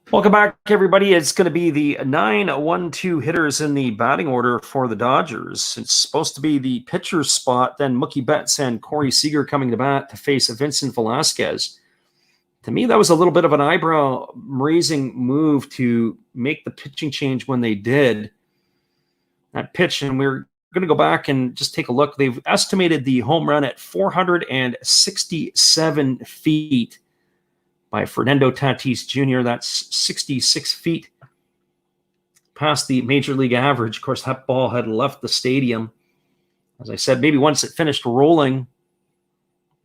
Welcome back, everybody. It's going to be the 9-1-2 hitters in the batting order for the Dodgers. It's supposed to be the pitcher's spot, then Mookie Betts and Corey Seager coming to bat to face Vincent Velasquez. To me, that was a little bit of an eyebrow-raising move to make the pitching change when they did. That pitch, and we're going to go back and just take a look. They've estimated the home run at 467 feet. By Fernando Tatis Jr. That's 66 feet past the major league average. Of course, that ball had left the stadium. As I said, maybe once it finished rolling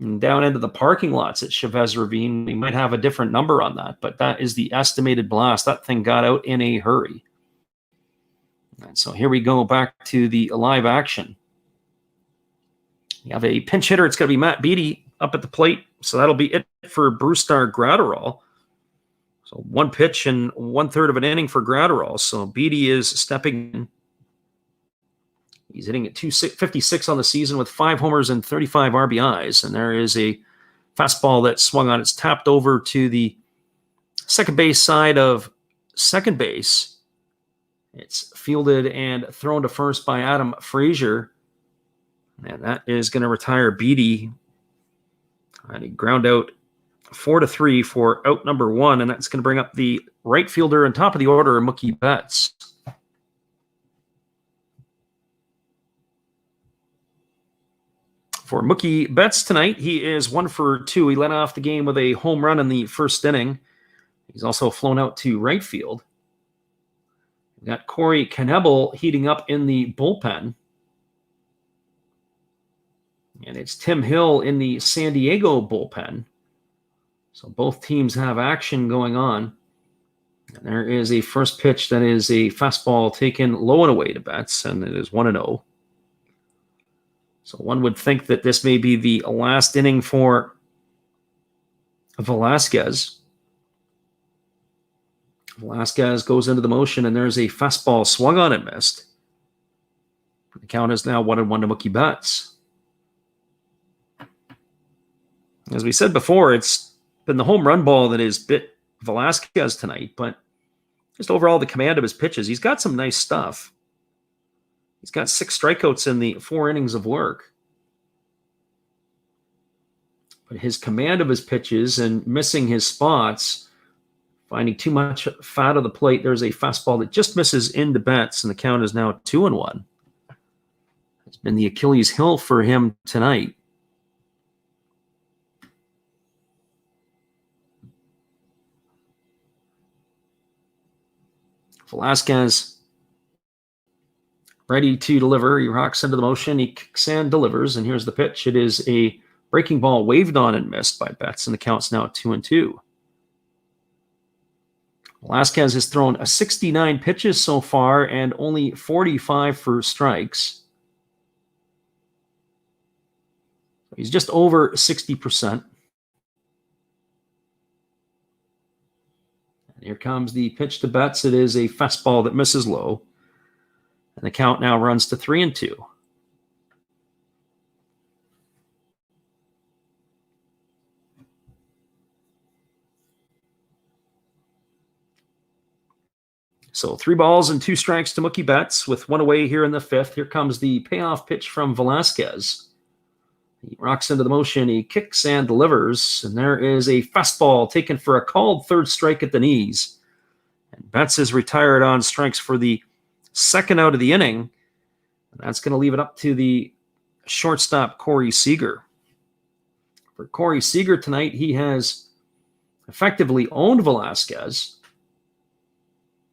and down into the parking lots at Chavez Ravine, we might have a different number on that. But that is the estimated blast. That thing got out in a hurry. And so here we go back to the live action. You have a pinch hitter. It's going to be Matt Beattie up at the plate. So that'll be it for Brusdar Graterol. So 1 pitch and 1/3 of an inning for Graterol. So Beattie is stepping in. He's hitting at 256 on the season with 5 homers and 35 RBIs. And there is a fastball that swung on. It's tapped over to the second base side of second base. It's fielded and thrown to first by Adam Frazier. And that is going to retire Beattie. And he ground out 4-3 for out number 1, and that's going to bring up the right fielder on top of the order, Mookie Betts. For Mookie Betts tonight, he is 1 for 2. He led off the game with a home run in the first inning. He's also flown out to right field. We've got Corey Knebel heating up in the bullpen. And it's Tim Hill in the San Diego bullpen. So both teams have action going on. And there is a first pitch that is a fastball taken low and away to Betts, and it is 1-0. So one would think that this may be the last inning for Velasquez. Velasquez goes into the motion, and there's a fastball swung on and missed. The count is now 1-1 to Mookie Betts. As we said before, it's been the home run ball that has bit Velasquez tonight, but just overall the command of his pitches. He's got some nice stuff. He's got 6 strikeouts in the 4 innings of work. But his command of his pitches and missing his spots, finding too much fat of the plate, there's a fastball that just misses into Betts, and the count is now 2-1. It's been the Achilles heel for him tonight. Velasquez ready to deliver. He rocks into the motion. He kicks and delivers. And here's the pitch. It is a breaking ball waved on and missed by Betts, and the count's now 2-2. Velasquez has thrown 69 pitches so far and only 45 for strikes. He's just over 60%. And here comes the pitch to Betts. It is a fastball that misses low. And the count now runs to 3-2. So 3 balls and 2 strikes to Mookie Betts with 1 away here in the 5th. Here comes the payoff pitch from Velasquez. He rocks into the motion. He kicks and delivers. And there is a fastball taken for a called 3rd strike at the knees. And Betts is retired on strikes for the 2nd out of the inning. And that's going to leave it up to the shortstop, Corey Seager. For Corey Seager tonight, he has effectively owned Velasquez.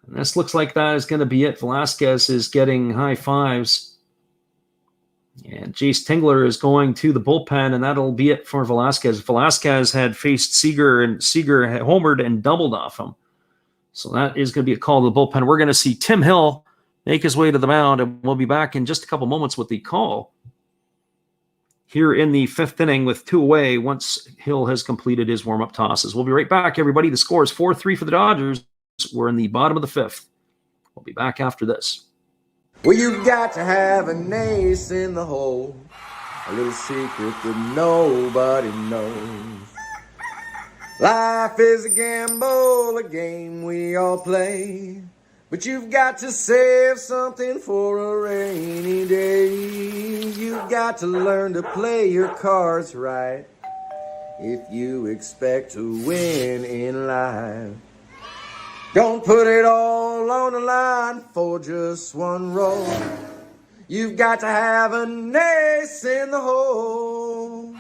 And this looks like that is going to be it. Velasquez is getting high fives. And Jace Tingler is going to the bullpen, and that'll be it for Velasquez. Velasquez had faced Seager, and Seager had homered and doubled off him. So that is going to be a call to the bullpen. We're going to see Tim Hill make his way to the mound, and we'll be back in just a couple moments with the call here in the 5th inning with 2 away once Hill has completed his warm-up tosses. We'll be right back, everybody. The score is 4-3 for the Dodgers. We're in the bottom of the 5th. We'll be back after this. Well, you've got to have an ace in the hole, a little secret that nobody knows. Life is a gamble, a game we all play, but you've got to save something for a rainy day. You've got to learn to play your cards right if you expect to win in life. Don't put it all on the line for just 1 roll. You've got to have an ace in the hole.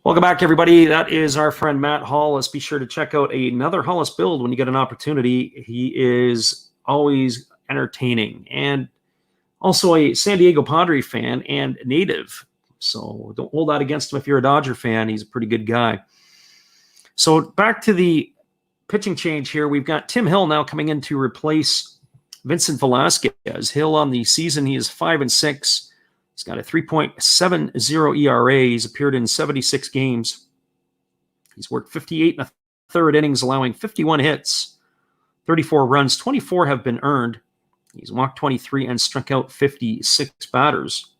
Welcome back, everybody. That is our friend Matt Hollis. Be sure to check out another Hollis build when you get an opportunity. He is always entertaining and also a San Diego Padre fan and native. So don't hold that against him if you're a Dodger fan. He's a pretty good guy. So back to the pitching change here. We've got Tim Hill now coming in to replace Vincent Velasquez. Hill on the season, he is 5-6. He's got a 3.70 ERA. He's appeared in 76 games. He's worked 58 1/3 innings, allowing 51 hits, 34 runs. 24 have been earned. He's walked 23 and struck out 56 batters.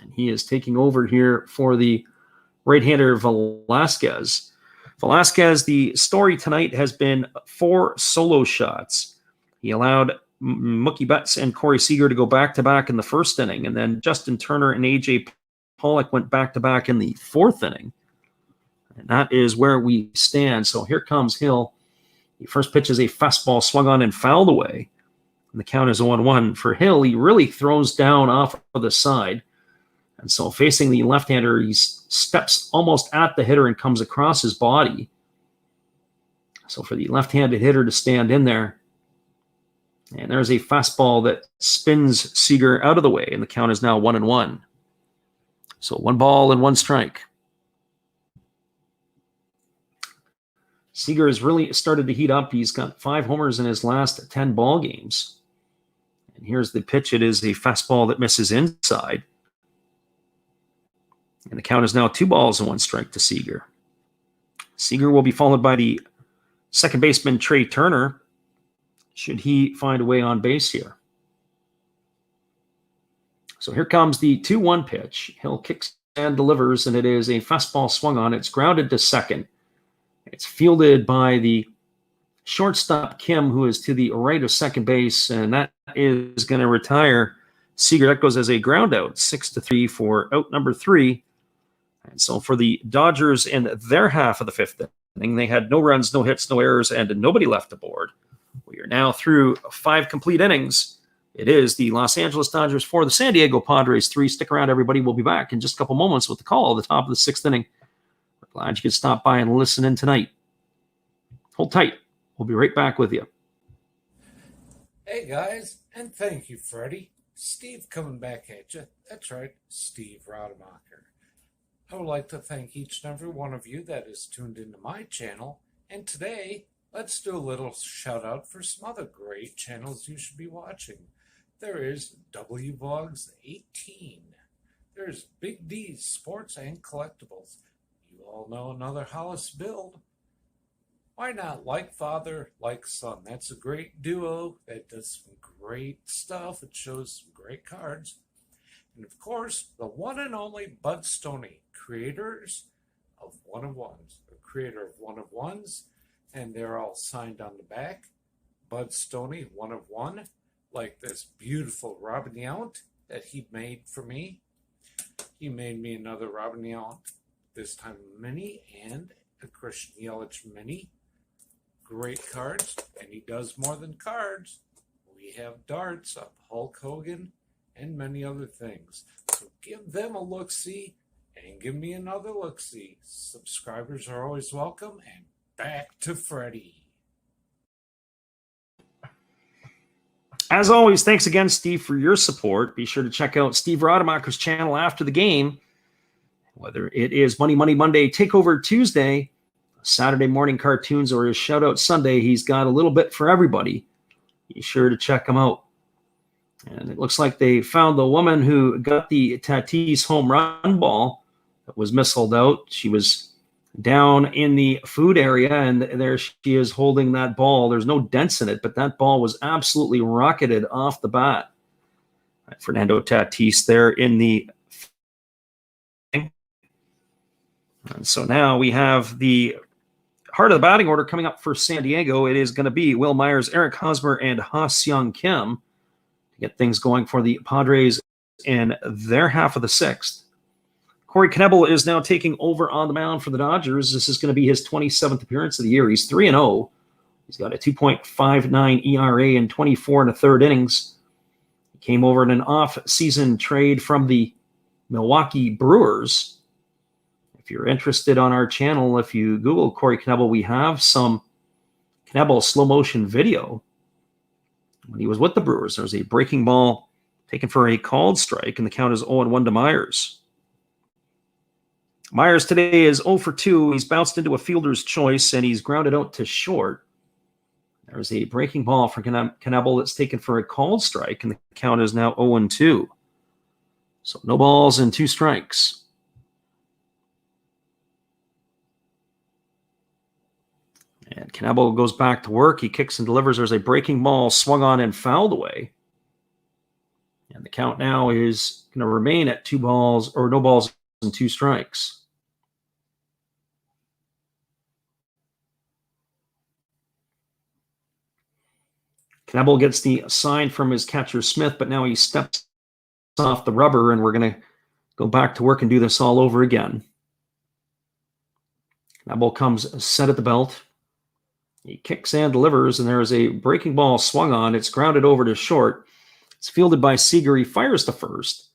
And he is taking over here for the right-hander Velasquez. Velasquez, the story tonight has been 4 solo shots. He allowed Mookie Betts and Corey Seager to go back-to-back in the 1st inning, and then Justin Turner and A.J. Pollock went back-to-back in the 4th inning. And that is where we stand. So here comes Hill. The first pitch is a fastball swung on and fouled away. And the count is 0-1. For Hill, he really throws down off of the side. And so facing the left-hander, he steps almost at the hitter and comes across his body. So for the left-handed hitter to stand in there. And there's a fastball that spins Seager out of the way, and the count is now 1-1. So 1 ball and 1 strike. Seager has really started to heat up. He's got 5 homers in his last 10 ball games. And here's the pitch. It is a fastball that misses inside. And the count is now 2 balls and 1 strike to Seager. Seager will be followed by the second baseman, Trey Turner, should he find a way on base here. So here comes the 2-1 pitch. Hill kicks and delivers, and it is a fastball swung on. It's grounded to second. It's fielded by the shortstop, Kim, who is to the right of second base, and that is going to retire Seager. That goes as a ground out, 6-3 for out number 3. And so for the Dodgers in their half of the 5th inning, they had no runs, no hits, no errors, and nobody left aboard. We are now through 5 complete innings, It is the Los Angeles Dodgers 4, the San Diego Padres 3. Stick around, everybody. We'll be back in just a couple moments with the call at the top of the 6th inning. We're glad you could stop by and listen in tonight. Hold tight. We'll be right back with you. Hey guys, and thank you, Freddie. Steve coming back at you. That's right, Steve Rademacher. I would like to thank each and every one of you that is tuned into my channel. And today, let's do a little shout out for some other great channels you should be watching. There is WVogs 18. There's Big D's Sports and Collectibles. You all know another Hollis build. Why not Like Father, Like Son? That's a great duo that does some great stuff. It shows some great cards. And of course, the one and only Bud Stoney, creators of One of Ones. The creator of One of Ones, and they're all signed on the back. Bud Stoney, One of One, like this beautiful Robin Yount that he made for me. He made me another Robin Yount, this time mini, and a Christian Yelich mini. Great cards, and he does more than cards. We have darts of Hulk Hogan and many other things. So give them a look-see and give me another look-see. Subscribers are always welcome, and back to Freddie. As always, thanks again, Steve, for your support. Be sure to check out Steve Rademacher's channel after the game, whether it is Money Monday, Takeover Tuesday, Saturday morning cartoons, or his Shout Out Sunday. He's got a little bit for everybody. Be sure to check him out. And it looks like they found the woman who got the Tatis home run ball that was missiled out. She was down in the food area, and there she is holding that ball. There's no dents in it, but that ball was absolutely rocketed off the bat. Fernando Tatis there in the... And so now we have the heart of the batting order coming up for San Diego. It is going to be Will Myers, Eric Hosmer, and Ha-Seong Kim to get things going for the Padres in their half of the 6th. Corey Knebel is now taking over on the mound for the Dodgers. This is going to be his 27th appearance of the year. He's 3-0. He's got a 2.59 ERA in 24 1/3 innings. He came over in an off-season trade from the Milwaukee Brewers. If you're interested on our channel, if you Google Corey Knebel, we have some Knebel slow motion video. When he was with the Brewers, there was a breaking ball taken for a called strike, and the count is 0-1 to Myers. Myers today is 0 for 2. He's bounced into a fielder's choice, and he's grounded out to short. There's a breaking ball for Knebel that's taken for a called strike, and the count is now 0-2. So no balls and 2 strikes. And Knebel goes back to work. He kicks and delivers. There's a breaking ball swung on and fouled away. And the count now is going to remain at 2 balls, or no balls and 2 strikes. Knebel gets the sign from his catcher Smith, but now he steps off the rubber, and we're going to go back to work and do this all over again. Knebel comes set at the belt. He kicks and delivers, and there is a breaking ball swung on. It's grounded over to short. It's fielded by Seager. He fires to first,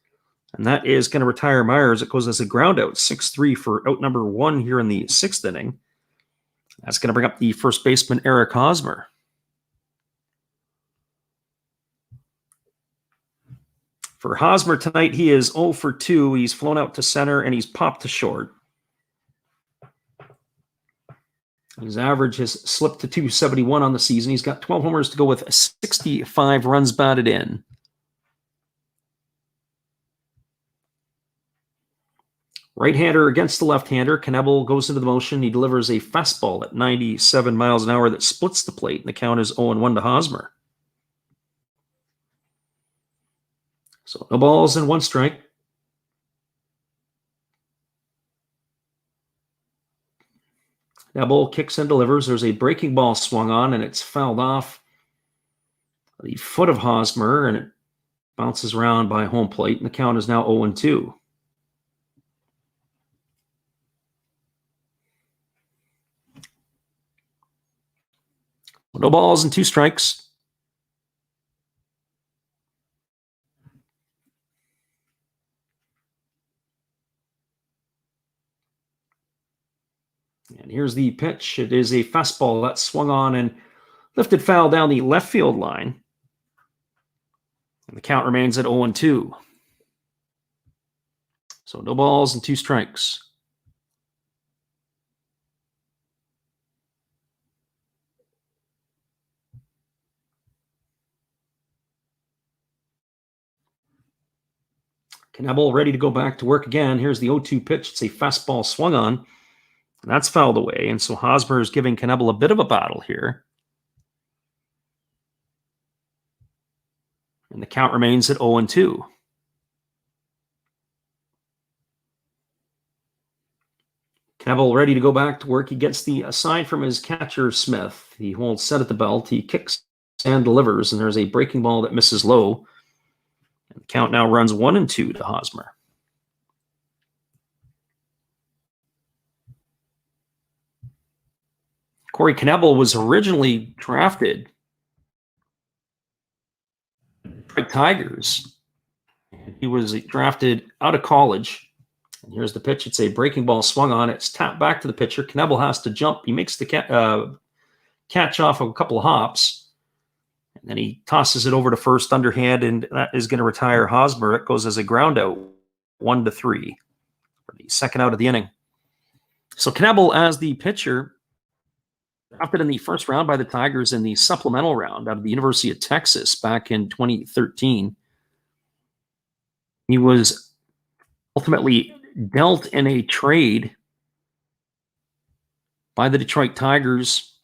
and that is going to retire Myers. It goes as a ground out, 6-3 for out number 1 here in the 6th inning. That's going to bring up the first baseman, Eric Hosmer. For Hosmer tonight, he is 0 for 2. He's flown out to center, and he's popped to short. His average has slipped to 271 on the season. He's got 12 homers to go with 65 runs batted in. Right-hander against the left-hander. Knebel goes into the motion. He delivers a fastball at 97 miles an hour that splits the plate, and the count is 0-1 to Hosmer. So no balls and 1 strike. Knebel kicks and delivers. There's a breaking ball swung on, and it's fouled off the foot of Hosmer, and it bounces around by home plate, and the count is now 0-2. No balls and 2 strikes. And here's the pitch. It is a fastball that swung on and lifted foul down the left field line. And the count remains at 0-2. So no balls and 2 strikes. Knebel ready to go back to work again. Here's the 0-2 pitch. It's a fastball swung on. And that's fouled away. And so Hosmer is giving Knebel a bit of a battle here. And the count remains at 0-2. Knebel ready to go back to work. He gets the aside from his catcher, Smith. He holds set at the belt. He kicks and delivers, and there's a breaking ball that misses low. And the count now runs 1-2 to Hosmer. Corey Knebel was originally drafted by Tigers. He was drafted out of college. And here's the pitch. It's a breaking ball swung on. It's tapped back to the pitcher. Knebel has to jump. He makes the catch off of a couple of hops. And then he tosses it over to first underhand, and that is going to retire Hosmer. It goes as a ground out, 1-3 for the second out of the inning. So Knebel as the pitcher, drafted in the first round by the Tigers in the supplemental round out of the University of Texas back in 2013. He was ultimately dealt in a trade by the Detroit Tigers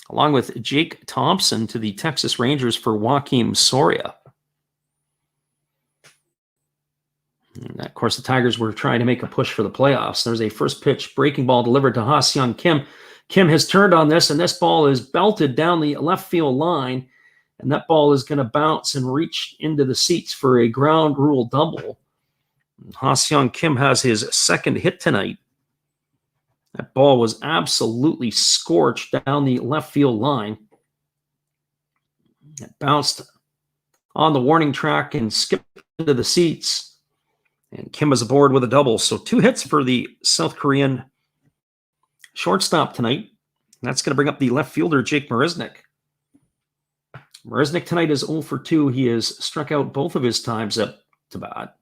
along with Jake Thompson to the Texas Rangers for Joakim Soria. And of course, the Tigers were trying to make a push for the playoffs. There's a first pitch breaking ball delivered to Ha-Seong Kim. Kim has turned on this, and this ball is belted down the left field line, and that ball is going to bounce and reach into the seats for a ground rule double. Ha-Seong Kim has his second hit tonight. That ball was absolutely scorched down the left field line. It bounced on the warning track and skipped into the seats. And Kim is aboard with a double. So 2 hits for the South Korean shortstop tonight. That's going to bring up the left fielder, Jake Marisnick. Marisnick tonight is 0 for 2. He has struck out both of his times up to bat.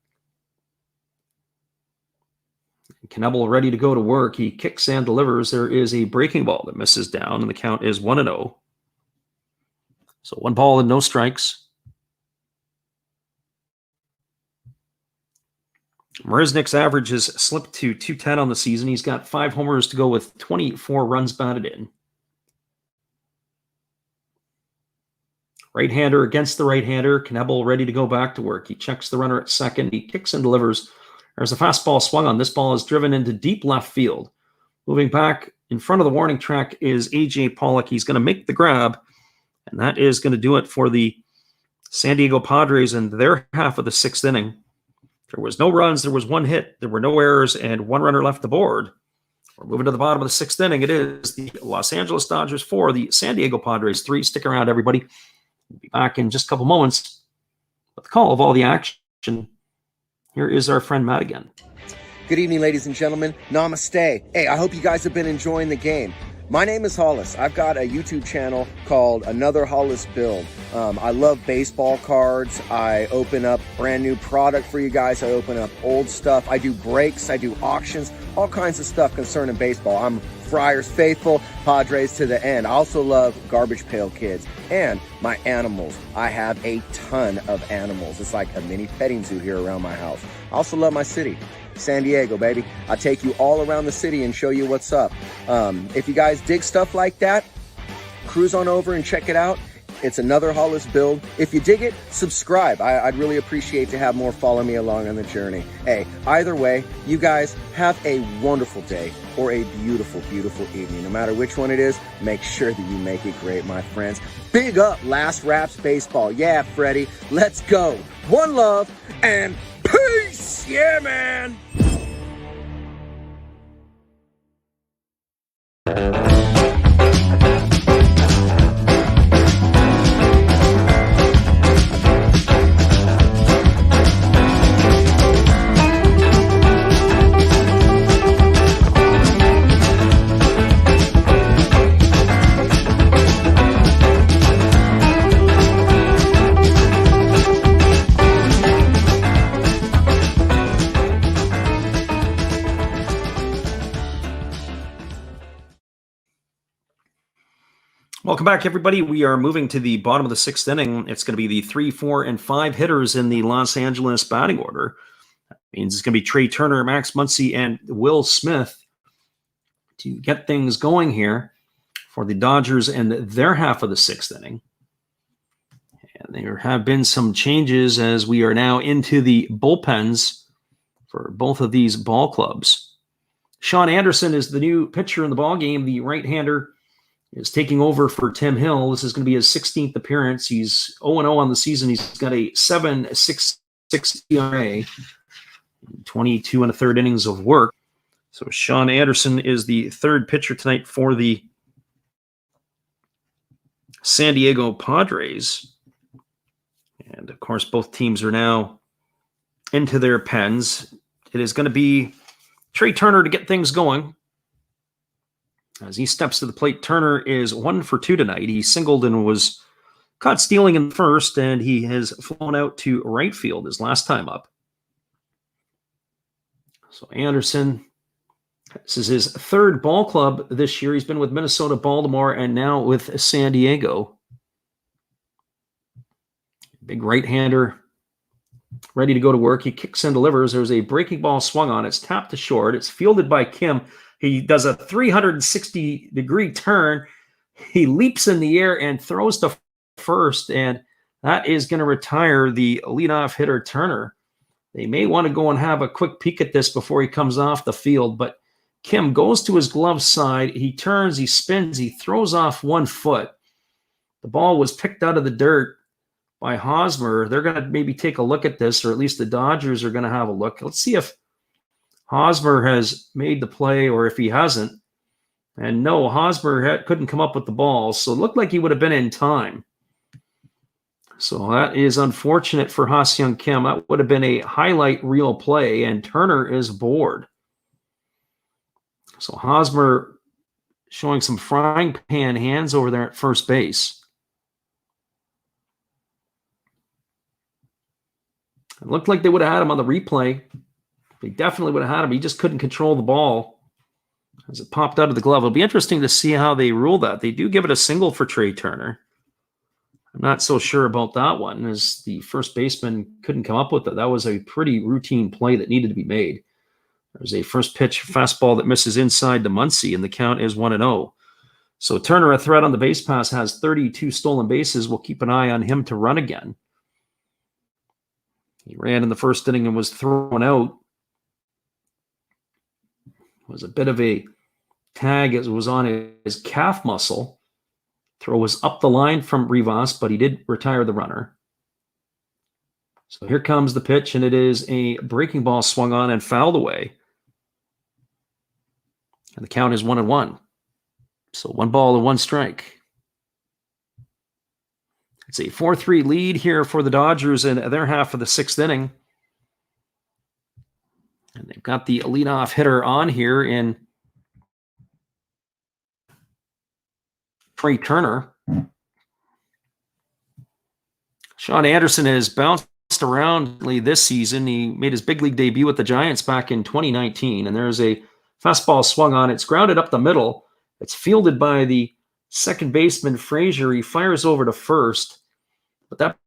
Knebel ready to go to work. He kicks and delivers. There is a breaking ball that misses down, and the count is 1-0. So 1 ball and no strikes. Marisnick's average has slipped to 210 on the season. He's got 5 homers to go with 24 runs batted in. Right-hander against the right-hander. Knebel ready to go back to work. He checks the runner at second. He kicks and delivers. There's a fastball swung on. This ball is driven into deep left field. Moving back in front of the warning track is A.J. Pollock. He's going to make the grab, and that is going to do it for the San Diego Padres in their half of the 6th inning. There was no runs. There was 1 hit. There were no errors, and 1 runner left aboard. We're moving to the bottom of the 6th inning. It is the Los Angeles Dodgers 4, the San Diego Padres 3. Stick around, everybody. We'll be back in just a couple moments with the call of all the action. Here is our friend Matt again. Good evening, ladies and gentlemen. Namaste. Hey, I hope you guys have been enjoying the game. My name is Hollis. I've got a YouTube channel called Another Hollis Build. I love baseball cards. I open up brand new product for you guys. I open up old stuff. I do breaks. I do auctions. All kinds of stuff concerning baseball. I'm Friars faithful, Padres to the end. I also love Garbage Pail Kids and my animals. I have a ton of animals. It's like a mini petting zoo here around my house. I also love my city, San Diego, baby. I take you all around the city and show you what's up. If you guys dig stuff like that, cruise on over and check it out. It's Another Hollis Build. If you dig it, subscribe. I'd really appreciate to have more follow me along on the journey. Hey, either way, you guys have a wonderful day or a beautiful, beautiful evening. No matter which one it is, make sure that you make it great, my friends. Big up Last Raps Baseball. Yeah, Freddie, let's go. One love and peace. Yeah, man. Welcome back, everybody. We are moving to the bottom of the sixth inning. It's going to be the 3, 4, and 5 hitters in the Los Angeles batting order. That means it's going to be Trey Turner, Max Muncy, and Will Smith to get things going here for the Dodgers and their half of the sixth inning. And there have been some changes as we are now into the bullpens for both of these ball clubs. Sean Anderson is the new pitcher in the ball game. The right-hander is taking over for Tim Hill. This is going to be his 16th appearance. He's 0-0 on the season. He's got a 7.66 ERA, 22 and a third innings of work. So Sean Anderson is the third pitcher tonight for the San Diego Padres. And, of course, both teams are now into their pens. It is going to be Trey Turner to get things going. As he steps to the plate, Turner is 1 for 2 tonight. He singled and was caught stealing in the first, and he has flown out to right field his last time up. So Anderson, this is his third ball club this year. He's been with Minnesota, Baltimore, and now with San Diego. Big right-hander, ready to go to work. He kicks and delivers. There's a breaking ball swung on. It's tapped to short. It's fielded by Kim. He does a 360-degree turn. He leaps in the air and throws to first, and that is going to retire the leadoff hitter, Turner. They may want to go and have a quick peek at this before he comes off the field, but Kim goes to his glove side. He turns, he spins, he throws off 1 foot. The ball was picked out of the dirt by Hosmer. They're going to maybe take a look at this, or at least the Dodgers are going to have a look. Let's see if Hosmer has made the play or if he hasn't. And no, Hosmer couldn't come up with the ball, so it looked like he would have been in time. So that is unfortunate for Ha-Seong Kim. That would have been a highlight reel play, and Turner is aboard. So Hosmer showing some frying pan hands over there at first base. It looked like they would have had him on the replay. They definitely would have had him. He just couldn't control the ball as it popped out of the glove. It'll be interesting to see how they rule that. They do give it a single for Trey Turner. I'm not so sure about that one, as the first baseman couldn't come up with it. That was a pretty routine play that needed to be made. There's a first pitch fastball that misses inside to Muncy, and the count is 1-0. So Turner, a threat on the base pass, has 32 stolen bases. We'll keep an eye on him to run again. He ran in the first inning and was thrown out. It was a bit of a tag as it was on his calf muscle. Throw was up the line from Rivas, but he did retire the runner. So here comes the pitch, and it is a breaking ball swung on and fouled away. And the count is 1-1. So 1 ball and 1 strike. It's a 4-3 lead here for the Dodgers in their half of the sixth inning. And they've got the leadoff hitter on here in Trey Turner. Sean Anderson has bounced around this season. He made his big league debut with the Giants back in 2019, and there's a fastball swung on. It's grounded up the middle. It's fielded by the second baseman, Frazier. He fires over to first, but that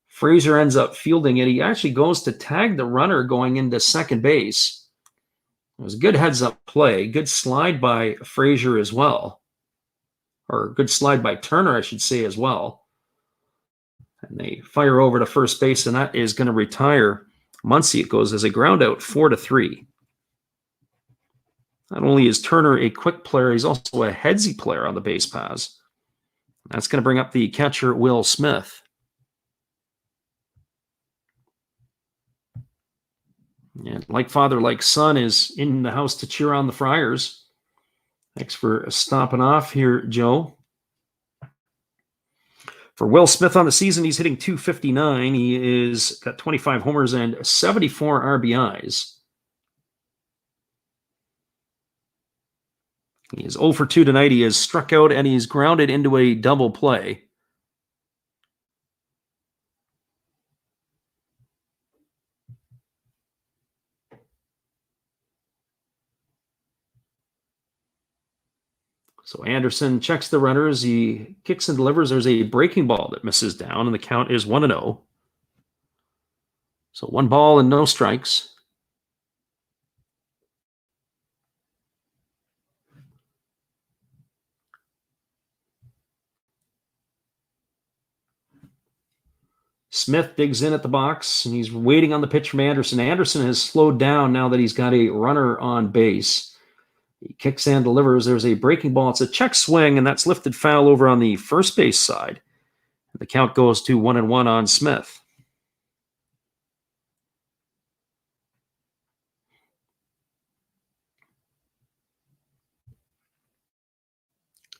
Frazier ends up fielding it. He actually goes to tag the runner going into second base. It was a good heads-up play. Good slide by Frazier as well. Or good slide by Turner, I should say, as well. And they fire over to first base, and that is going to retire Muncy. It goes as a ground out, 4-3. Not only is Turner a quick player, he's also a headsy player on the base paths. That's going to bring up the catcher, Will Smith. And like father, like son is in the house to cheer on the Friars. Thanks for stopping off here, Joe. For Will Smith on the season, he's hitting .259. He is got 25 homers and 74 RBIs. He is 0 for 2 tonight. He is struck out and he's grounded into a double play. So Anderson checks the runners. He kicks and delivers. There's a breaking ball that misses down, and the count is 1-0. So 1 ball and no strikes. Smith digs in at the box, and he's waiting on the pitch from Anderson. Anderson has slowed down now that he's got a runner on base. He kicks and delivers. There's a breaking ball. It's a check swing, and that's lifted foul over on the first base side. The count goes to 1-1 on Smith.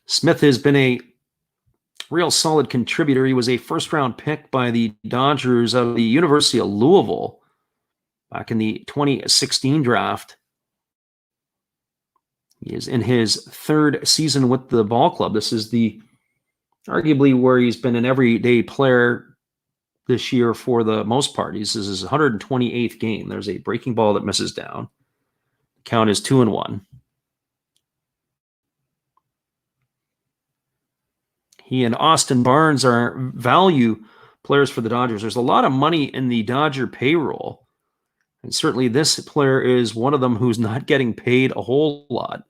Smith has been a real solid contributor. He was a first-round pick by the Dodgers out of the University of Louisville back in the 2016 draft. He is in his 3rd season with the ball club. This is arguably where he's been an everyday player this year for the most part. This is his 128th game. There's a breaking ball that misses down. The count is 2-1. He and Austin Barnes are value players for the Dodgers. There's a lot of money in the Dodger payroll, and certainly this player is one of them who's not getting paid a whole lot.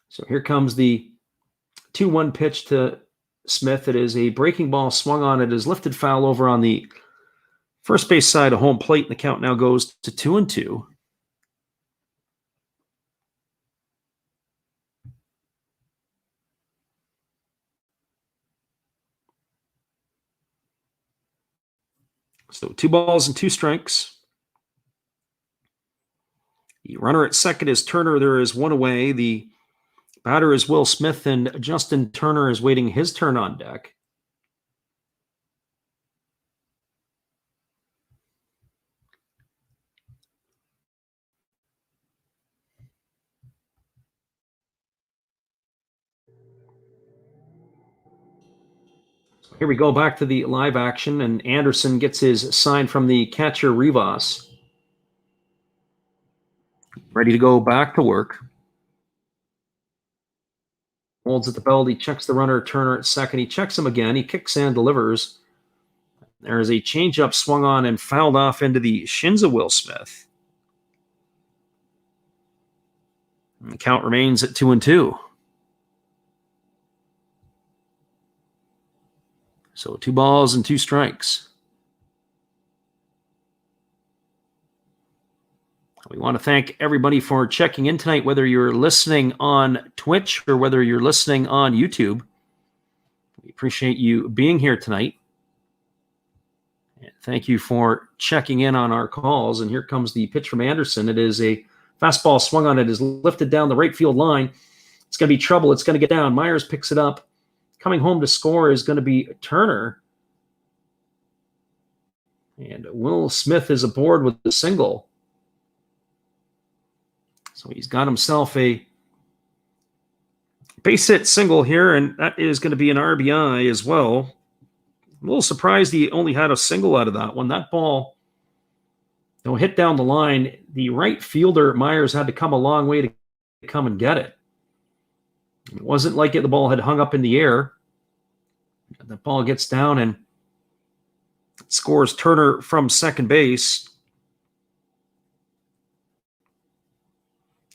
So here comes the 2-1 pitch to Smith. It is a breaking ball swung on. It is lifted foul over on the first base side of home plate, and the count now goes to 2-2. So 2 balls and 2 strikes. The runner at second is Turner. There is 1 away. The batter is Will Smith, and Justin Turner is waiting his turn on deck. Here we go back to the live action, and Anderson gets his sign from the catcher, Rivas. Ready to go back to work. Holds at the belt. He checks the runner, Turner at second. He checks him again. He kicks and delivers. There is a changeup swung on and fouled off into the shins of Will Smith. And the count remains at 2-2. So 2 balls and 2 strikes. We want to thank everybody for checking in tonight, whether you're listening on Twitch or whether you're listening on YouTube. We appreciate you being here tonight. And thank you for checking in on our calls. And here comes the pitch from Anderson. It is a fastball swung on. It is lifted down the right field line. It's going to be trouble. It's going to get down. Myers picks it up. Coming home to score is going to be Turner. And Will Smith is aboard with the single. So he's got himself a base hit single here, and that is going to be an RBI as well. I'm a little surprised he only had a single out of that one. That ball hit down the line. The right fielder, Myers, had to come a long way to come and get it. It wasn't like the ball had hung up in the air. The ball gets down and scores Turner from second base.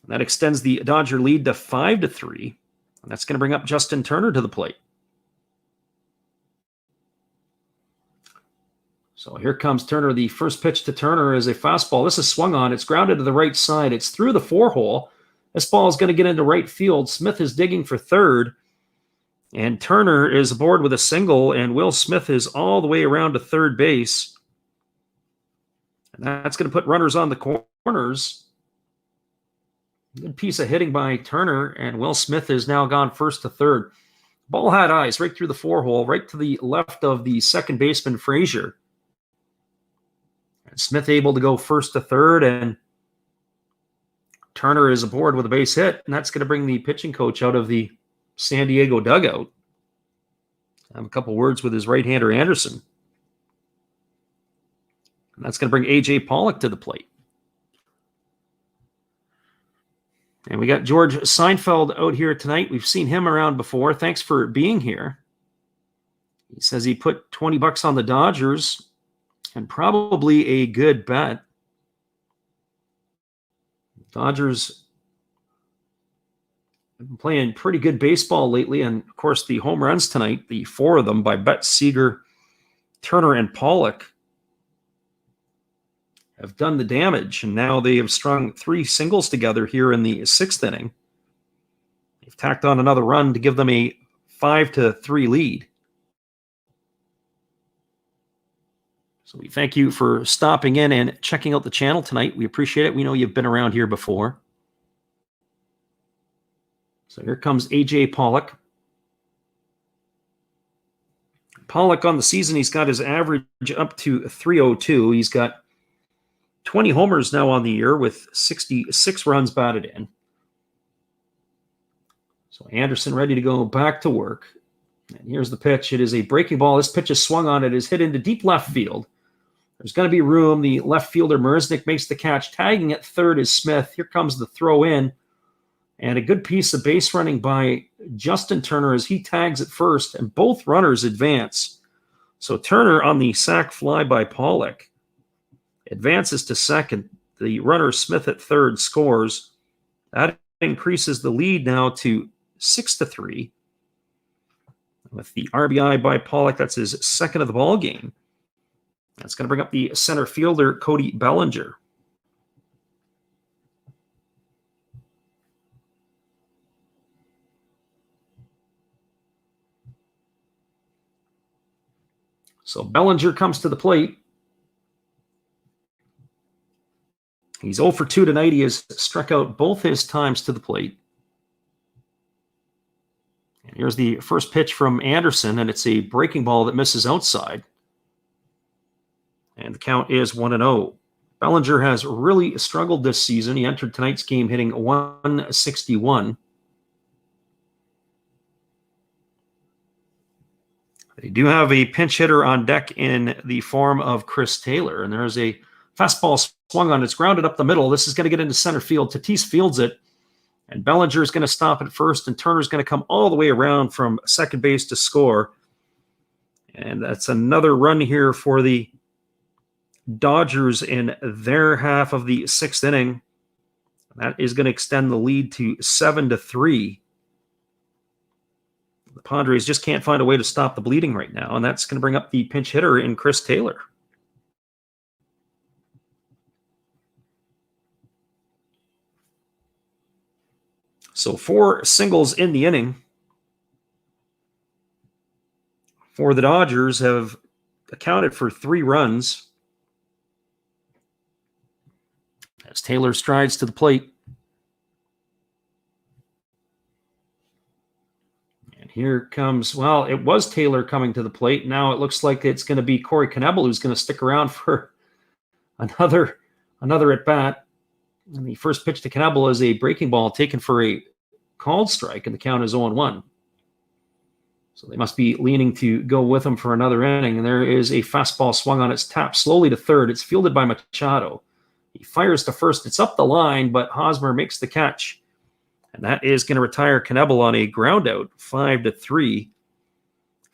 That extends the Dodger lead to 5-3. And that's going to bring up Justin Turner to the plate. So here comes Turner. The first pitch to Turner is a fastball. This is swung on. It's grounded to the right side. It's through the 4-hole. This ball is going to get into right field. Smith is digging for third. And Turner is aboard with a single. And Will Smith is all the way around to third base. And that's going to put runners on the corners. Good piece of hitting by Turner. And Will Smith is now gone first to third. Ball had eyes right through the 4-hole, right to the left of the second baseman, Frazier. And Smith able to go first to third, and Turner is aboard with a base hit, and that's going to bring the pitching coach out of the San Diego dugout. Have a couple words with his right-hander, Anderson. And that's going to bring A.J. Pollock to the plate. And we got George Seinfeld out here tonight. We've seen him around before. Thanks for being here. He says he put $20 on the Dodgers, and probably a good bet. Dodgers have been playing pretty good baseball lately, and of course the home runs tonight, the 4 of them by Betts, Seager, Turner, and Pollock, have done the damage, and now they have strung 3 singles together here in the 6th inning. They've tacked on another run to give them a 5-3 lead. So we thank you for stopping in and checking out the channel tonight. We appreciate it. We know you've been around here before. So here comes A.J. Pollock. Pollock on the season, he's got his average up to 302. He's got 20 homers now on the year with 66 runs batted in. So Anderson ready to go back to work. And here's the pitch. It is a breaking ball. This pitch is swung on. It is hit into deep left field. There's going to be room. The left fielder, Merznik, makes the catch. Tagging at third is Smith. Here comes the throw in. And a good piece of base running by Justin Turner as he tags at first, and both runners advance. So Turner on the sac fly by Pollock advances to second. The runner Smith at third scores. That increases the lead now to 6-3. With the RBI by Pollock, that's his second of the ball game. That's going to bring up the center fielder, Cody Bellinger. So Bellinger comes to the plate. He's 0 for 2 tonight. He has struck out both his times to the plate. And here's the first pitch from Anderson, and it's a breaking ball that misses outside. And the count is 1-0. Bellinger has really struggled this season. He entered tonight's game hitting 161. They do have a pinch hitter on deck in the form of Chris Taylor, and there's a fastball swung on. It's grounded up the middle. This is going to get into center field. Tatis fields it, and Bellinger is going to stop at first, and Turner's going to come all the way around from second base to score. And that's another run here for the Dodgers in their half of the 6th inning. That is going to extend the lead to 7-3. The Padres just can't find a way to stop the bleeding right now, and that's going to bring up the pinch hitter in Chris Taylor. So 4 singles in the inning for the Dodgers have accounted for 3 runs. As Taylor strides to the plate. And here comes, well, it was Taylor coming to the plate. Now it looks like it's going to be Corey Knebel who's going to stick around for another at-bat. And the first pitch to Knebel is a breaking ball taken for a called strike, and the count is 0-1. So they must be leaning to go with him for another inning. And there is a fastball swung on. It's tapped slowly to third. It's fielded by Machado. He fires to first. It's up the line, but Hosmer makes the catch. And that is going to retire Knebel on a ground out, 5-3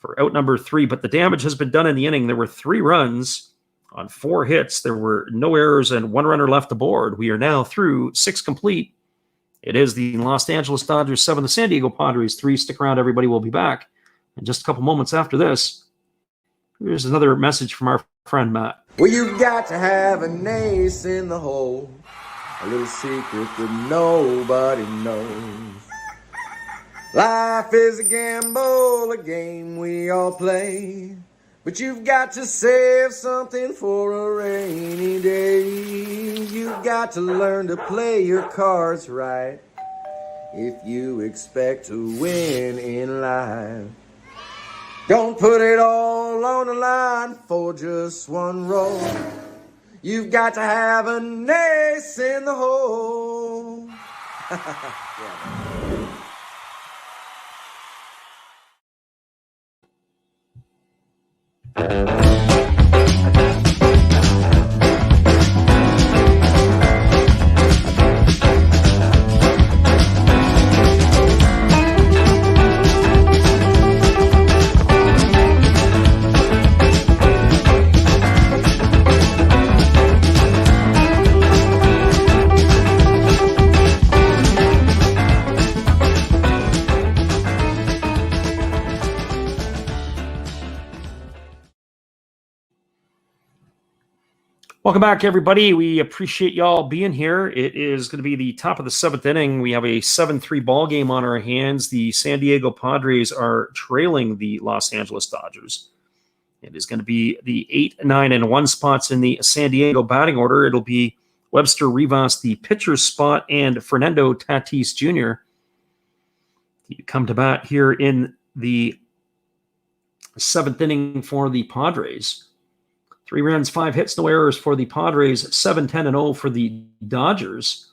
for out number 3. But the damage has been done in the inning. There were 3 runs on 4 hits. There were no errors and 1 runner left aboard. We are now through 6 complete. It is the Los Angeles Dodgers 7, the San Diego Padres 3. Stick around, everybody. We'll be back in just a couple moments after this. Here's another message from our friend Matt. Well, you got to have an ace in the hole, a little secret that nobody knows. Life is a gamble, a game we all play, but you've got to save something for a rainy day. You've got to learn to play your cards right if you expect to win in life. Don't put it all on the line for just one roll. You've got to have an ace in the hole. Welcome back, everybody. We appreciate y'all being here. It is going to be the top of the 7th inning. We have a 7-3 ball game on our hands. The San Diego Padres are trailing the Los Angeles Dodgers. It is going to be the 8, 9, and 1 spots in the San Diego batting order. It'll be Webster Rivas, the pitcher's spot, and Fernando Tatis Jr. You come to bat here in the 7th inning for the Padres. 3 runs, 5 hits, no errors for the Padres. 7-10-0 for the Dodgers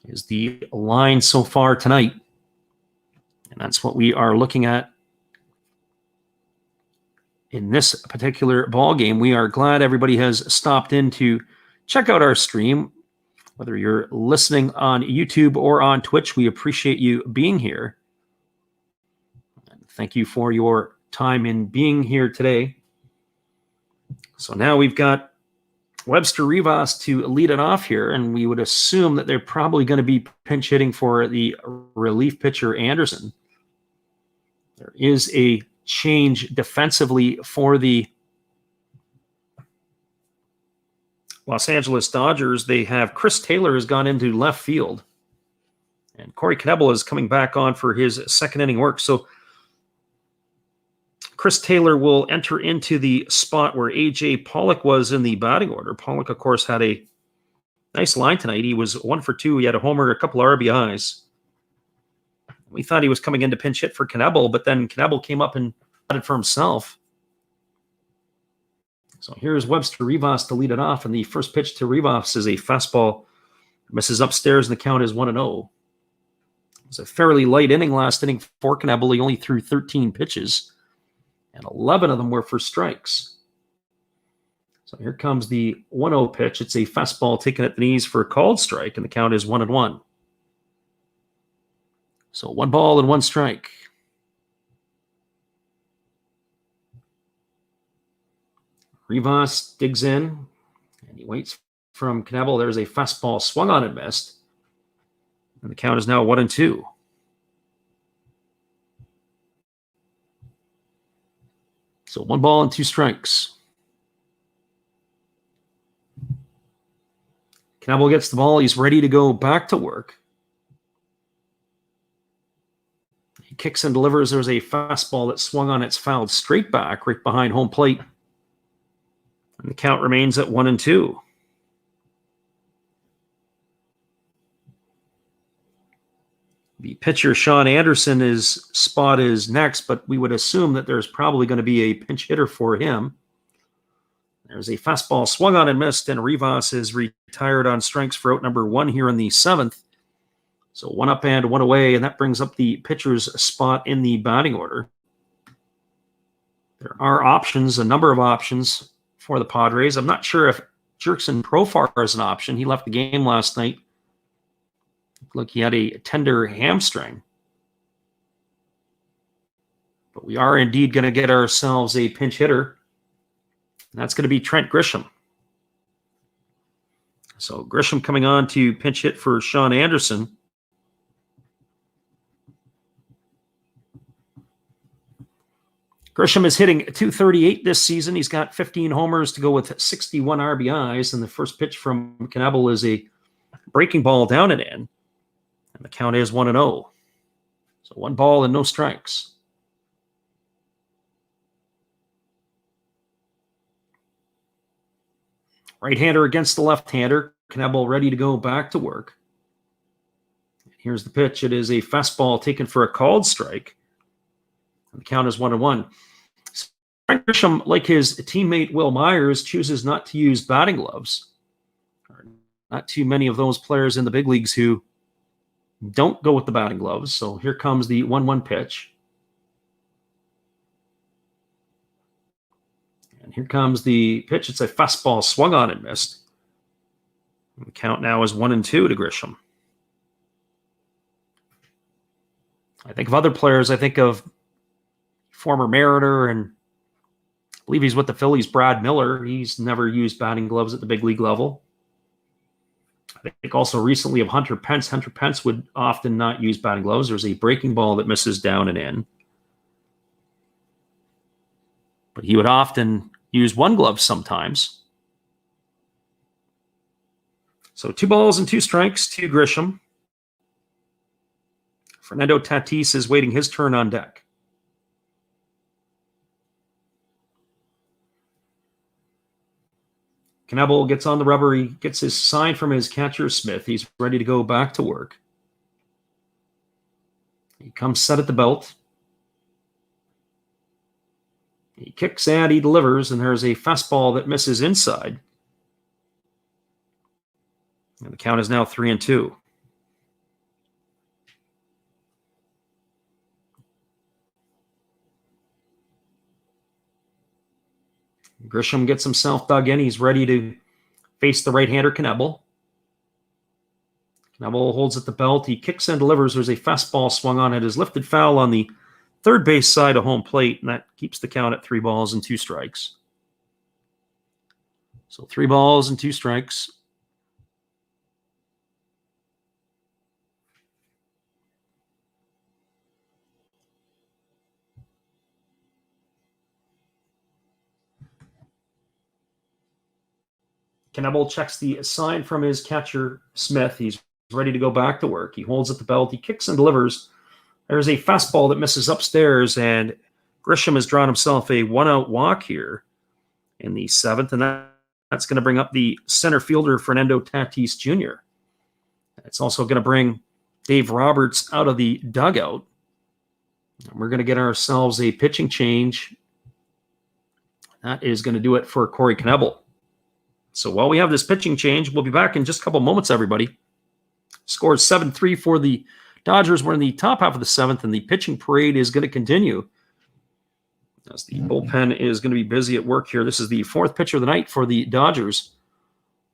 is the line so far tonight. And that's what we are looking at in this particular ball game. We are glad everybody has stopped in to check out our stream. Whether you're listening on YouTube or on Twitch, we appreciate you being here. And thank you for your time in being here today. So now we've got Webster Rivas to lead it off here, and we would assume that they're probably going to be pinch hitting for the relief pitcher Anderson. There is a change defensively for the Los Angeles Dodgers. They have Chris Taylor has gone into left field, and Corey Knebel is coming back on for his 2nd inning work. So Chris Taylor will enter into the spot where A.J. Pollock was in the batting order. Pollock, of course, had a nice line tonight. He was 1 for 2. He had a homer, a couple of RBIs. We thought he was coming in to pinch hit for Knebel, but then Knebel came up and batted for himself. So here's Webster Rivas to lead it off, and the first pitch to Rivas is a fastball. Misses upstairs, and the count is 1-0. It was a fairly light inning last inning for Knebel. He only threw 13 pitches. And 11 of them were for strikes. So here comes the 1-0 pitch. It's a fastball taken at the knees for a called strike, and the count is 1-1. So 1 ball and 1 strike. Rivas digs in, and he waits from Knebel. There's a fastball swung on and missed. And the count is now 1-2. So 1 ball and 2 strikes. Knebel gets the ball. He's ready to go back to work. He kicks and delivers. There's a fastball that swung on. It's fouled straight back right behind home plate. And the count remains at 1-2. The pitcher, Sean Anderson, his spot is next, but we would assume that there's probably going to be a pinch hitter for him. There's a fastball swung on and missed, and Rivas is retired on strikes for out number 1 here in the 7th. So 1 up and 1 away, and that brings up the pitcher's spot in the batting order. There are options, a number of options for the Padres. I'm not sure if Jurickson Profar is an option. He left the game last night. Look, he had a tender hamstring. But we are indeed going to get ourselves a pinch hitter. And that's going to be Trent Grisham. So Grisham coming on to pinch hit for Sean Anderson. Grisham is hitting .238 this season. He's got 15 homers to go with 61 RBIs. And the first pitch from Knebel is a breaking ball down and in. And the count is 1-0. So 1 ball and no strikes. Right-hander against the left-hander. Knebel ready to go back to work. Here's the pitch. It is a fastball taken for a called strike. And the count is 1-1. Frank Grisham, like his teammate Will Myers, chooses not to use batting gloves. Not too many of those players in the big leagues who don't go with the batting gloves. So here comes the 1-1 pitch. And here comes the pitch. It's a fastball swung on and missed. And the count now is 1-2 to Grisham. I think of other players. I think of former Mariner, and I believe he's with the Phillies, Brad Miller. He's never used batting gloves at the big league level. I think also recently of Hunter Pence. Hunter Pence would often not use batting gloves. There's a breaking ball that misses down and in. But he would often use one glove sometimes. So 2 balls and 2 strikes to Grisham. Fernando Tatis is waiting his turn on deck. Knebel gets on the rubber. He gets his sign from his catcher, Smith. He's ready to go back to work. He comes set at the belt. He kicks and he delivers, and there's a fastball that misses inside. And the count is now 3-2. Grisham gets himself dug in. He's ready to face the right-hander, Knebel. Knebel holds at the belt. He kicks and delivers. There's a fastball swung on. It is lifted foul on the third base side of home plate, and that keeps the count at 3 balls and 2 strikes. So 3 balls and 2 strikes. Knebel checks the sign from his catcher, Smith. He's ready to go back to work. He holds at the belt. He kicks and delivers. There's a fastball that misses upstairs, and Grisham has drawn himself a 1-out walk here in the 7th, and that's going to bring up the center fielder, Fernando Tatis Jr. It's also going to bring Dave Roberts out of the dugout. And we're going to get ourselves a pitching change. That is going to do it for Corey Knebel. So while we have this pitching change, we'll be back in just a couple moments, everybody. Score is 7-3 for the Dodgers. We're in the top half of the 7th, and the pitching parade is going to continue as the bullpen is going to be busy at work here. This is the 4th pitcher of the night for the Dodgers.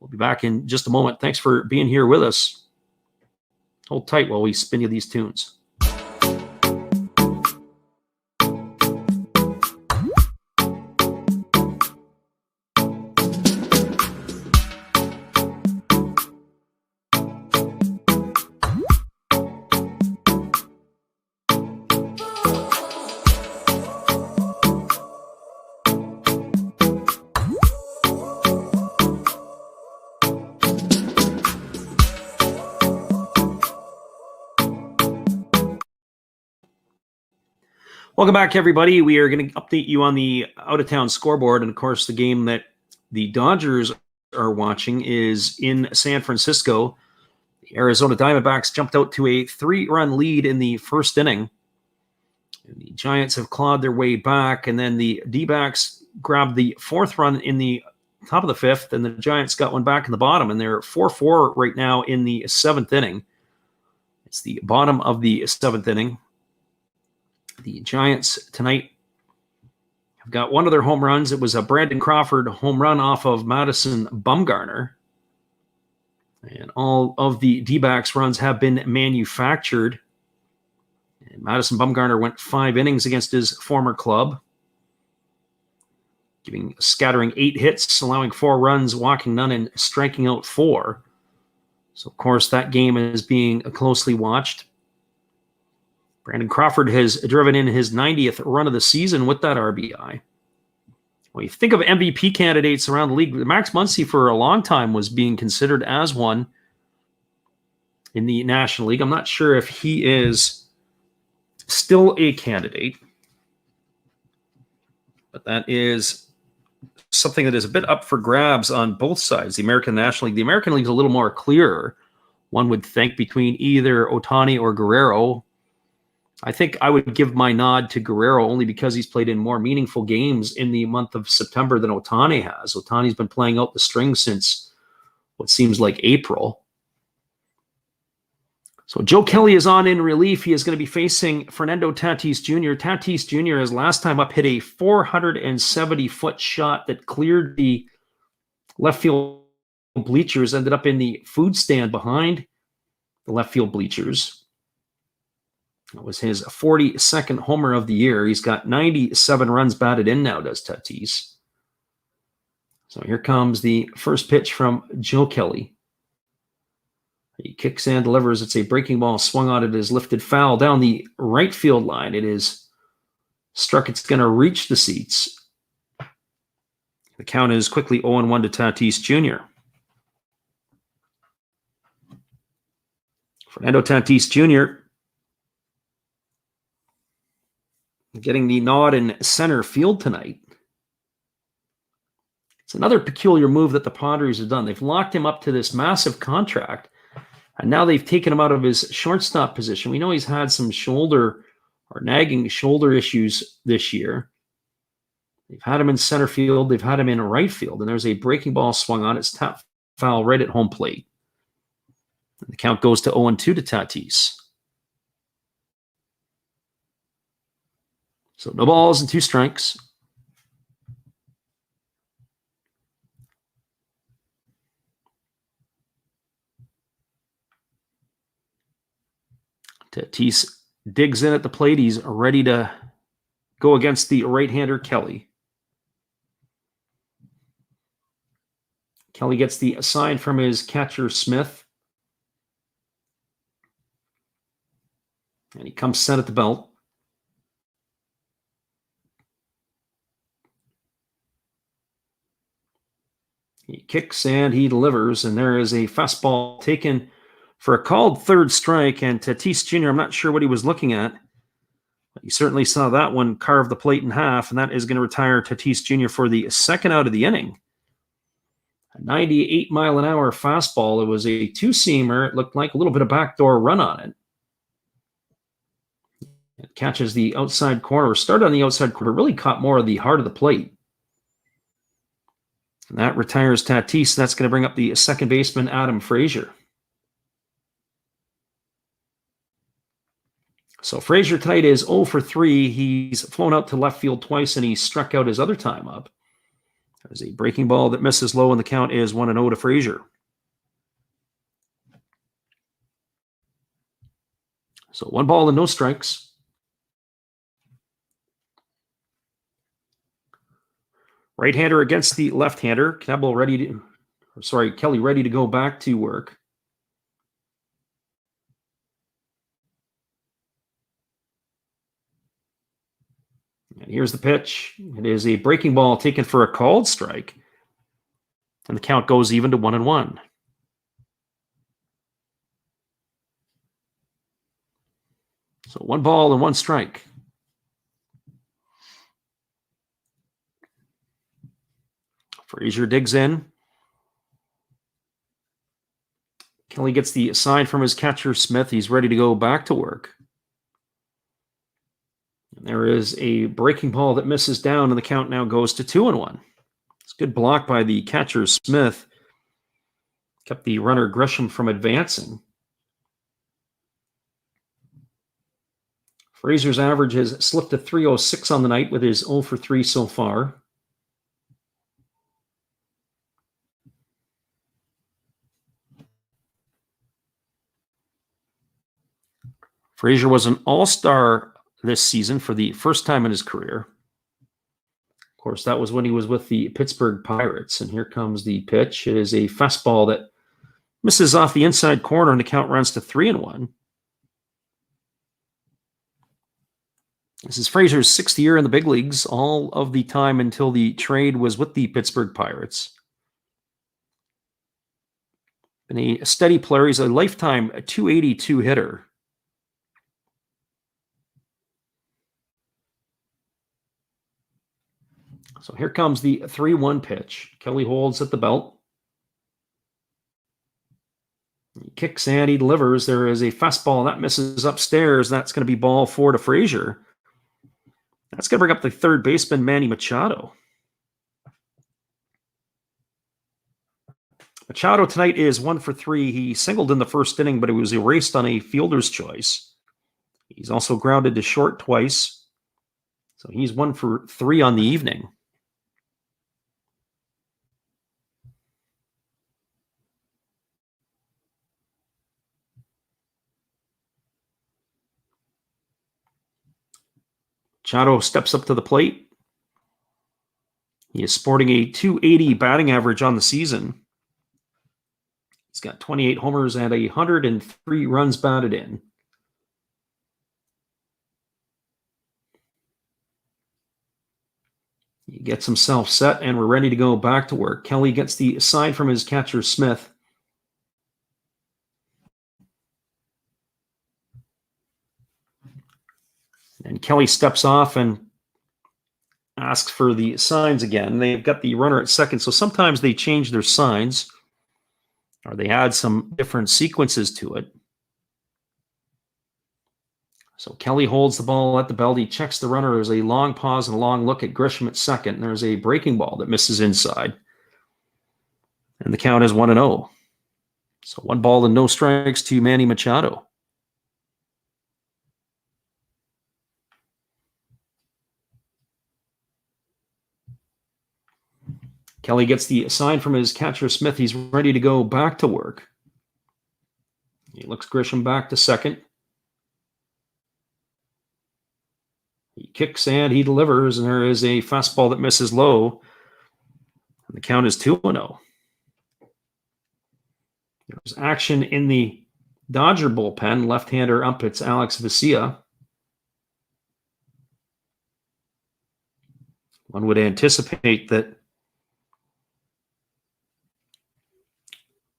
We'll be back in just a moment. Thanks for being here with us. Hold tight while we spin you these tunes. Welcome back, everybody. We are going to update you on the out-of-town scoreboard. And, of course, the game that the Dodgers are watching is in San Francisco. The Arizona Diamondbacks jumped out to a 3-run lead in the first inning. And the Giants have clawed their way back, and then the D-backs grabbed the 4th run in the top of the 5th, and the Giants got one back in the bottom, and they're 4-4 right now in the 7th inning. It's the bottom of the 7th inning. The Giants tonight have got one of their home runs. It was a Brandon Crawford home run off of Madison Bumgarner. And all of the D-backs runs have been manufactured. And Madison Bumgarner went 5 innings against his former club, scattering 8 hits, allowing 4 runs, walking none, and striking out 4. So, of course, that game is being closely watched. Brandon Crawford has driven in his 90th run of the season with that RBI. When you think of MVP candidates around the league, Max Muncy for a long time was being considered as one in the National League. I'm not sure if he is still a candidate, but that is something that is a bit up for grabs on both sides. The American National League. The American League is a little more clearer, one would think, between either Ohtani or Guerrero. I think I would give my nod to Guerrero only because he's played in more meaningful games in the month of September than Ohtani has. Ohtani's been playing out the string since what seems like April. So Joe Kelly is on in relief. He is going to be facing Fernando Tatis Jr. Tatis Jr. his last time up hit a 470-foot shot that cleared the left field bleachers, ended up in the food stand behind the left field bleachers. It was his 42nd homer of the year. He's got 97 runs batted in now, does Tatis. So here comes the first pitch from Joe Kelly. He kicks and delivers. It's a breaking ball swung on. It is lifted foul down the right field line. It is struck. It's going to reach the seats. The count is quickly 0-1 to Tatis Jr. Fernando Tatis Jr. getting the nod in center field tonight. It's another peculiar move that the Padres have done. They've locked him up to this massive contract, and now they've taken him out of his shortstop position. We know he's had some shoulder or nagging shoulder issues this year. They've had him in center field. They've had him in right field, and there's a breaking ball swung on. It's tap foul right at home plate. And the count goes to 0-2 to Tatis. So no balls and 2 strikes. Tatis digs in at the plate. He's ready to go against the right-hander Kelly. Kelly gets the sign from his catcher Smith. And he comes set at the belt. He kicks and he delivers, and there is a fastball taken for a called third strike. And Tatis Jr., I'm not sure what he was looking at. But you certainly saw that one carve the plate in half, and that is going to retire Tatis Jr. for the second out of the inning. A 98-mile-an-hour fastball. It was a two-seamer. It looked like a little bit of backdoor run on it. It catches the outside corner, started on the outside corner, really caught more of the heart of the plate. And that retires Tatis. That's going to bring up the second baseman, Adam Frazier. So Frazier tonight is 0 for 3. He's flown out to left field twice, and he struck out his other time up. There's a breaking ball that misses low, and the count is 1-0 to Frazier. So 1 ball and no strikes. Right-hander against the left-hander. Kelly ready to go back to work. And here's the pitch. It is a breaking ball taken for a called strike. And the count goes even to 1-1. So 1 ball and 1 strike. Frazier digs in. Kelly gets the sign from his catcher Smith. He's ready to go back to work. And there is a breaking ball that misses down, and the count now goes to 2-1. It's a good block by the catcher Smith. Kept the runner Gresham from advancing. Frazier's average has slipped to 306 on the night with his 0 for 3 so far. Frazier was an all-star this season for the first time in his career. Of course, that was when he was with the Pittsburgh Pirates. And here comes the pitch. It is a fastball that misses off the inside corner, and the count runs to 3-1. This is Frazier's 6th year in the big leagues, all of the time until the trade was with the Pittsburgh Pirates. Been a steady player. He's a lifetime 282 hitter. So here comes the 3-1 pitch. Kelly holds at the belt. He kicks and he delivers. There is a fastball that misses upstairs. That's going to be ball 4 to Frazier. That's going to bring up the third baseman, Manny Machado. Machado tonight is 1 for 3. He singled in the first inning, but he was erased on a fielder's choice. He's also grounded to short twice. So he's 1 for 3 on the evening. Machado steps up to the plate. He is sporting a 280 batting average on the season. He's got 28 homers and 103 runs batted in. He gets himself set, and we're ready to go back to work. Kelly gets the sign from his catcher Smith. And Kelly steps off and asks for the signs again. They've got the runner at second, so sometimes they change their signs or they add some different sequences to it. So Kelly holds the ball at the belt. He checks the runner. There's a long pause and a long look at Grisham at second. And there's a breaking ball that misses inside. And the count is 1-0. So 1 ball and no strikes to Manny Machado. Kelly gets the sign from his catcher, Smith. He's ready to go back to work. He looks Grisham back to second. He kicks and he delivers, and there is a fastball that misses low. And the count is 2-0. There's action in the Dodger bullpen. Left-hander up, it's Alex Vesia. One would anticipate that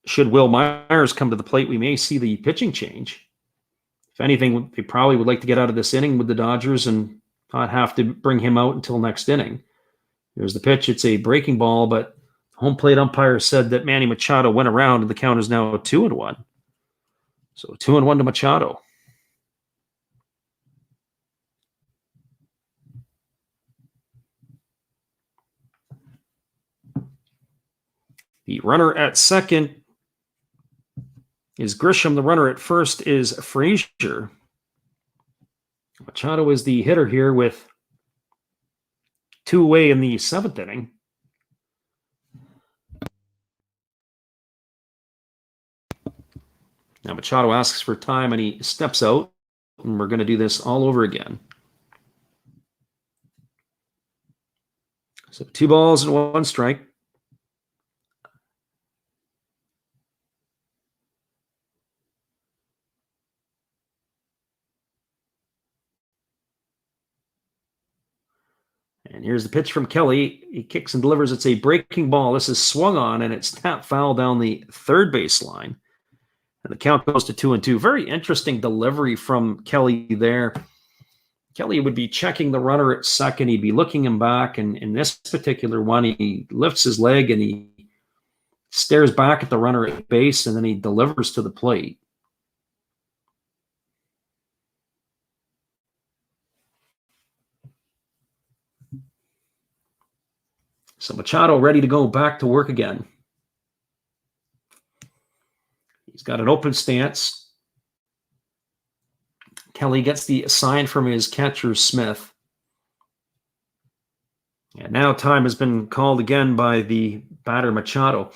should Will Myers come to the plate, we may see the pitching change. If anything, they probably would like to get out of this inning with the Dodgers and not have to bring him out until next inning. Here's the pitch. It's a breaking ball, but home plate umpire said that Manny Machado went around, and the count is now 2-1. So 2-1 to Machado. The runner at second is Grisham. The runner at first is Frazier. Machado is the hitter here with 2 away in the 7th inning. Now Machado asks for time and he steps out, and we're going to do this all over again. So 2 balls and 1 strike. And here's the pitch from Kelly. He kicks and delivers. It's a breaking ball. This is swung on, and it's tapped foul down the third base line. And the count goes to 2-2. Very interesting delivery from Kelly there. Kelly would be checking the runner at second. He'd be looking him back. And in this particular one, he lifts his leg and he stares back at the runner at base, and then he delivers to the plate. So Machado ready to go back to work again. He's got an open stance. Kelly gets the sign from his catcher, Smith. And now time has been called again by the batter, Machado.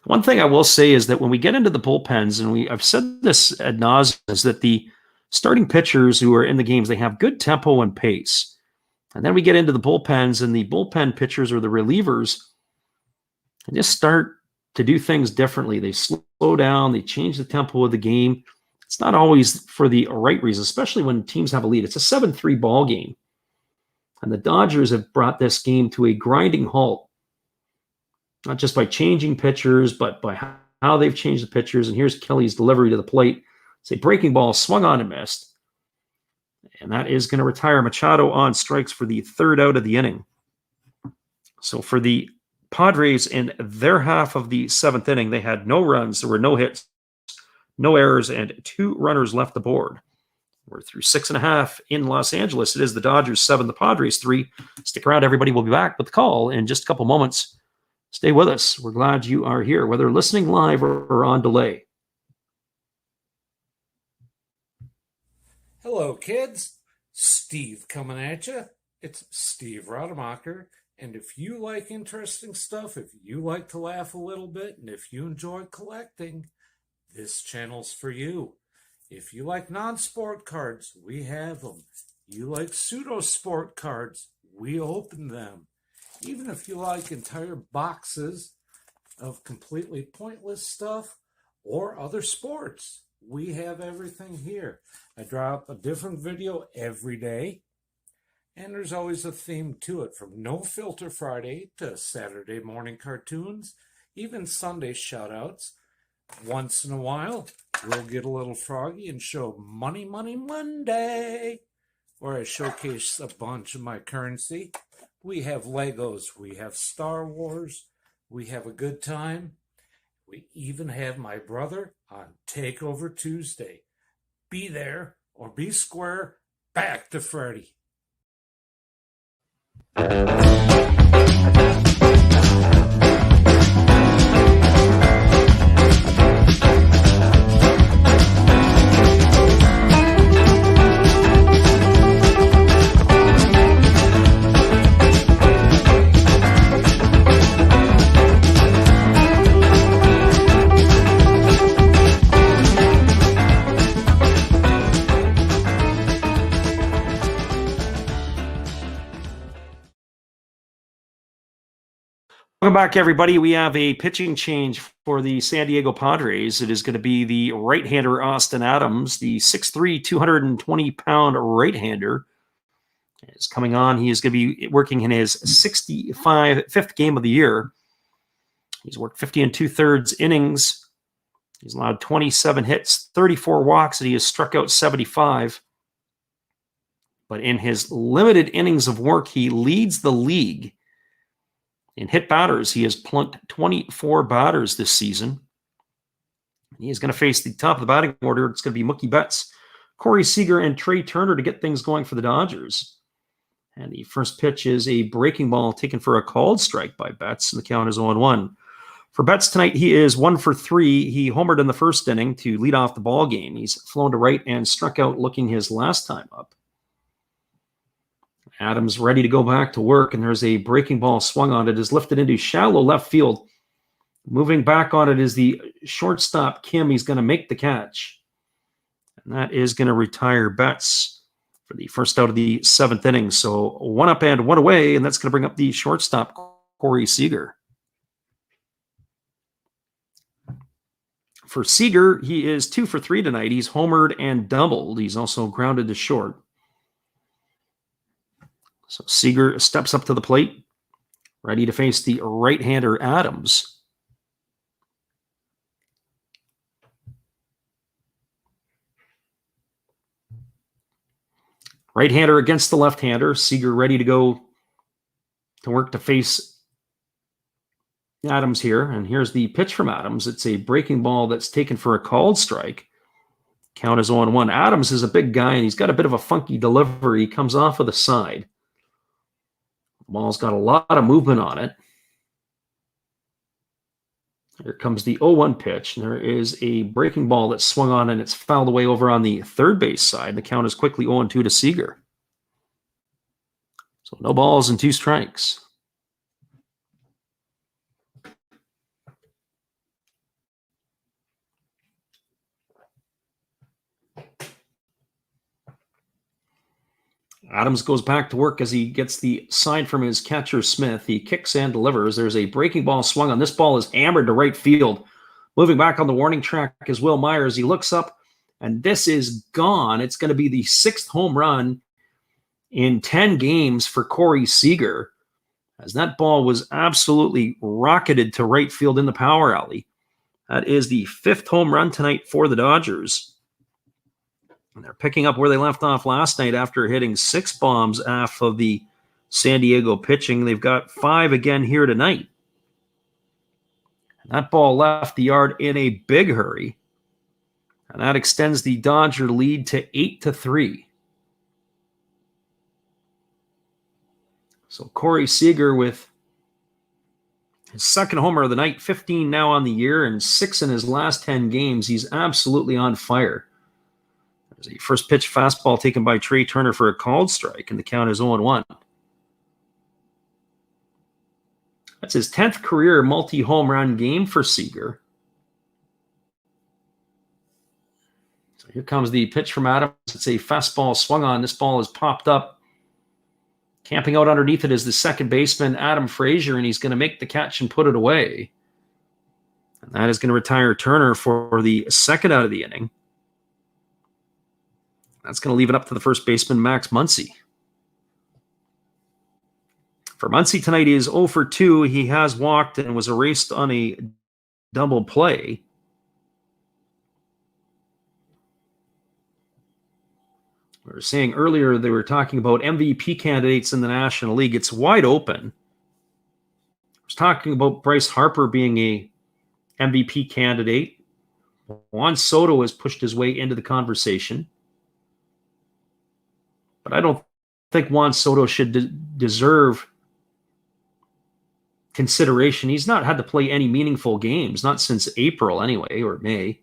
One thing I will say is that when we get into the bullpens, and I've said this ad nauseum, is that the starting pitchers who are in the games, they have good tempo and pace. And then we get into the bullpens, and the bullpen pitchers or the relievers and just start to do things differently. They slow down, they change the tempo of the game. It's not always for the right reason, especially when teams have a lead. It's a 7-3 ball game. And the Dodgers have brought this game to a grinding halt, not just by changing pitchers, but by how they've changed the pitchers. And here's Kelly's delivery to the plate. It's a breaking ball, swung on and missed. And that is going to retire Machado on strikes for the 3rd out of the inning. So for the Padres in their half of the 7th inning, they had no runs, there were no hits, no errors, and 2 runners left aboard. We're through 6.5 in Los Angeles. It is the Dodgers 7, the Padres 3. Stick around, everybody. We'll be back with the call in just a couple moments. Stay with us. We're glad you are here, whether listening live or on delay. Hello, kids. Steve coming at you. It's Steve Rademacher. And if you like interesting stuff, if you like to laugh a little bit, and if you enjoy collecting, this channel's for you. If you like non-sport cards, we have them. You like pseudo-sport cards, we open them. Even if you like entire boxes of completely pointless stuff or other sports, we have everything here. I drop a different video every day, and there's always a theme to it, from No Filter Friday to Saturday morning cartoons, even Sunday shoutouts. Once in a while, we'll get a little froggy and show Money Money Monday. where I showcase a bunch of my currency. We have Legos, we have Star Wars, we have a good time. We even have my brother on Takeover Tuesday. Be there or be square. Back to Freddy. Welcome back, everybody. We have a pitching change for the San Diego Padres. It is going to be the right-hander Austin Adams, the 6'3", 220-pound right-hander. Is coming on. He is going to be working in his 65th game of the year. He's worked 50 and 2/3 innings. He's allowed 27 hits, 34 walks, and he has struck out 75. But in his limited innings of work, he leads the league. In hit batters, he has plunked 24 batters this season. He is going to face the top of the batting order. It's going to be Mookie Betts, Corey Seager, and Trey Turner to get things going for the Dodgers. And the first pitch is a breaking ball taken for a called strike by Betts, and the count is 0-1. For Betts tonight, he is 1 for 3. He homered in the first inning to lead off the ball game. He's flown to right and struck out looking his last time up. Adams ready to go back to work, and there's a breaking ball swung on it. Is lifted into shallow left field. Moving back on it is the shortstop, Kim. He's going to make the catch. And that is going to retire Betts for the first out of the 7th inning. So 1 up and 1 away, and that's going to bring up the shortstop, Corey Seager. For Seager, he is 2 for 3 tonight. He's homered and doubled. He's also grounded to short. So Seager steps up to the plate, ready to face the right-hander Adams. Right-hander against the left-hander. Seager ready to go to work to face Adams here. And here's the pitch from Adams. It's a breaking ball that's taken for a called strike. Count is 0-1. Adams is a big guy, and he's got a bit of a funky delivery. He comes off of the side. The ball's got a lot of movement on it. Here comes the 0-1 pitch. And there is a breaking ball that's swung on, and it's fouled away over on the third base side. The count is quickly 0-2 to Seager. So no balls and 2 strikes. Adams goes back to work as he gets the sign from his catcher, Smith. He kicks and delivers. There's a breaking ball swung on. This ball is hammered to right field. Moving back on the warning track is Will Myers. He looks up, and this is gone. It's going to be the 6th home run in 10 games for Corey Seager, as that ball was absolutely rocketed to right field in the power alley. That is the 5th home run tonight for the Dodgers. And they're picking up where they left off last night after hitting 6 bombs off of the San Diego pitching. They've got 5 again here tonight. And that ball left the yard in a big hurry. And that extends the Dodger lead to 8-3. So Corey Seager with his 2nd homer of the night, 15 now on the year, and 6 in his last 10 games. He's absolutely on fire. There's a first pitch fastball taken by Trey Turner for a called strike, and the count is 0-1. That's his 10th career multi-home run game for Seager. So here comes the pitch from Adams. It's a fastball swung on. This ball is popped up. Camping out underneath it is the second baseman, Adam Frazier, and he's going to make the catch and put it away. And that is going to retire Turner for the 2nd out of the inning. That's going to leave it up to the first baseman, Max Muncy. For Muncy tonight, he is 0 for 2. He has walked and was erased on a double play. We were saying earlier, they were talking about MVP candidates in the National League. It's wide open. I was talking about Bryce Harper being a MVP candidate. Juan Soto has pushed his way into the conversation. But I don't think Juan Soto should deserve consideration. He's not had to play any meaningful games, not since April anyway, or May.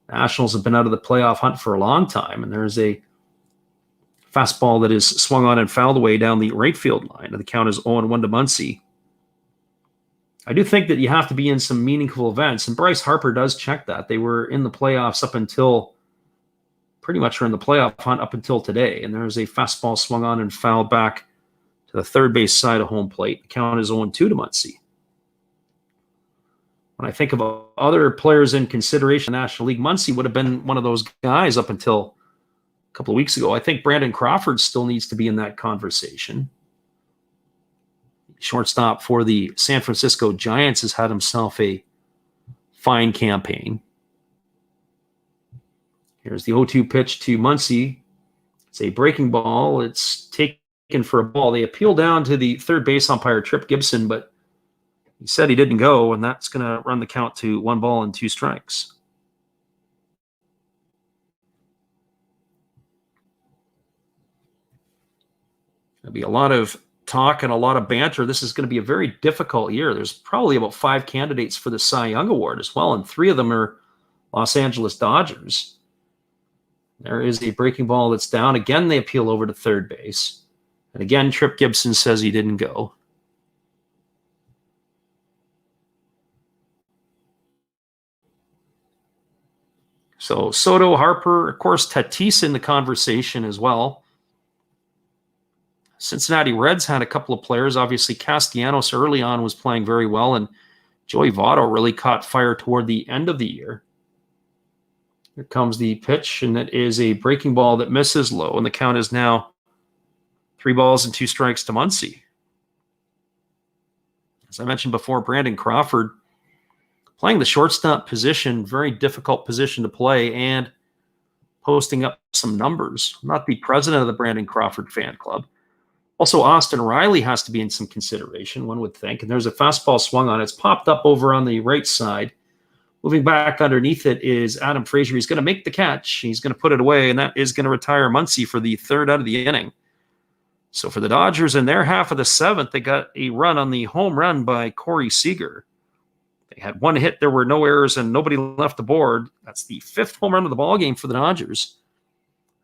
Nationals have been out of the playoff hunt for a long time, and there's a fastball that is swung on and fouled away down the right field line. The count is 0-1 to Muncy. I do think that you have to be in some meaningful events, and Bryce Harper does check that. They were in the playoffs up until pretty much were in the playoff hunt up until today, and there's a fastball swung on and fouled back to the third base side of home plate. The count is 0-2 to Muncy. When I think of other players in consideration in the National League, Muncy would have been one of those guys up until a couple of weeks ago. I think Brandon Crawford still needs to be in that conversation. Shortstop for the San Francisco Giants has had himself a fine campaign. Here's the 0-2 pitch to Muncy. It's a breaking ball. It's taken for a ball. They appeal down to the third base umpire, Tripp Gibson, but he said he didn't go, and that's going to run the count to 1 ball and 2 strikes. There'll be a lot of talk and a lot of banter. This is going to be a very difficult year. There's probably about 5 candidates for the Cy Young Award as well, and 3 of them are Los Angeles Dodgers. There is a breaking ball that's down. Again, they appeal over to third base. And again, Tripp Gibson says he didn't go. So Soto, Harper, of course, Tatis in the conversation as well. Cincinnati Reds had a couple of players. Obviously, Castellanos early on was playing very well, and Joey Votto really caught fire toward the end of the year. Here comes the pitch, and it is a breaking ball that misses low, and the count is now 3 balls and 2 strikes to Muncy. As I mentioned before, Brandon Crawford playing the shortstop position, very difficult position to play, and posting up some numbers. I'm not the president of the Brandon Crawford fan club. Also, Austin Riley has to be in some consideration, one would think. And there's a fastball swung on. It's popped up over on the right side. Moving back underneath it is Adam Frazier. He's going to make the catch. He's going to put it away, and that is going to retire Muncy for the 3rd out of the inning. So for the Dodgers in their half of the 7th, they got a run on the home run by Corey Seager. They had 1 hit. There were no errors, and nobody left the board. That's the 5th home run of the ballgame for the Dodgers.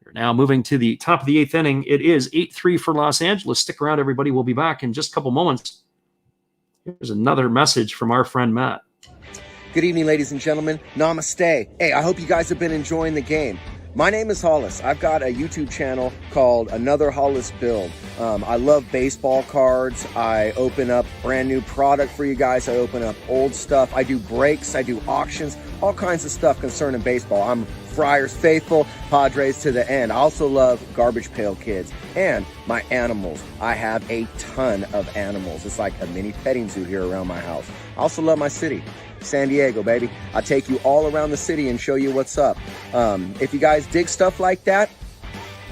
We're now moving to the top of the 8th inning. It is 8-3 for Los Angeles. Stick around, everybody. We'll be back in just a couple moments. Here's another message from our friend Matt. Good evening, ladies and gentlemen. Namaste. Hey, I hope you guys have been enjoying the game. My name is Hollis. I've got a YouTube channel called Another Hollis Build. I love baseball cards. I open up brand new product for you guys. I open up old stuff. I do breaks. I do auctions. All kinds of stuff concerning baseball. I'm Friars faithful, Padres to the end. I also love Garbage Pail Kids and my animals. I have a ton of animals. It's like a mini petting zoo here around my house. I also love my city. San Diego, baby. I'll take you all around the city and show you what's up. If you guys dig stuff like that,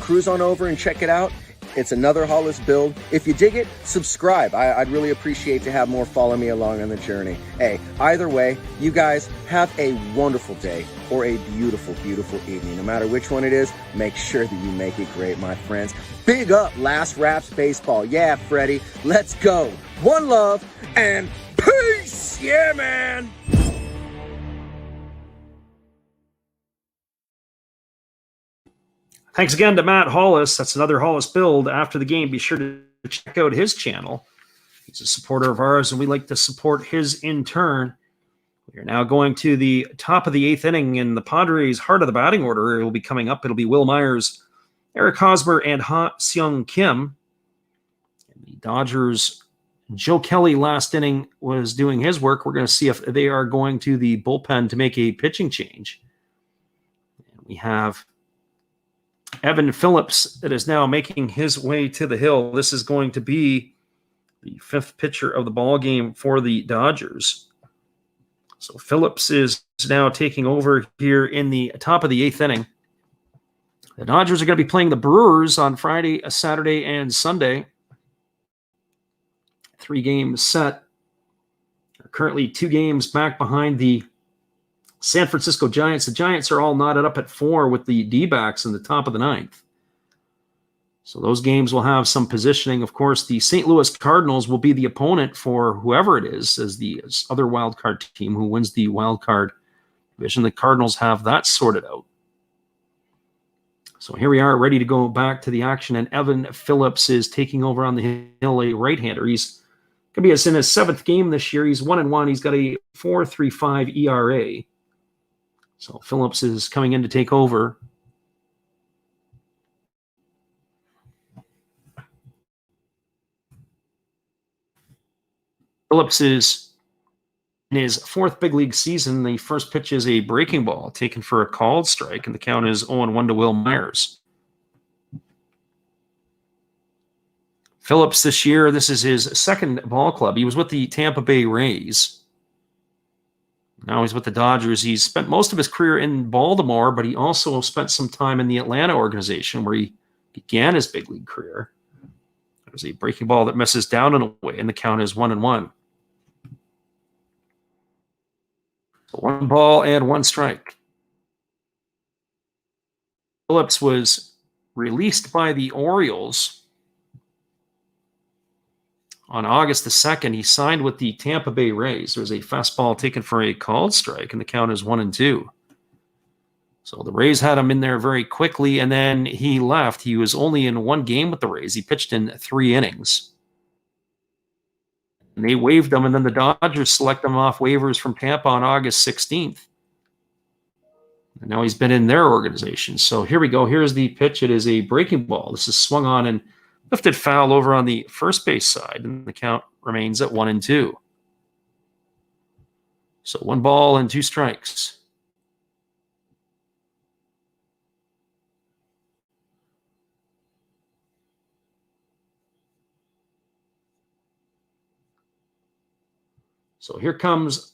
cruise on over and check it out. It's Another Hollis Build. If you dig it, subscribe. I'd really appreciate to have more follow me along on the journey. Hey, either way, you guys have a wonderful day or a beautiful, beautiful evening. No matter which one it is, make sure that you make it great, my friends. Big up Last Raps Baseball. Yeah, Freddie, let's go. One love and peace. Yeah, man. Thanks again to Matt Hollis. That's Another Hollis Build. After the game, be sure to check out his channel. He's a supporter of ours, and we like to support his in turn. We are now going to the top of the 8th inning in the Padres' heart of the batting order. It will be coming up. It'll be Will Myers, Eric Hosmer, and Ha Seung Kim. And the Dodgers, Joe Kelly last inning was doing his work. We're going to see if they are going to the bullpen to make a pitching change. And we have Evan Phillips that is now making his way to the hill. This is going to be the 5th pitcher of the ball game for the Dodgers. So Phillips is now taking over here in the top of the 8th inning. The Dodgers are going to be playing the Brewers on Friday, Saturday, and Sunday. 3-game set. They're currently 2 games back behind the San Francisco Giants. The Giants are all knotted up at 4 with the D-backs in the top of the 9th. So those games will have some positioning. Of course, the St. Louis Cardinals will be the opponent for whoever it is as the other wild card team who wins the wild card division. The Cardinals have that sorted out. So here we are, ready to go back to the action, and Evan Phillips is taking over on the hill, a right-hander. He's going to be in his 7th game this year. He's 1-1. He's got a 4.35 ERA. So Phillips is coming in to take over. Phillips is in his 4th big league season. The first pitch is a breaking ball taken for a called strike, and the count is 0-1 to Will Myers. Phillips this year, this is his 2nd ball club. He was with the Tampa Bay Rays. Now he's with the Dodgers. He's spent most of his career in Baltimore, but he also spent some time in the Atlanta organization where he began his big league career. There's a breaking ball that misses down and away, and the count is 1-1. 1 ball and 1 strike. Phillips was released by the Orioles on August the 2nd. He signed with the Tampa Bay Rays. There was a fastball taken for a called strike, and the count is 1-2. So the Rays had him in there very quickly, and then he left. He was only in 1 game with the Rays. He pitched in 3 innings. And they waived him, and then the Dodgers select him off waivers from Tampa on August 16th. And now he's been in their organization. So here we go. Here's the pitch. It is a breaking ball. This is swung on and lifted foul over on the first base side, and the count remains at 1-2. So 1 ball and 2 strikes. So here comes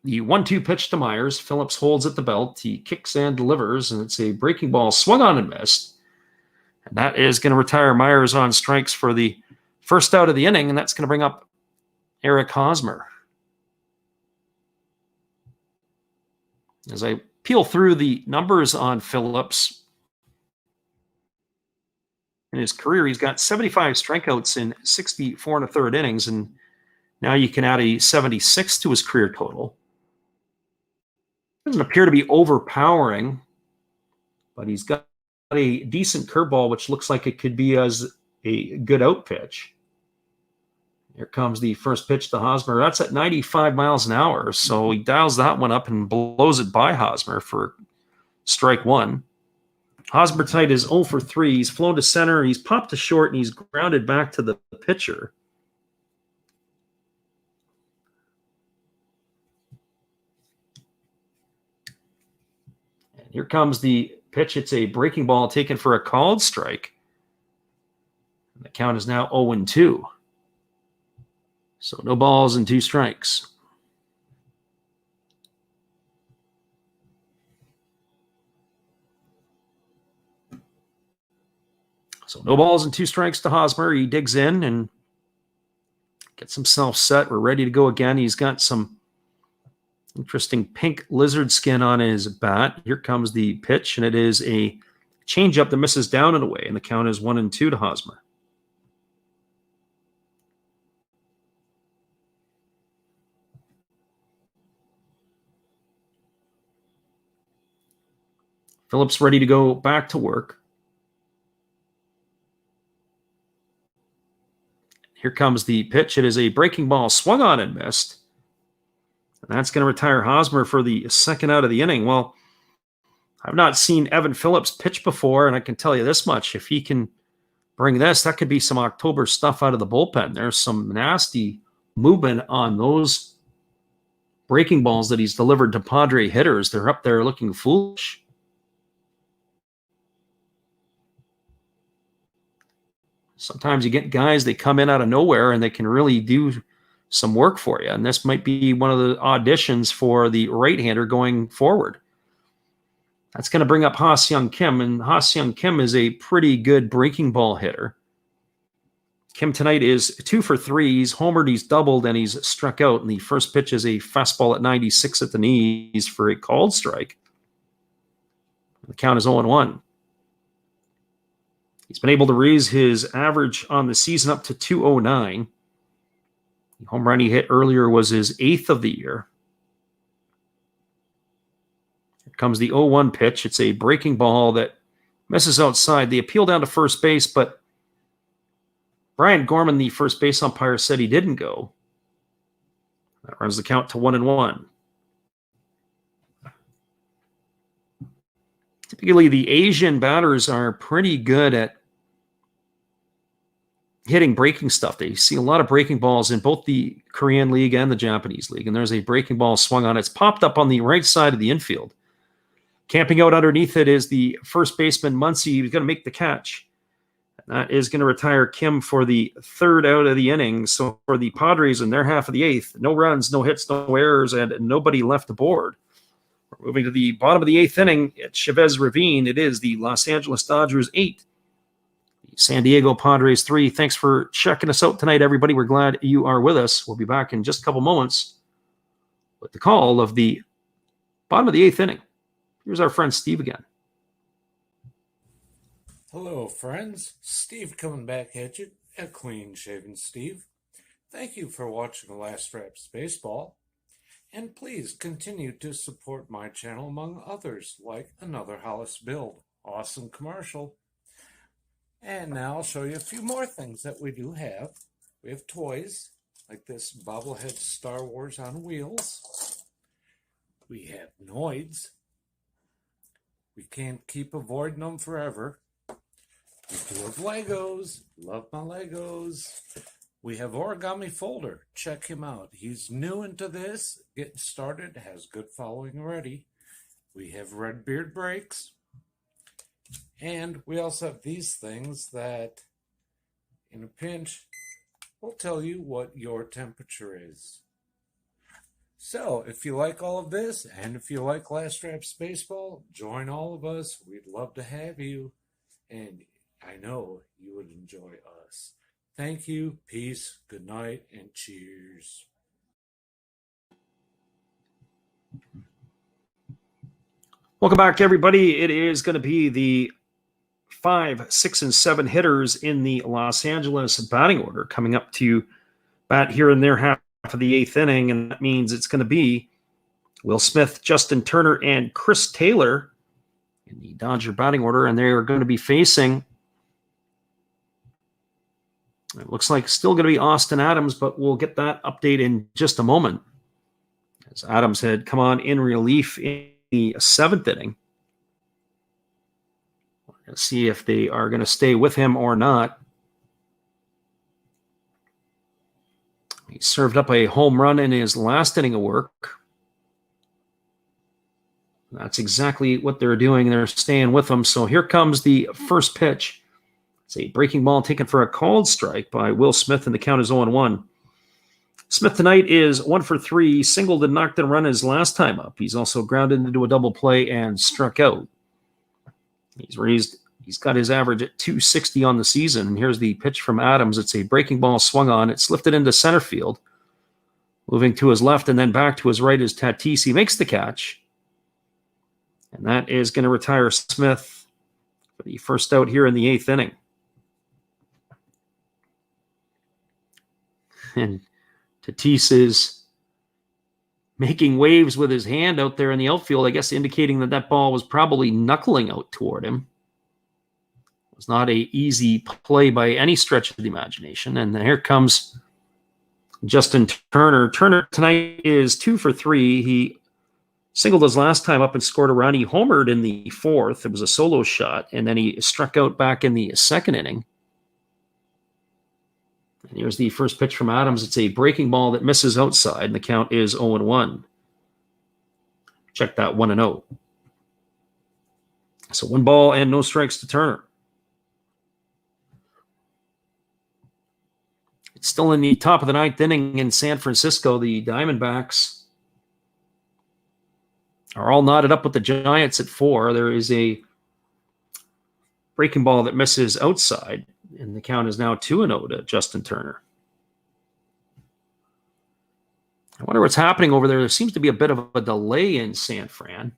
the 1-2 pitch to Myers. Phillips holds at the belt. He kicks and delivers, and it's a breaking ball swung on and missed. And that is going to retire Myers on strikes for the first out of the inning, and that's going to bring up Eric Hosmer. As I peel through the numbers on Phillips, in his career, he's got 75 strikeouts in 64 1/3 innings, and now you can add a 76 to his career total. Doesn't appear to be overpowering, but he's got a decent curveball, which looks like it could be as a good out pitch. Here comes the first pitch to Hosmer. That's at 95 miles an hour, so he dials that one up and blows it by Hosmer for strike 1. Hosmer tonight is 0 for 3. He's flown to center, he's popped to short, and he's grounded back to the pitcher. And here comes the pitch. It's a breaking ball taken for a called strike. And the count is now 0-2. So no balls and 2 strikes. So no balls and 2 strikes to Hosmer. He digs in and gets himself set. We're ready to go again. He's got some interesting pink lizard skin on his bat. Here comes the pitch, and it is a changeup that misses down and away, and the count is 1-2 to Hosmer. Phillips ready to go back to work. Here comes the pitch. It is a breaking ball swung on and missed. And that's going to retire Hosmer for the second out of the inning. Well, I've not seen Evan Phillips pitch before, and I can tell you this much. If he can bring this, that could be some October stuff out of the bullpen. There's some nasty movement on those breaking balls that he's delivered to Padre hitters. They're up there looking foolish. Sometimes you get guys, they come in out of nowhere and they can really do some work for you. And this might be one of the auditions for the right-hander going forward. That's going to bring up Ha-Seong Kim, and Ha-Seong Kim is a pretty good breaking ball hitter. Kim tonight is 2 for 3. He's homered, he's doubled, and he's struck out. And the first pitch is a fastball at 96 at the knees for a called strike. The count is 0-1. He's been able to raise his average on the season up to 209. The home run he hit earlier was his 8th of the year. Here comes the 0-1 pitch. It's a breaking ball that misses outside. The appeal down to first base, but Brian Gorman, the first base umpire, said he didn't go. That runs the count to 1-1. Typically, the Asian batters are pretty good at hitting breaking stuff. They see a lot of breaking balls in both the Korean League and the Japanese League, and there's a breaking ball swung on. It's popped up on the right side of the infield. Camping out underneath it is the first baseman, Muncy. He's going to make the catch. That is going to retire Kim for the 3rd out of the inning. So for the Padres in their half of the 8th, no runs, no hits, no errors, and nobody left the board. We're moving to the bottom of the 8th inning at Chavez Ravine. It is the Los Angeles Dodgers 8, the San Diego Padres 3. Thanks for checking us out tonight, everybody. We're glad you are with us. We'll be back in just a couple moments with the call of the bottom of the 8th inning. Here's our friend Steve again. Hello, friends. Steve coming back at you, a clean-shaven Steve. Thank you for watching The Last Reps Baseball. And please continue to support my channel among others, like Another Hollis Build. Awesome commercial. And now I'll show you a few more things that we do have. We have toys, like this bobblehead Star Wars on wheels. We have Noids. We can't keep avoiding them forever. We do have Legos. Love my Legos. We have Origami Folder. Check him out. He's new into this, getting started, has good following already. We have Red Beard Breaks. And we also have these things that, in a pinch, will tell you what your temperature is. So, if you like all of this, and if you like Last Reps Baseball, join all of us. We'd love to have you. And I know you would enjoy us. Thank you, peace, good night, and cheers. Welcome back, everybody. It is going to be the 5, 6, and 7 hitters in the Los Angeles batting order coming up to bat here in their half of the 8th inning, and that means it's going to be Will Smith, Justin Turner, and Chris Taylor in the Dodger batting order, and they are going to be facing, it looks like still going to be Austin Adams, but we'll get that update in just a moment, as Adams had come on in relief in the 7th inning. Let's see if they are going to stay with him or not. He served up a home run in his last inning of work. That's exactly what they're doing. They're staying with him. So here comes the first pitch. It's a breaking ball taken for a called strike by Will Smith, and the count is 0-1. Smith tonight is 1 for 3, singled and knocked and run his last time up. He's also grounded into a double play and struck out. He's got his average at 260 on the season. And here's the pitch from Adams. It's a breaking ball swung on. It's lifted into center field. Moving to his left and then back to his right is Tatis. He makes the catch. And that is going to retire Smith for the first out here in the 8th inning. And Tatis is making waves with his hand out there in the outfield, I guess indicating that that ball was probably knuckling out toward him. It was not an easy play by any stretch of the imagination. And here comes Justin Turner. Turner tonight is 2 for 3. He singled his last time up and scored a run. He homered in the 4th. It was a solo shot, and then he struck out back in the 2nd inning. And here's the first pitch from Adams. It's a breaking ball that misses outside, and the count is 0-1. Check that 1-0. So 1 ball and no strikes to Turner. It's still in the top of the 9th inning in San Francisco. The Diamondbacks are all knotted up with the Giants at 4. There is a breaking ball that misses outside, and the count is now 2-0 to Justin Turner. I wonder what's happening over there. There seems to be a bit of a delay in San Fran.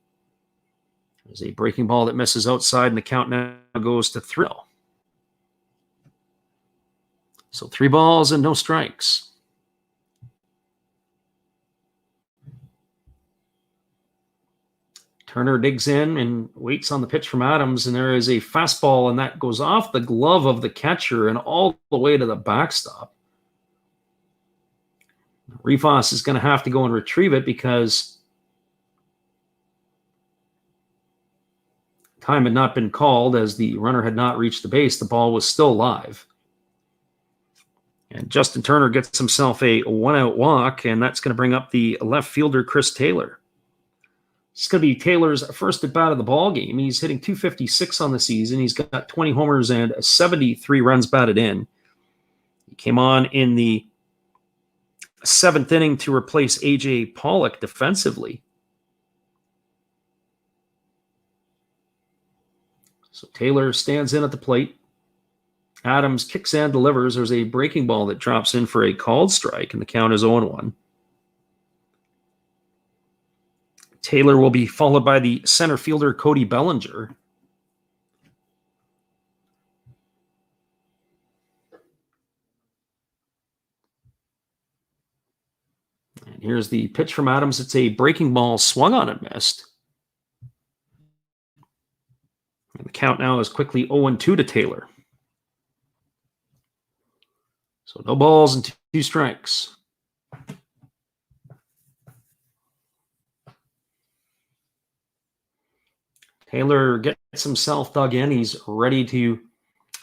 There's a breaking ball that misses outside, and the count now goes to 3-0. So 3 balls and no strikes. Turner digs in and waits on the pitch from Adams, and there is a fastball, and that goes off the glove of the catcher and all the way to the backstop. Rivas is going to have to go and retrieve it because time had not been called as the runner had not reached the base. The ball was still live. And Justin Turner gets himself a 1-out walk, and that's going to bring up the left fielder, Chris Taylor. It's going to be Taylor's first at bat of the ball game. He's hitting .256 on the season. He's got 20 homers and 73 runs batted in. He came on in the 7th inning to replace A.J. Pollock defensively. So Taylor stands in at the plate. Adams kicks and delivers. There's a breaking ball that drops in for a called strike, and the count is 0-1. Taylor will be followed by the center fielder, Cody Bellinger. And here's the pitch from Adams. It's a breaking ball, swung on and missed. And the count now is quickly 0-2 to Taylor. So no balls and 2 strikes. Taylor gets himself dug in. He's ready to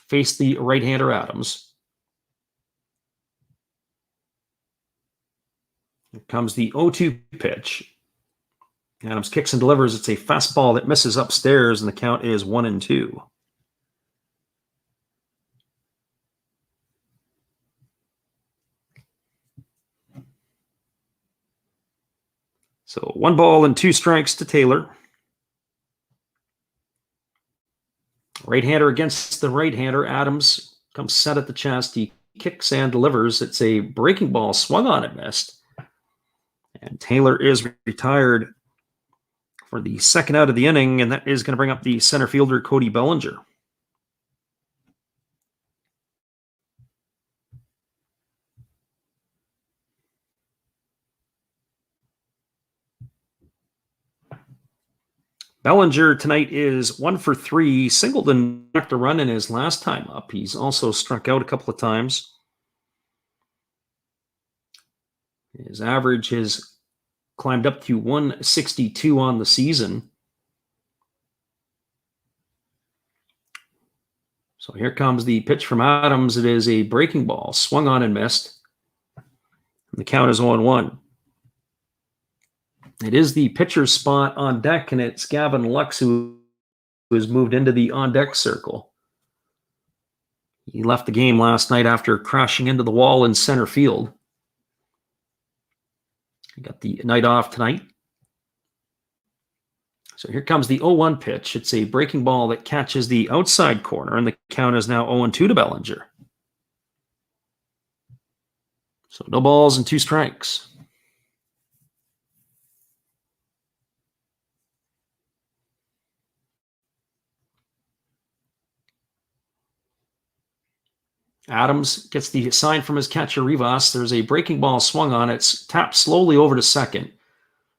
face the right-hander Adams. Here comes the 0-2 pitch. Adams kicks and delivers. It's a fastball that misses upstairs, and the count is 1-2. So 1 ball and 2 strikes to Taylor. Right-hander against the right-hander. Adams comes set at the chest. He kicks and delivers. It's a breaking ball, swung on and missed. And Taylor is retired for the 2nd out of the inning, and that is going to bring up the center fielder, Cody Bellinger. Bellinger tonight is 1 for 3, singled and knocked a run in his last time up. He's also struck out a couple of times. His average has climbed up to 162 on the season. So here comes the pitch from Adams. It is a breaking ball, swung on and missed. And the count is 0-1. It is the pitcher's spot on deck, and it's Gavin Lux who has moved into the on-deck circle. He left the game last night after crashing into the wall in center field. He got the night off tonight. So here comes the 0-1 pitch. It's a breaking ball that catches the outside corner, and the count is now 0-2 to Bellinger. So no balls and 2 strikes. Adams gets the sign from his catcher, Rivas. There's a breaking ball swung on. It's tapped slowly over to second.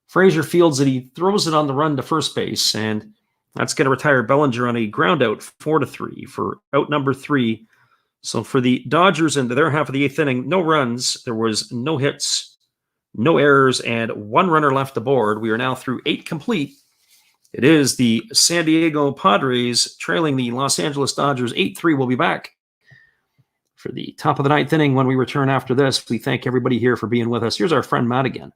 Frazier fields it. He throws it on the run to first base, and that's going to retire Bellinger on a ground out 4-3 for out number 3. So for the Dodgers into their half of the 8th inning, no runs. There was no hits, no errors, and 1 runner left aboard. We are now through 8 complete. It is the San Diego Padres trailing the Los Angeles Dodgers 8-3. We'll be back for the top of the 9th inning when we return after this. We thank everybody here for being with us. Here's our friend Matt again.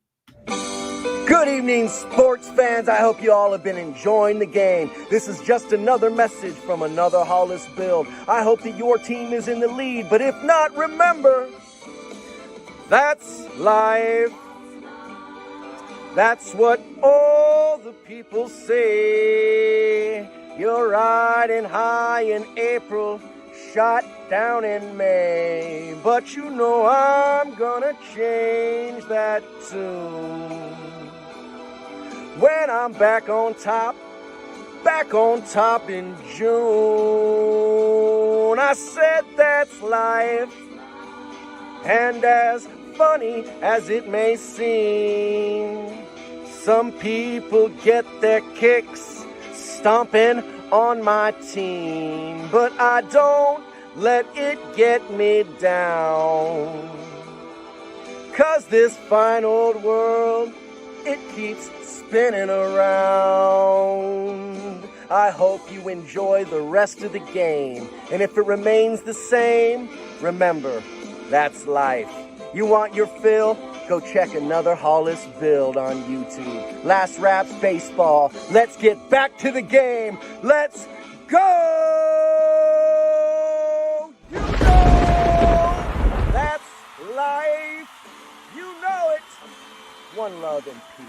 Good evening, sports fans. I hope you all have been enjoying the game. This is just another message from another Hollis build. I hope that your team is in the lead, but if not, remember, that's life. That's what all the people say. You're riding high in April, shot down in May. But you know I'm gonna change that tune. When I'm back on top in June. I said that's life. And as funny as it may seem, some people get their kicks stomping on my team. But I don't let it get me down. 'Cause this fine old world, it keeps spinning around. I hope you enjoy the rest of the game. And if it remains the same, remember, that's life. You want your fill? Go check another Hollis build on YouTube. Last Raps Baseball. Let's get back to the game. Let's go! You know that's life. You know it. One love and peace.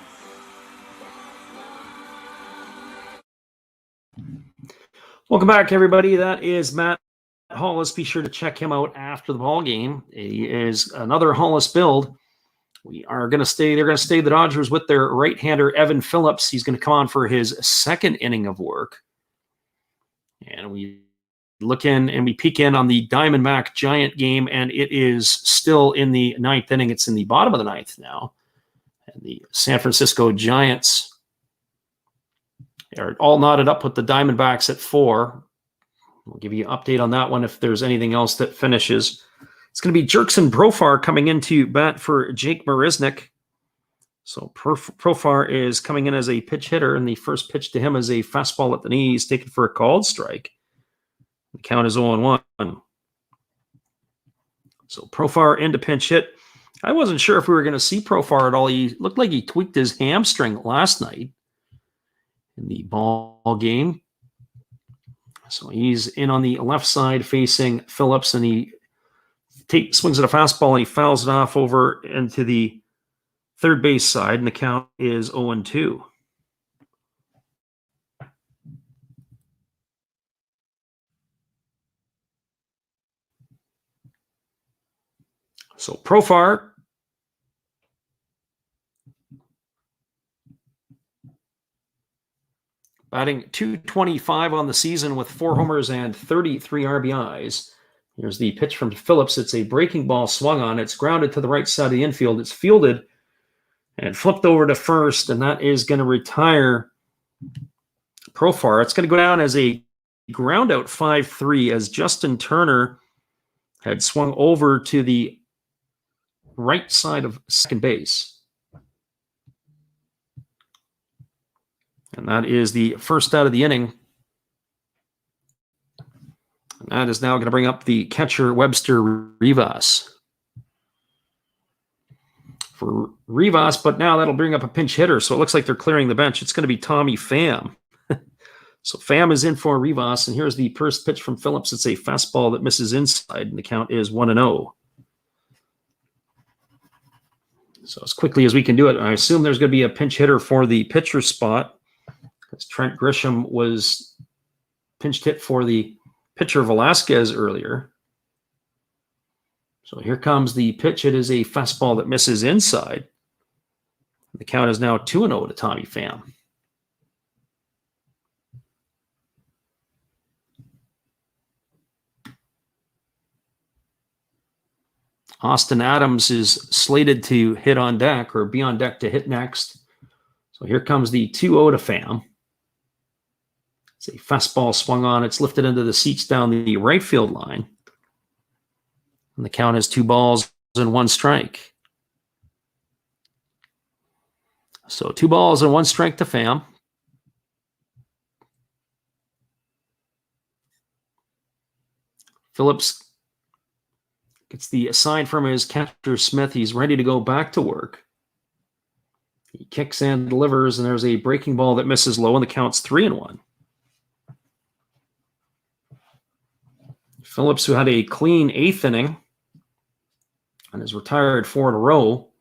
Welcome back, everybody. That is Matt Hollis. Be sure to check him out after the ball game. He is another Hollis build. They're going to stay the Dodgers with their right-hander, Evan Phillips. He's going to come on for his second inning of work. And we look in and we peek in on the Diamondback Giant game, and it is still in the ninth inning. It's in the bottom of the ninth now. And the San Francisco Giants are all knotted up with the Diamondbacks at 4. We'll give you an update on that one if there's anything else that finishes. It's going to be Jerkson Profar coming into bat for Jake Marisnick. So Profar is coming in as a pitch hitter, and the first pitch to him is a fastball at the knees, taken for a called strike. The count is 0-1. So Profar into pinch hit. I wasn't sure if we were going to see Profar at all. He looked like he tweaked his hamstring last night in the ball game. So he's in on the left side facing Phillips, and he swings at a fastball and he fouls it off over into the third base side, and the count is 0-2. So Profar batting .225 on the season with 4 homers and 33 RBIs. Here's the pitch from Phillips. It's a breaking ball swung on. It's grounded to the right side of the infield. It's fielded and flipped over to first, and that is going to retire Profar. It's going to go down as a ground out 5-3 as Justin Turner had swung over to the right side of second base. And that is the first out of the inning. And that is now going to bring up the catcher, Webster Rivas. For Rivas, but now that'll bring up a pinch hitter. So it looks like they're clearing the bench. It's going to be Tommy Pham. So Pham is in for Rivas, and here's the first pitch from Phillips. It's a fastball that misses inside, and the count is 1-0. So as quickly as we can do it, I assume there's going to be a pinch hitter for the pitcher spot, because Trent Grisham was pinched hit for the pitcher Velasquez earlier. So here comes the pitch. It is a fastball that misses inside. The count is now 2-0 to Tommy Pham. Austin Adams is slated to hit on deck, or be on deck to hit next. So here comes the 2-0 to Pham. It's a fastball swung on. It's lifted into the seats down the right field line. And the count is 2 balls and 1 strike. So 2 balls and 1 strike to Pham. Phillips gets the sign from his catcher, Smith. He's ready to go back to work. He kicks and delivers, and there's a breaking ball that misses low, and the count's 3-1. Phillips, who had a clean 8th inning and has retired 4 in a row,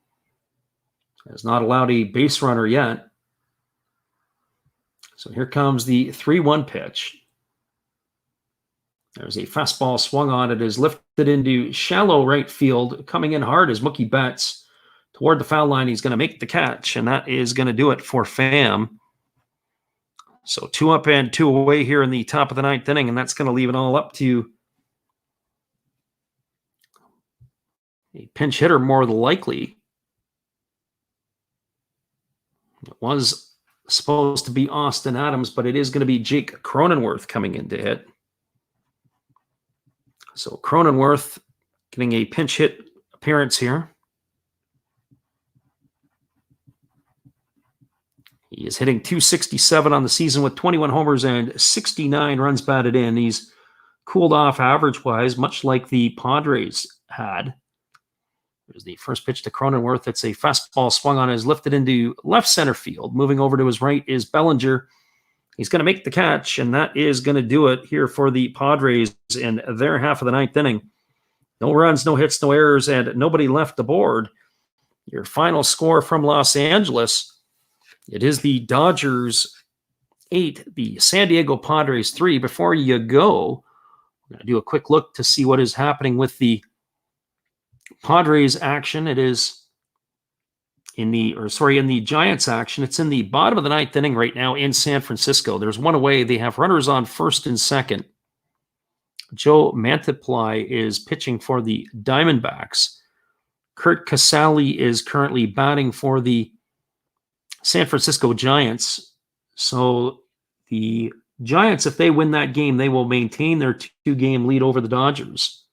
Has not allowed a base runner yet. So here comes the 3-1 pitch. There's a fastball swung on. It is lifted into shallow right field. Coming in hard is Mookie Betts toward the foul line. He's going to make the catch, and that is going to do it for Pham. So 2 up and 2 away here in the top of the 9th inning, and that's going to leave it all up to a pinch hitter more than likely. It was supposed to be Austin Adams, but it is going to be Jake Cronenworth coming in to hit. So Cronenworth getting a pinch hit appearance here. He is hitting .267 on the season with 21 homers and 69 runs batted in. He's cooled off average-wise, much like the Padres had. There's the first pitch to Cronenworth. It's a fastball swung on, is lifted into left center field. Moving over to his right is Bellinger. He's going to make the catch, and that is going to do it here for the Padres in their half of the 9th inning. No runs, no hits, no errors, and nobody left the board. Your final score from Los Angeles, it is the Dodgers 8, the San Diego Padres 3. Before you go, I'm going to do a quick look to see what is happening with the Padres action. It is in the Giants action. It's in the bottom of the 9th inning right now in San Francisco. There's 1 away. They have runners on first and second. Joe Mantiply is pitching for the Diamondbacks. Kurt Casale is currently batting for the San Francisco Giants. So the Giants, if they win that game, they will maintain their 2-game lead over the Dodgers.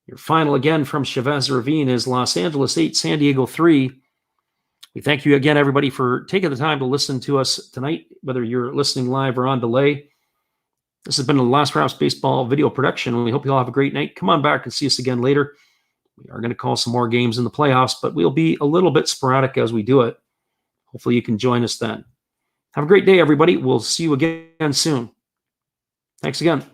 Your final again from Chavez Ravine is Los Angeles 8, San Diego 3. We thank you again, everybody, for taking the time to listen to us tonight, whether you're listening live or on delay. This has been the Last Raps Baseball video production. We hope you all have a great night. Come on back and see us again later. We are going to call some more games in the playoffs, but we'll be a little bit sporadic as we do it. Hopefully you can join us then. Have a great day, everybody. We'll see you again soon. Thanks again.